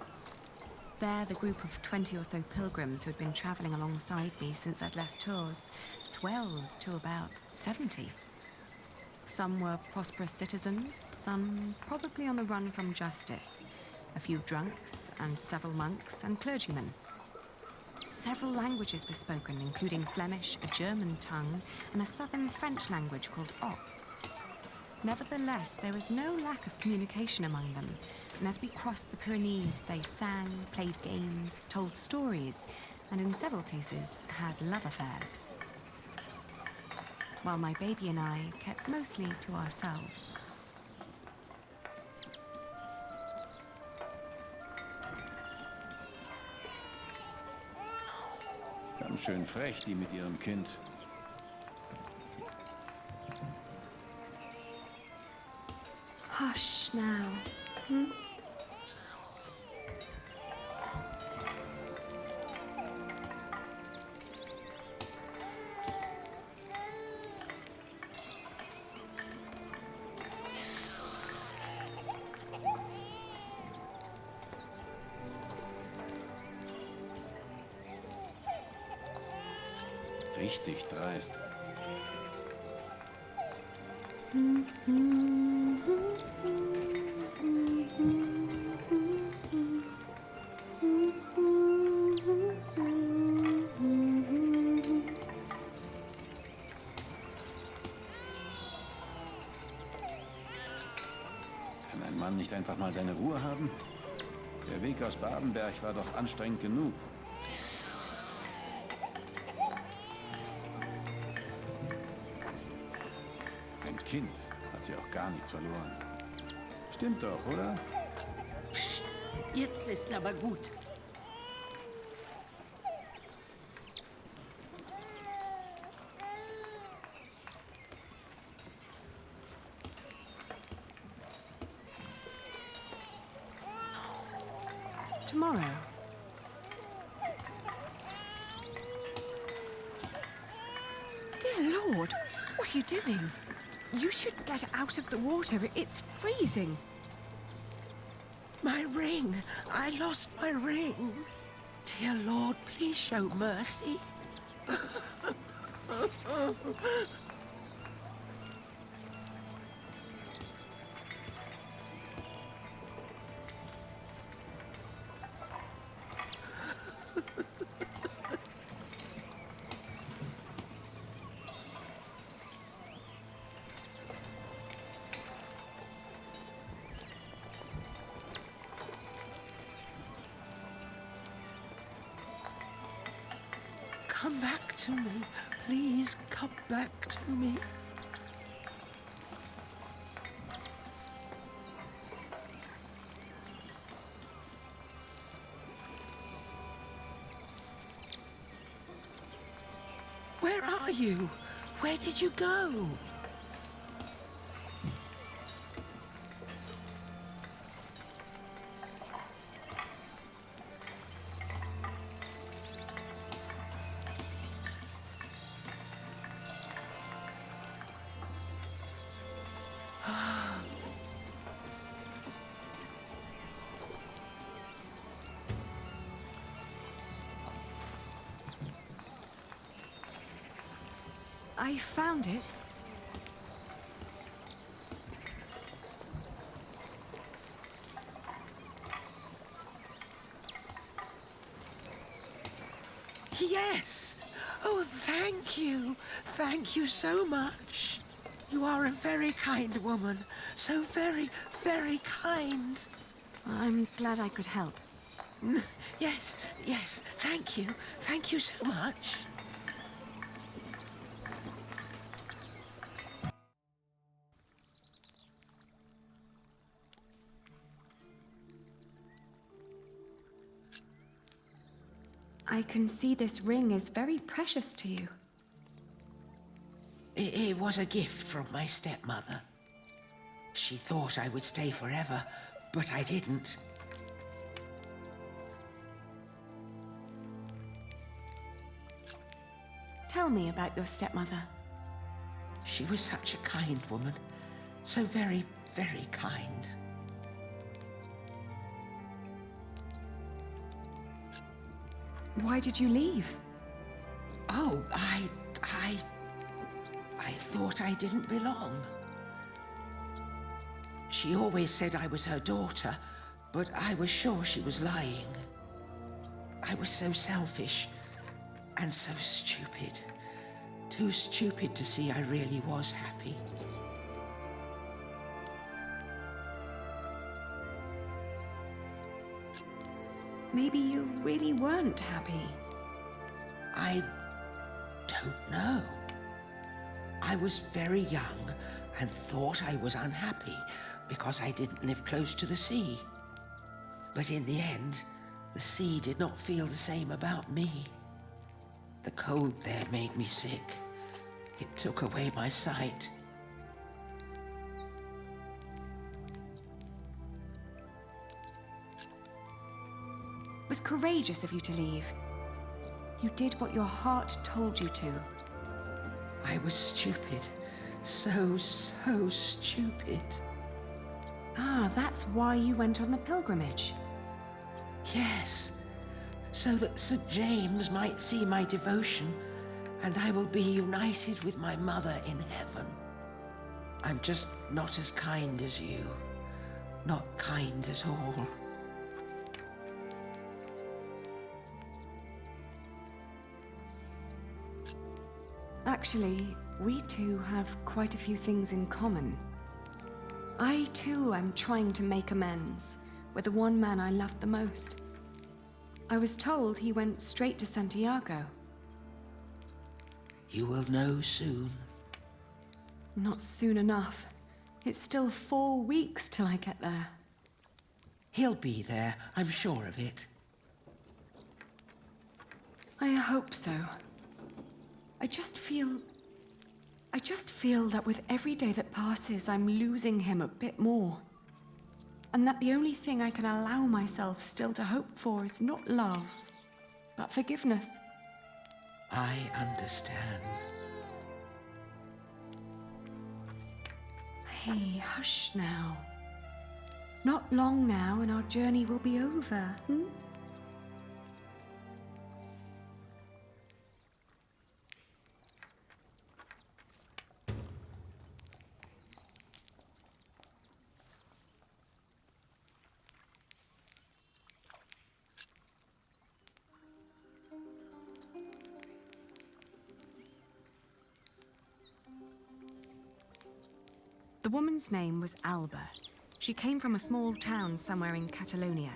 There, the group of 20 or so pilgrims who had been travelling alongside me since I'd left Tours swelled to about 70. Some were prosperous citizens, some probably on the run from justice, a few drunks, and several monks and clergymen. Several languages were spoken, including Flemish, a German tongue, and a southern French language called Oc. Nevertheless, there was no lack of communication among them, and as we crossed the Pyrenees, they sang, played games, told stories, and in several cases had love affairs. While my baby and I kept mostly to ourselves. Ganz schön frech, die mit ihrem Kind. Hush now. Hmm? Richtig dreist. Kann ein Mann nicht einfach mal seine Ruhe haben? Der Weg aus Babenberg war doch anstrengend genug. Ein Kind hat ja auch gar nichts verloren. Stimmt doch, oder? Jetzt ist aber gut. Tomorrow. Dear Lord, what are you doing? You should get out of the water. It's freezing. My ring. I lost my ring. Dear Lord, please show mercy. Come back to me. Please come back to me. Where are you? Where did you go? I found it. Yes! Oh, thank you. Thank you so much. You are a very kind woman. So very, very kind. I'm glad I could help. Yes, yes, thank you. Thank you so much. I can see this ring is very precious to you. It was a gift from my stepmother. She thought I would stay forever, but I didn't. Tell me about your stepmother. She was such a kind woman. So very, very kind. Why did you leave? Oh, I thought I didn't belong. She always said I was her daughter, but I was sure she was lying. I was so selfish and so stupid. Too stupid to see I really was happy. Maybe you really weren't happy. I don't know. I was very young and thought I was unhappy because I didn't live close to the sea. But in the end, the sea did not feel the same about me. The cold there made me sick. It took away my sight. It was courageous of you to leave. You did what your heart told you to. I was stupid. So stupid. Ah, that's why you went on the pilgrimage. Yes, so that St. James might see my devotion, and I will be united with my mother in heaven. I'm just not as kind as you. Not kind at all. Actually, we two have quite a few things in common. I too am trying to make amends with the one man I loved the most. I was told he went straight to Santiago. You will know soon. Not soon enough. It's still 4 weeks till I get there. He'll be there, I'm sure of it. I hope so. I just feel that with every day that passes, I'm losing him a bit more. And that the only thing I can allow myself still to hope for is not love, but forgiveness. I understand. Hey, hush now. Not long now and our journey will be over, The woman's name was Alba. She came from a small town somewhere in Catalonia.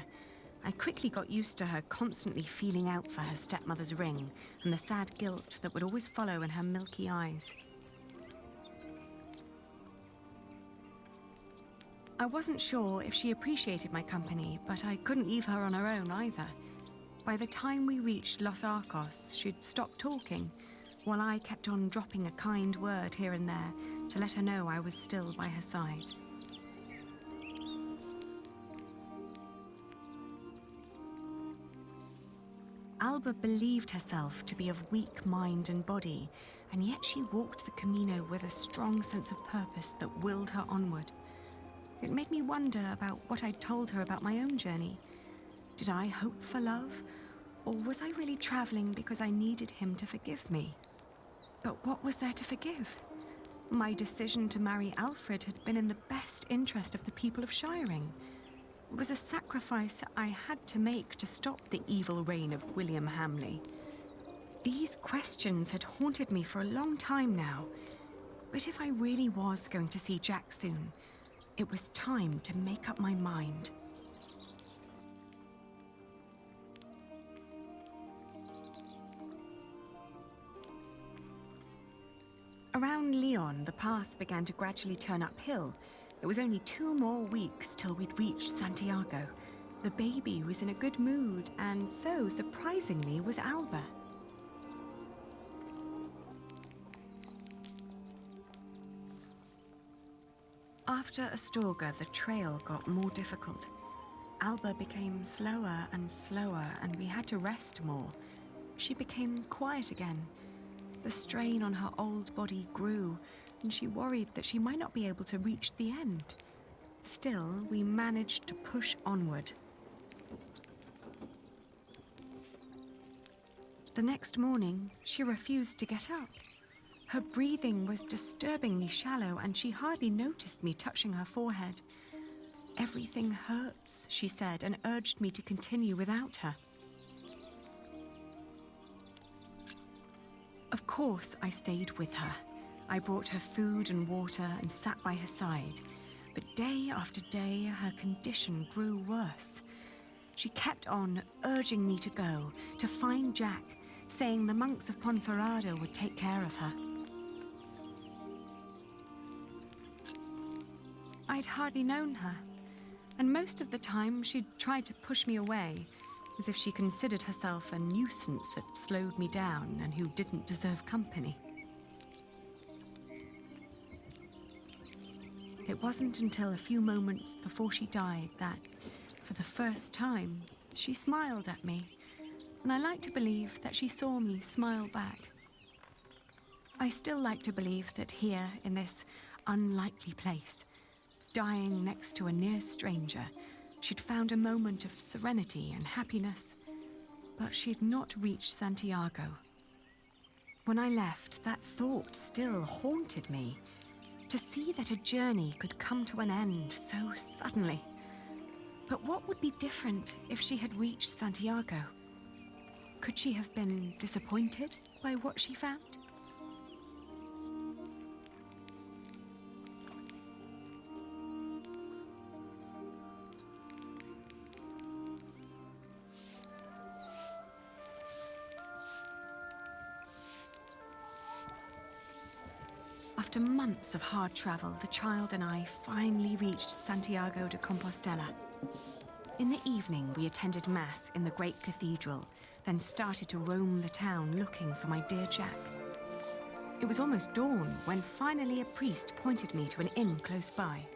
I quickly got used to her constantly feeling out for her stepmother's ring and the sad guilt that would always follow in her milky eyes. I wasn't sure if she appreciated my company, but I couldn't leave her on her own either. By the time we reached Los Arcos, she'd stopped talking, while I kept on dropping a kind word here and there to let her know I was still by her side. Alba believed herself to be of weak mind and body, and yet she walked the Camino with a strong sense of purpose that willed her onward. It made me wonder about what I'd told her about my own journey. Did I hope for love, or was I really traveling because I needed him to forgive me? But what was there to forgive? My decision to marry Alfred had been in the best interest of the people of Shiring. It was a sacrifice I had to make to stop the evil reign of William Hamley. These questions had haunted me for a long time now. But if I really was going to see Jack soon, it was time to make up my mind. Around Lyon, the path began to gradually turn uphill. It was only 2 more weeks till we'd reached Santiago. The baby was in a good mood, and so, surprisingly, was Alba. After Astorga, the trail got more difficult. Alba became slower and slower, and we had to rest more. She became quiet again. The strain on her old body grew, and she worried that she might not be able to reach the end. Still, we managed to push onward. The next morning, she refused to get up. Her breathing was disturbingly shallow, and she hardly noticed me touching her forehead. "Everything hurts," she said, and urged me to continue without her. Of course, I stayed with her. I brought her food and water and sat by her side. But day after day, her condition grew worse. She kept on urging me to go, to find Jack, saying the monks of Ponferrada would take care of her. I'd hardly known her, and most of the time she'd tried to push me away, as if she considered herself a nuisance that slowed me down and who didn't deserve company. It wasn't until a few moments before she died that, for the first time, she smiled at me, and I like to believe that she saw me smile back. I still like to believe that here, in this unlikely place, dying next to a near stranger, she'd found a moment of serenity and happiness, but she'd not reached Santiago. When I left, that thought still haunted me. To see that a journey could come to an end so suddenly. But what would be different if she had reached Santiago? Could she have been disappointed by what she found? After months of hard travel, the child and I finally reached Santiago de Compostela. In the evening, we attended Mass in the great cathedral, then started to roam the town looking for my dear Jack. It was almost dawn when finally a priest pointed me to an inn close by.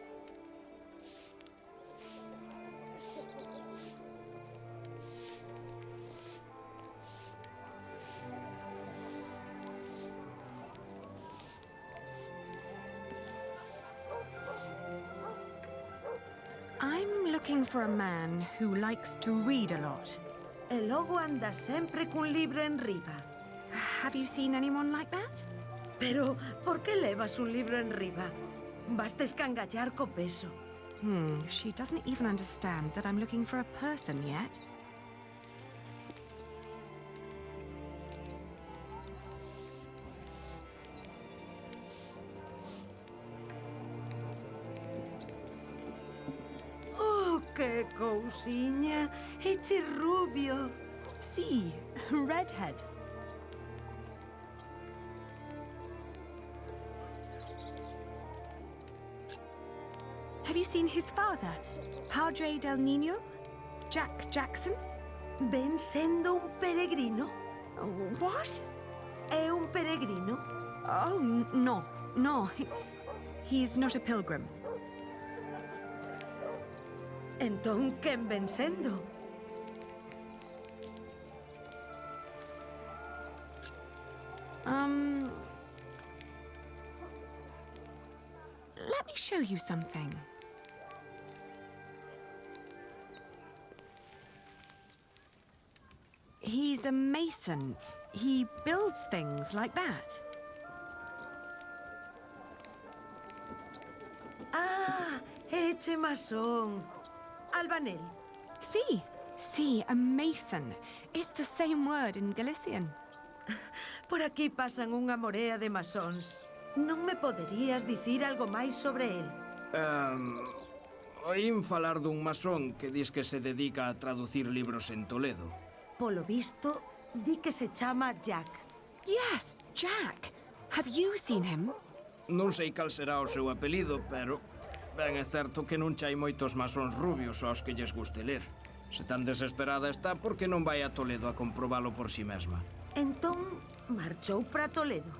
Looking for a man who likes to read a lot. E logo anda sempre cun libro en riba. Have you seen anyone like that? Pero, por que levas un libro en riba? Vas escangallar co peso. She doesn't even understand that I'm looking for a person yet. Que cousinha, it's rubio. See, redhead. Have you seen his father, Padre del Niño? Jack Jackson? Ven sendo un peregrino. What? É un peregrino? Oh, no. He's not a pilgrim. Entón, quen ven sendo? Let me show you something. He's a mason. He builds things like that. Ah, Eche masón. Albanel. Sí, a mason. It's the same word in Galician. Por aquí pasan unha morea de masóns. Non me poderías dicir algo máis sobre el? Oín falar dun masón que dis que se dedica a traducir libros en Toledo. Polo visto, di que se chama Jack. Yes, Jack. Have you seen him? Non sei cal será o seu apelido, pero ben é certo que non chai moitos masóns rubios aos que lles guste ler. Se tan desesperada está, por que non vai a Toledo a comprobalo por si mesma? Entón, marchou para Toledo.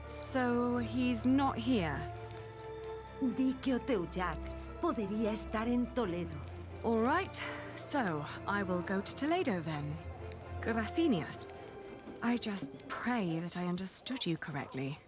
So, he's not here? Di que o teu Jack podería estar en Toledo. All right, so I will go to Toledo then. Gracias. I just pray that I understood you correctly.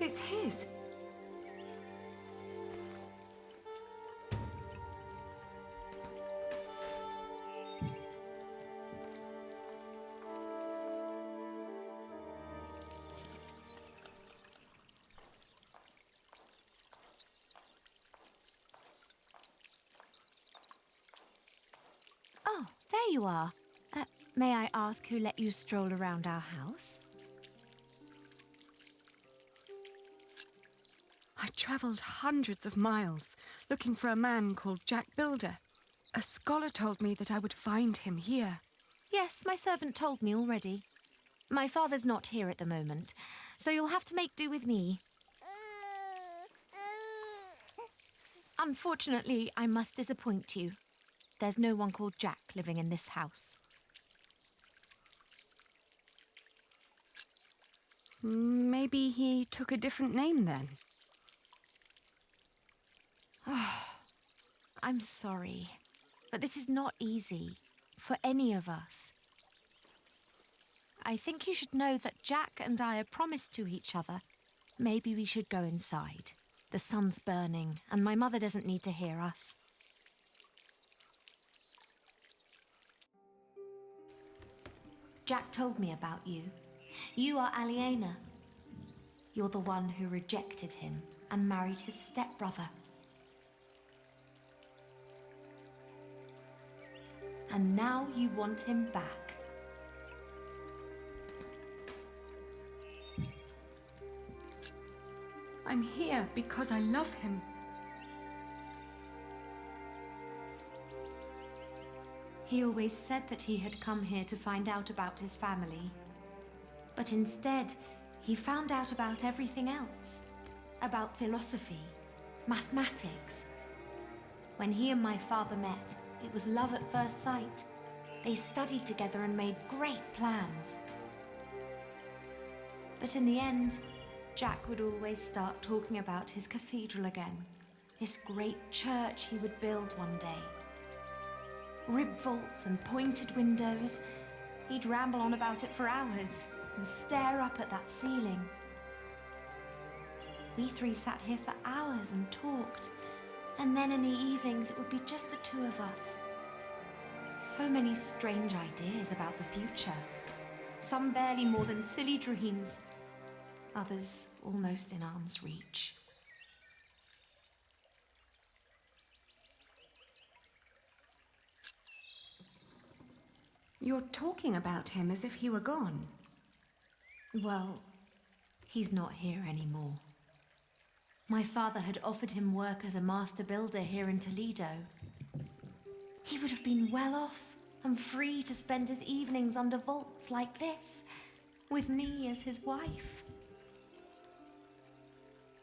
It's his. Oh, there you are. May I ask who let you stroll around our house? I travelled hundreds of miles looking for a man called Jack Builder. A scholar told me that I would find him here. Yes, my servant told me already. My father's not here at the moment, so you'll have to make do with me. Unfortunately, I must disappoint you. There's no one called Jack living in this house. Maybe he took a different name then. I'm sorry, but this is not easy for any of us. I think you should know that Jack and I are promised to each other. Maybe we should go inside. The sun's burning, and my mother doesn't need to hear us. Jack told me about you. You are Aliena. You're the one who rejected him and married his stepbrother. And now you want him back. I'm here because I love him. He always said that he had come here to find out about his family. But instead, he found out about everything else. About philosophy, mathematics. When he and my father met, it was love at first sight. They studied together and made great plans. But in the end, Jack would always start talking about his cathedral again. This great church he would build one day. Rib vaults and pointed windows. He'd ramble on about it for hours and stare up at that ceiling. We three sat here for hours and talked. And then in the evenings, it would be just the two of us. So many strange ideas about the future. Some barely more than silly dreams. Others almost in arm's reach. You're talking about him as if he were gone. Well, he's not here anymore. My father had offered him work as a master builder here in Toledo. He would have been well off and free to spend his evenings under vaults like this, with me as his wife.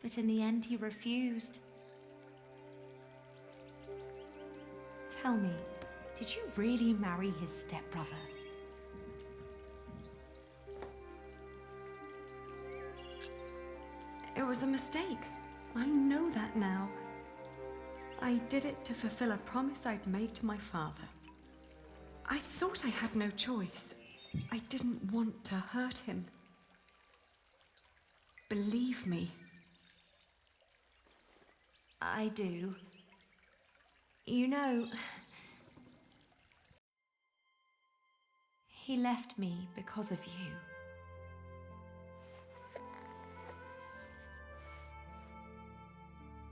But in the end, he refused. Tell me, did you really marry his stepbrother? It was a mistake. I know that now. I did it to fulfill a promise I'd made to my father. I thought I had no choice. I didn't want to hurt him. Believe me. I do. You know, he left me because of you.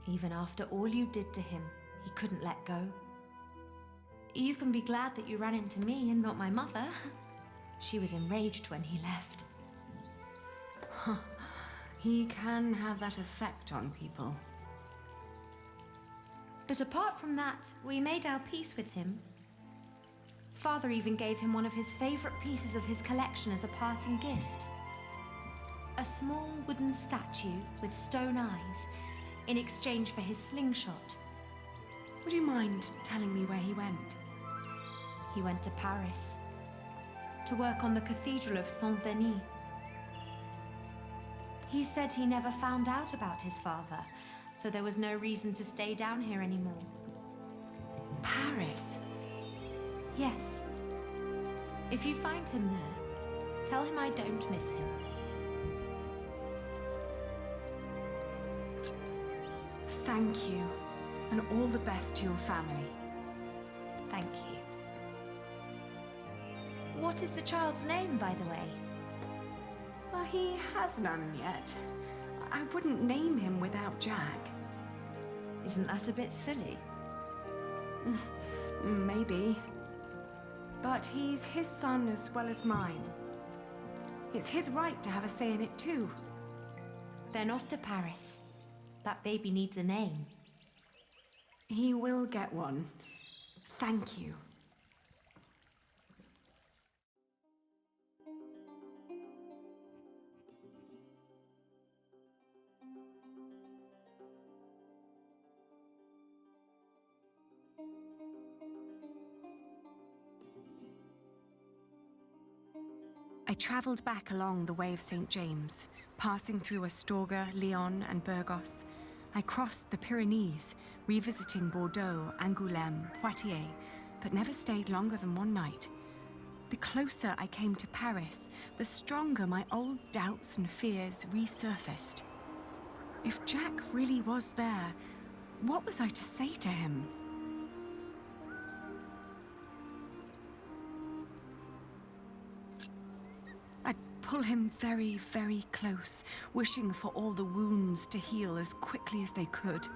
Even after all you did to him, he couldn't let go. You can be glad that you ran into me and not my mother. She was enraged when he left. He can have that effect on people. But apart from that, we made our peace with him. Father even gave him one of his favorite pieces of his collection as a parting gift. A small wooden statue with stone eyes in exchange for his slingshot. Would you mind telling me where he went? He went to Paris to work on the Cathedral of Saint-Denis. He said he never found out about his father, so there was no reason to stay down here anymore. Paris? Yes. If you find him there, tell him I don't miss him. Thank you, and all the best to your family. Thank you. What is the child's name, by the way? Well, he has none yet. I wouldn't name him without Jack. Isn't that a bit silly? Maybe. But he's his son as well as mine. It's his right to have a say in it too. Then off to Paris. That baby needs a name. He will get one. Thank you. I travelled back along the Way of St. James, passing through Astorga, Lyon, and Burgos. I crossed the Pyrenees, revisiting Bordeaux, Angoulême, Poitiers, but never stayed longer than one night. The closer I came to Paris, the stronger my old doubts and fears resurfaced. If Jack really was there, what was I to say to him? I'd pull him very, very close, wishing for all the wounds to heal as quickly as they could.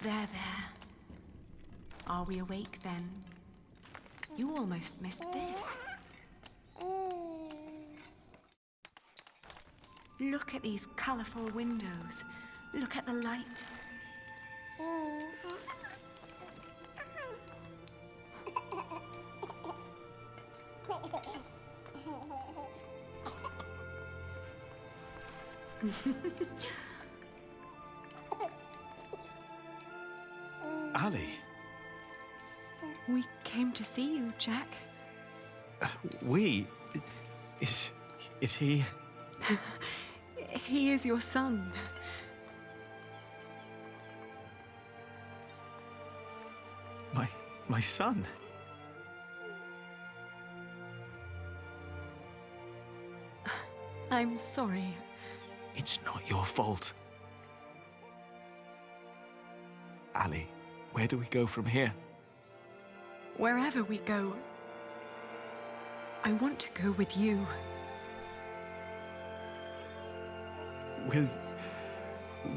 There. Are we awake then? You almost missed this. Look at these colourful windows. Look at the light. Ali. We came to see you, Jack. We? Is he? He is your son. My son? I'm sorry. It's not your fault. Ali, where do we go from here? Wherever we go, I want to go with you.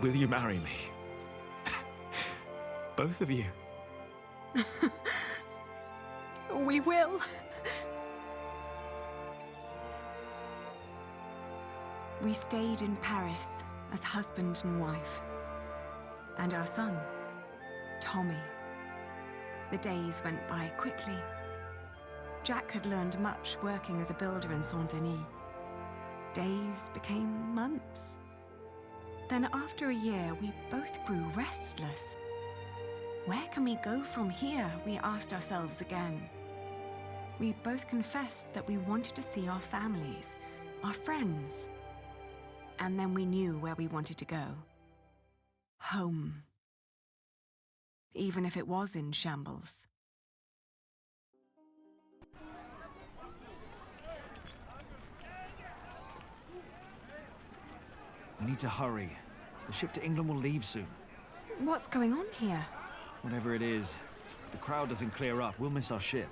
Will you marry me? Both of you. We will. We stayed in Paris as husband and wife. And our son, Tommy. The days went by quickly. Jack had learned much working as a builder in Saint-Denis. Days became months. Then after a year, we both grew restless. Where can we go from here, we asked ourselves again. We both confessed that we wanted to see our families, our friends. And then we knew where we wanted to go. Home. Even if it was in shambles. We need to hurry. The ship to England will leave soon. What's going on here? Whatever it is, if the crowd doesn't clear up, we'll miss our ship.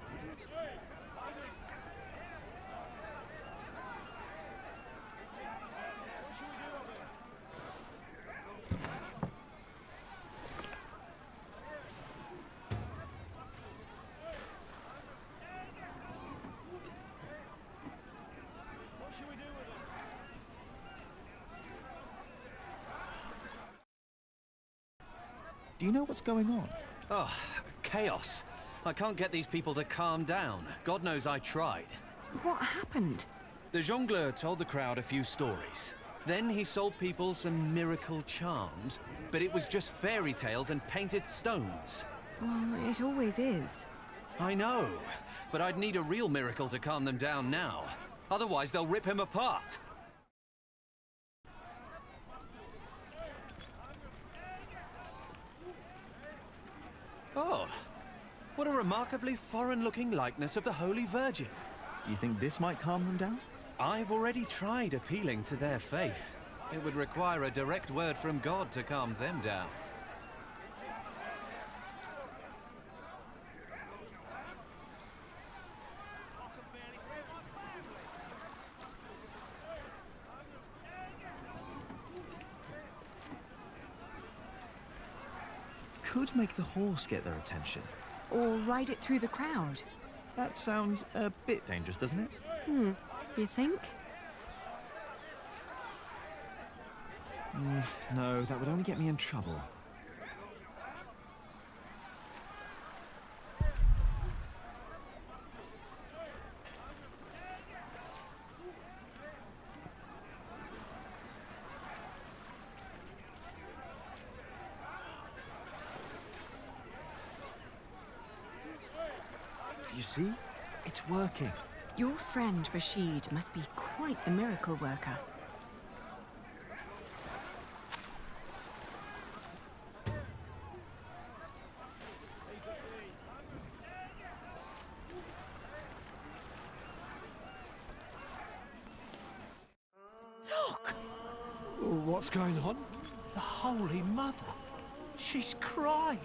Do you know what's going on? Oh, chaos. I can't get these people to calm down. God knows I tried. What happened? The jongleur told the crowd a few stories. Then he sold people some miracle charms, but it was just fairy tales and painted stones. Well, it always is. I know, but I'd need a real miracle to calm them down now. Otherwise, they'll rip him apart. Oh, what a remarkably foreign-looking likeness of the Holy Virgin. Do you think this might calm them down? I've already tried appealing to their faith. It would require a direct word from God to calm them down. Could make the horse get their attention. Or ride it through the crowd. That sounds a bit dangerous, doesn't it? You think? No, that would only get me in trouble. You see? It's working. Your friend Rashid must be quite the miracle worker. Look! What's going on? The Holy Mother. She's crying.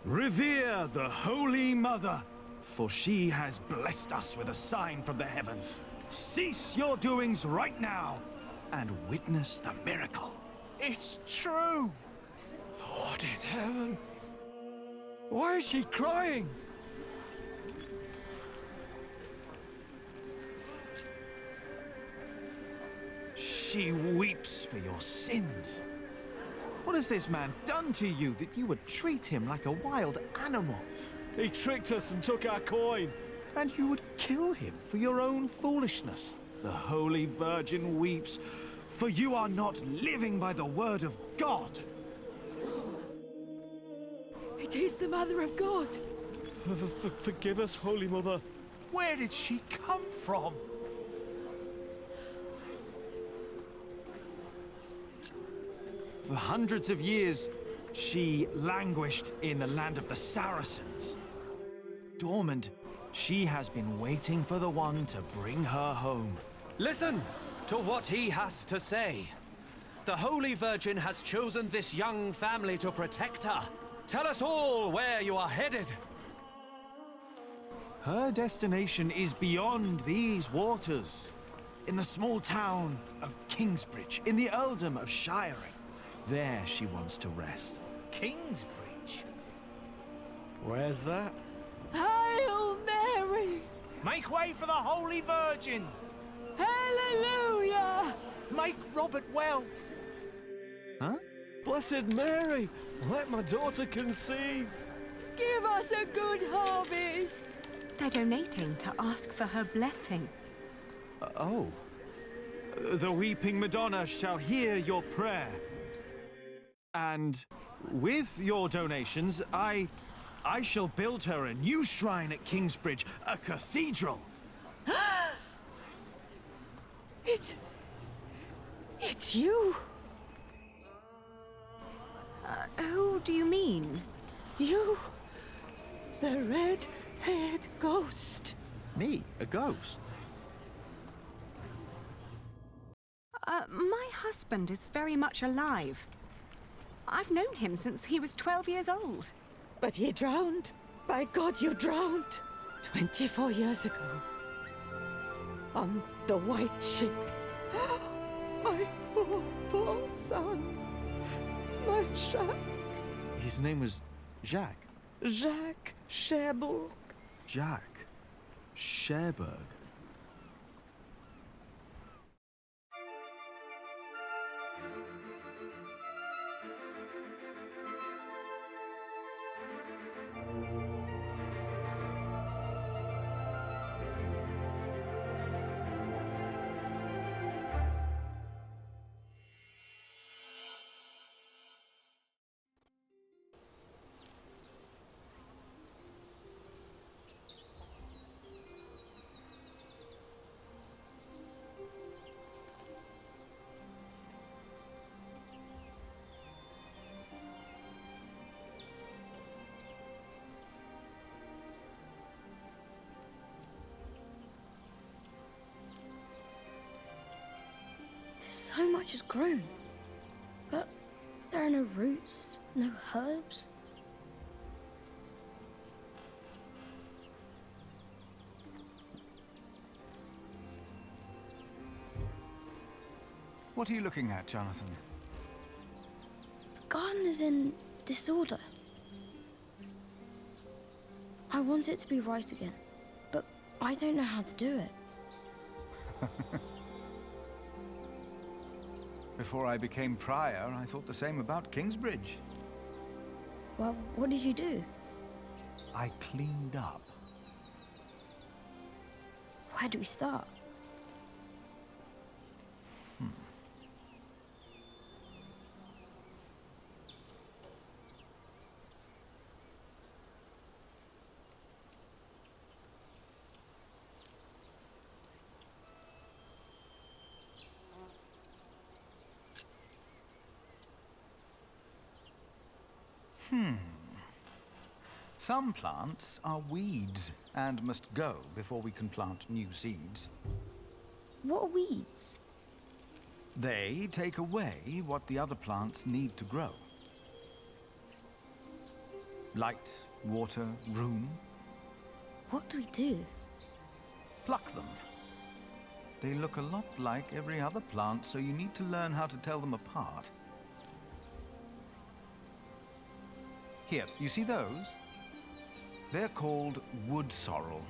Revere the Holy Mother, for she has blessed us with a sign from the heavens. Cease your doings right now and witness the miracle. It's true! Lord in heaven. Why is she crying? She weeps for your sins. What has this man done to you that you would treat him like a wild animal? He tricked us and took our coin. And you would kill him for your own foolishness. The Holy Virgin weeps, for you are not living by the word of God. It is the Mother of God. Forgive us, Holy Mother. Where did she come from? For hundreds of years, she languished in the land of the Saracens. Dormant, she has been waiting for the one to bring her home. Listen to what he has to say. The Holy Virgin has chosen this young family to protect her. Tell us all where you are headed. Her destination is beyond these waters. In the small town of Kingsbridge, in the earldom of Shiring. There she wants to rest. Kingsbridge? Where's that? Hail Mary! Make way for the Holy Virgin! Hallelujah! Make Robert well! Huh? Blessed Mary, let my daughter conceive! Give us a good harvest! They're donating to ask for her blessing. Oh. The weeping Madonna shall hear your prayer. And with your donations, I shall build her a new shrine at Kingsbridge, a cathedral. It's you! Who do you mean? You! The red-haired ghost! Me? A ghost? My husband is very much alive. I've known him since he was 12 years old. But he drowned. By God, you drowned. 24 years ago. On the White Ship. My poor, poor son. My Jacques. His name was Jacques. Jacques Cherbourg. Jacques Cherbourg. So much has grown. But there are no roots, no herbs. What are you looking at, Jonathan? The garden is in disorder. I want it to be right again, but I don't know how to do it. Before I became prior, I thought the same about Kingsbridge. Well, what did you do? I cleaned up. Where do we start? Some plants are weeds and must go before we can plant new seeds. What are weeds? They take away what the other plants need to grow. Light, water, room. What do we do? Pluck them. They look a lot like every other plant, so you need to learn how to tell them apart. Here, you see those? They're called wood sorrel.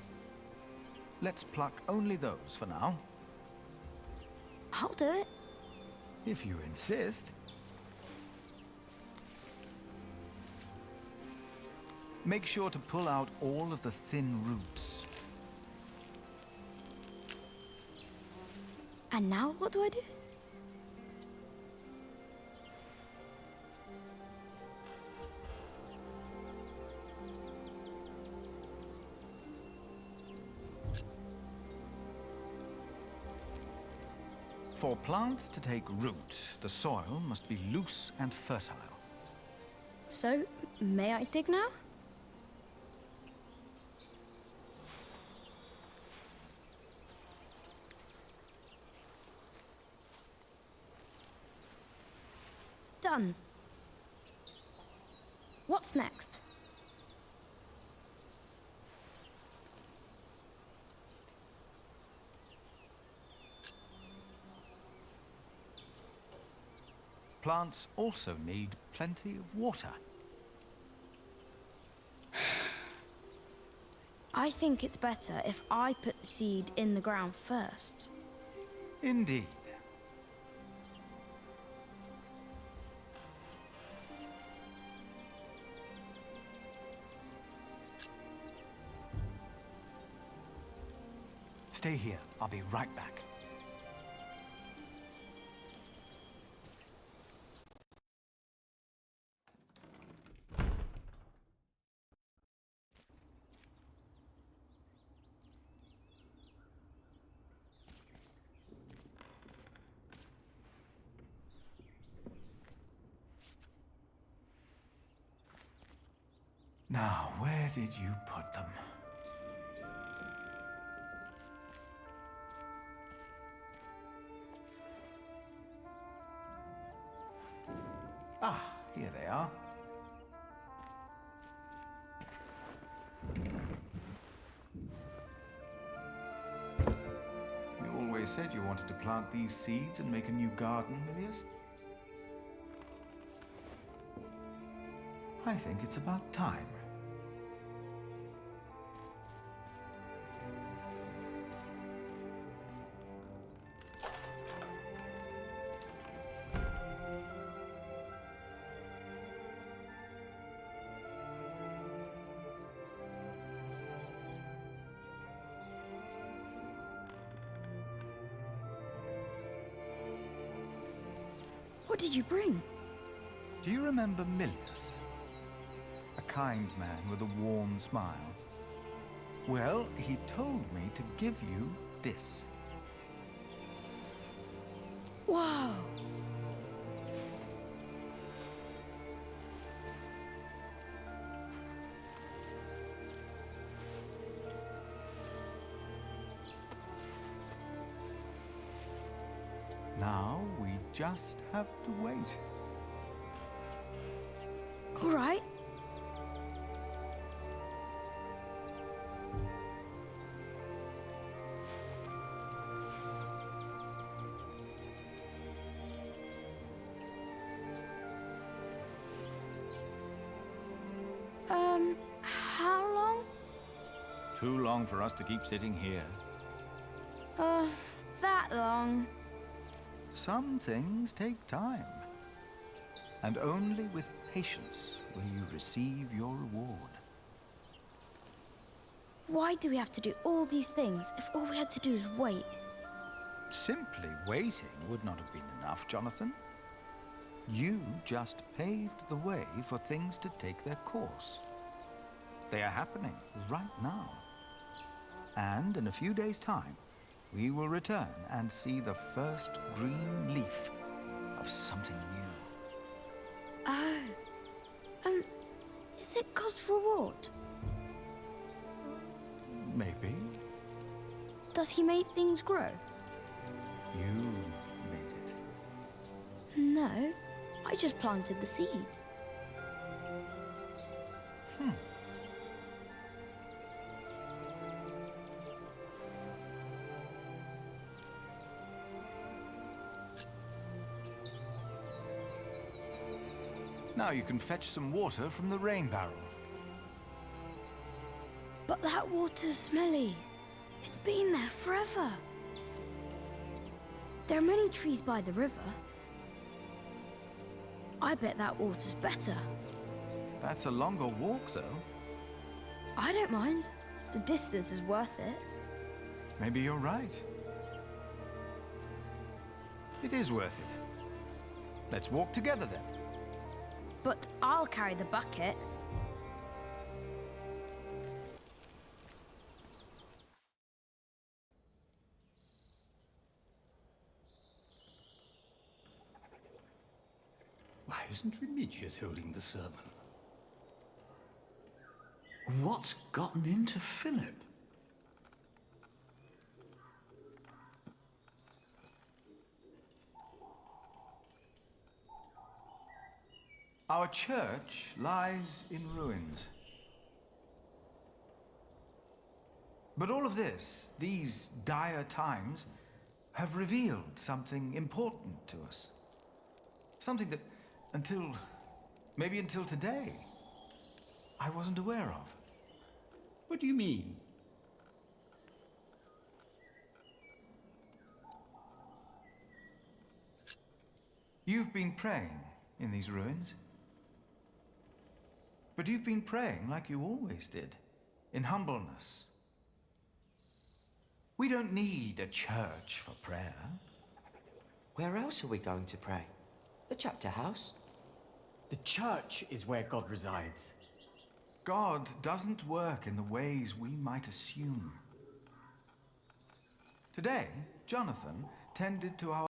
Let's pluck only those for now. I'll do it. If you insist. Make sure to pull out all of the thin roots. And now what do I do? For plants to take root, the soil must be loose and fertile. So, may I dig now? Done. What's next? Plants also need plenty of water. I think it's better if I put the seed in the ground first. Indeed. Stay here. I'll be right back. Now, where did you put them? Ah, here they are. You always said you wanted to plant these seeds and make a new garden, Milius. I think it's about time. What did you bring? Do you remember Milius? A kind man with a warm smile. Well, he told me to give you this. Wow! Now we just have to wait. All right. How long? Too long for us to keep sitting here. That long. Some things take time. And only with patience will you receive your reward. Why do we have to do all these things if all we had to do is wait? Simply waiting would not have been enough, Jonathan. You just paved the way for things to take their course. They are happening right now. And in a few days' time, we will return and see the first green leaf of something new. Oh. Is it God's reward? Maybe. Does he make things grow? You made it. No, I just planted the seed. Now you can fetch some water from the rain barrel. But that water's smelly. It's been there forever. There are many trees by the river. I bet that water's better. That's a longer walk, though. I don't mind. The distance is worth it. Maybe you're right. It is worth it. Let's walk together, then. But I'll carry the bucket. Why isn't Remigius holding the sermon? What's gotten into Philip? Our church lies in ruins. But all of this, these dire times, have revealed something important to us. Something that, maybe until today, I wasn't aware of. What do you mean? You've been praying in these ruins. But you've been praying like you always did, in humbleness. We don't need a church for prayer. Where else are we going to pray? The chapter house? The church is where God resides. God doesn't work in the ways we might assume. Today, Jonathan tended to our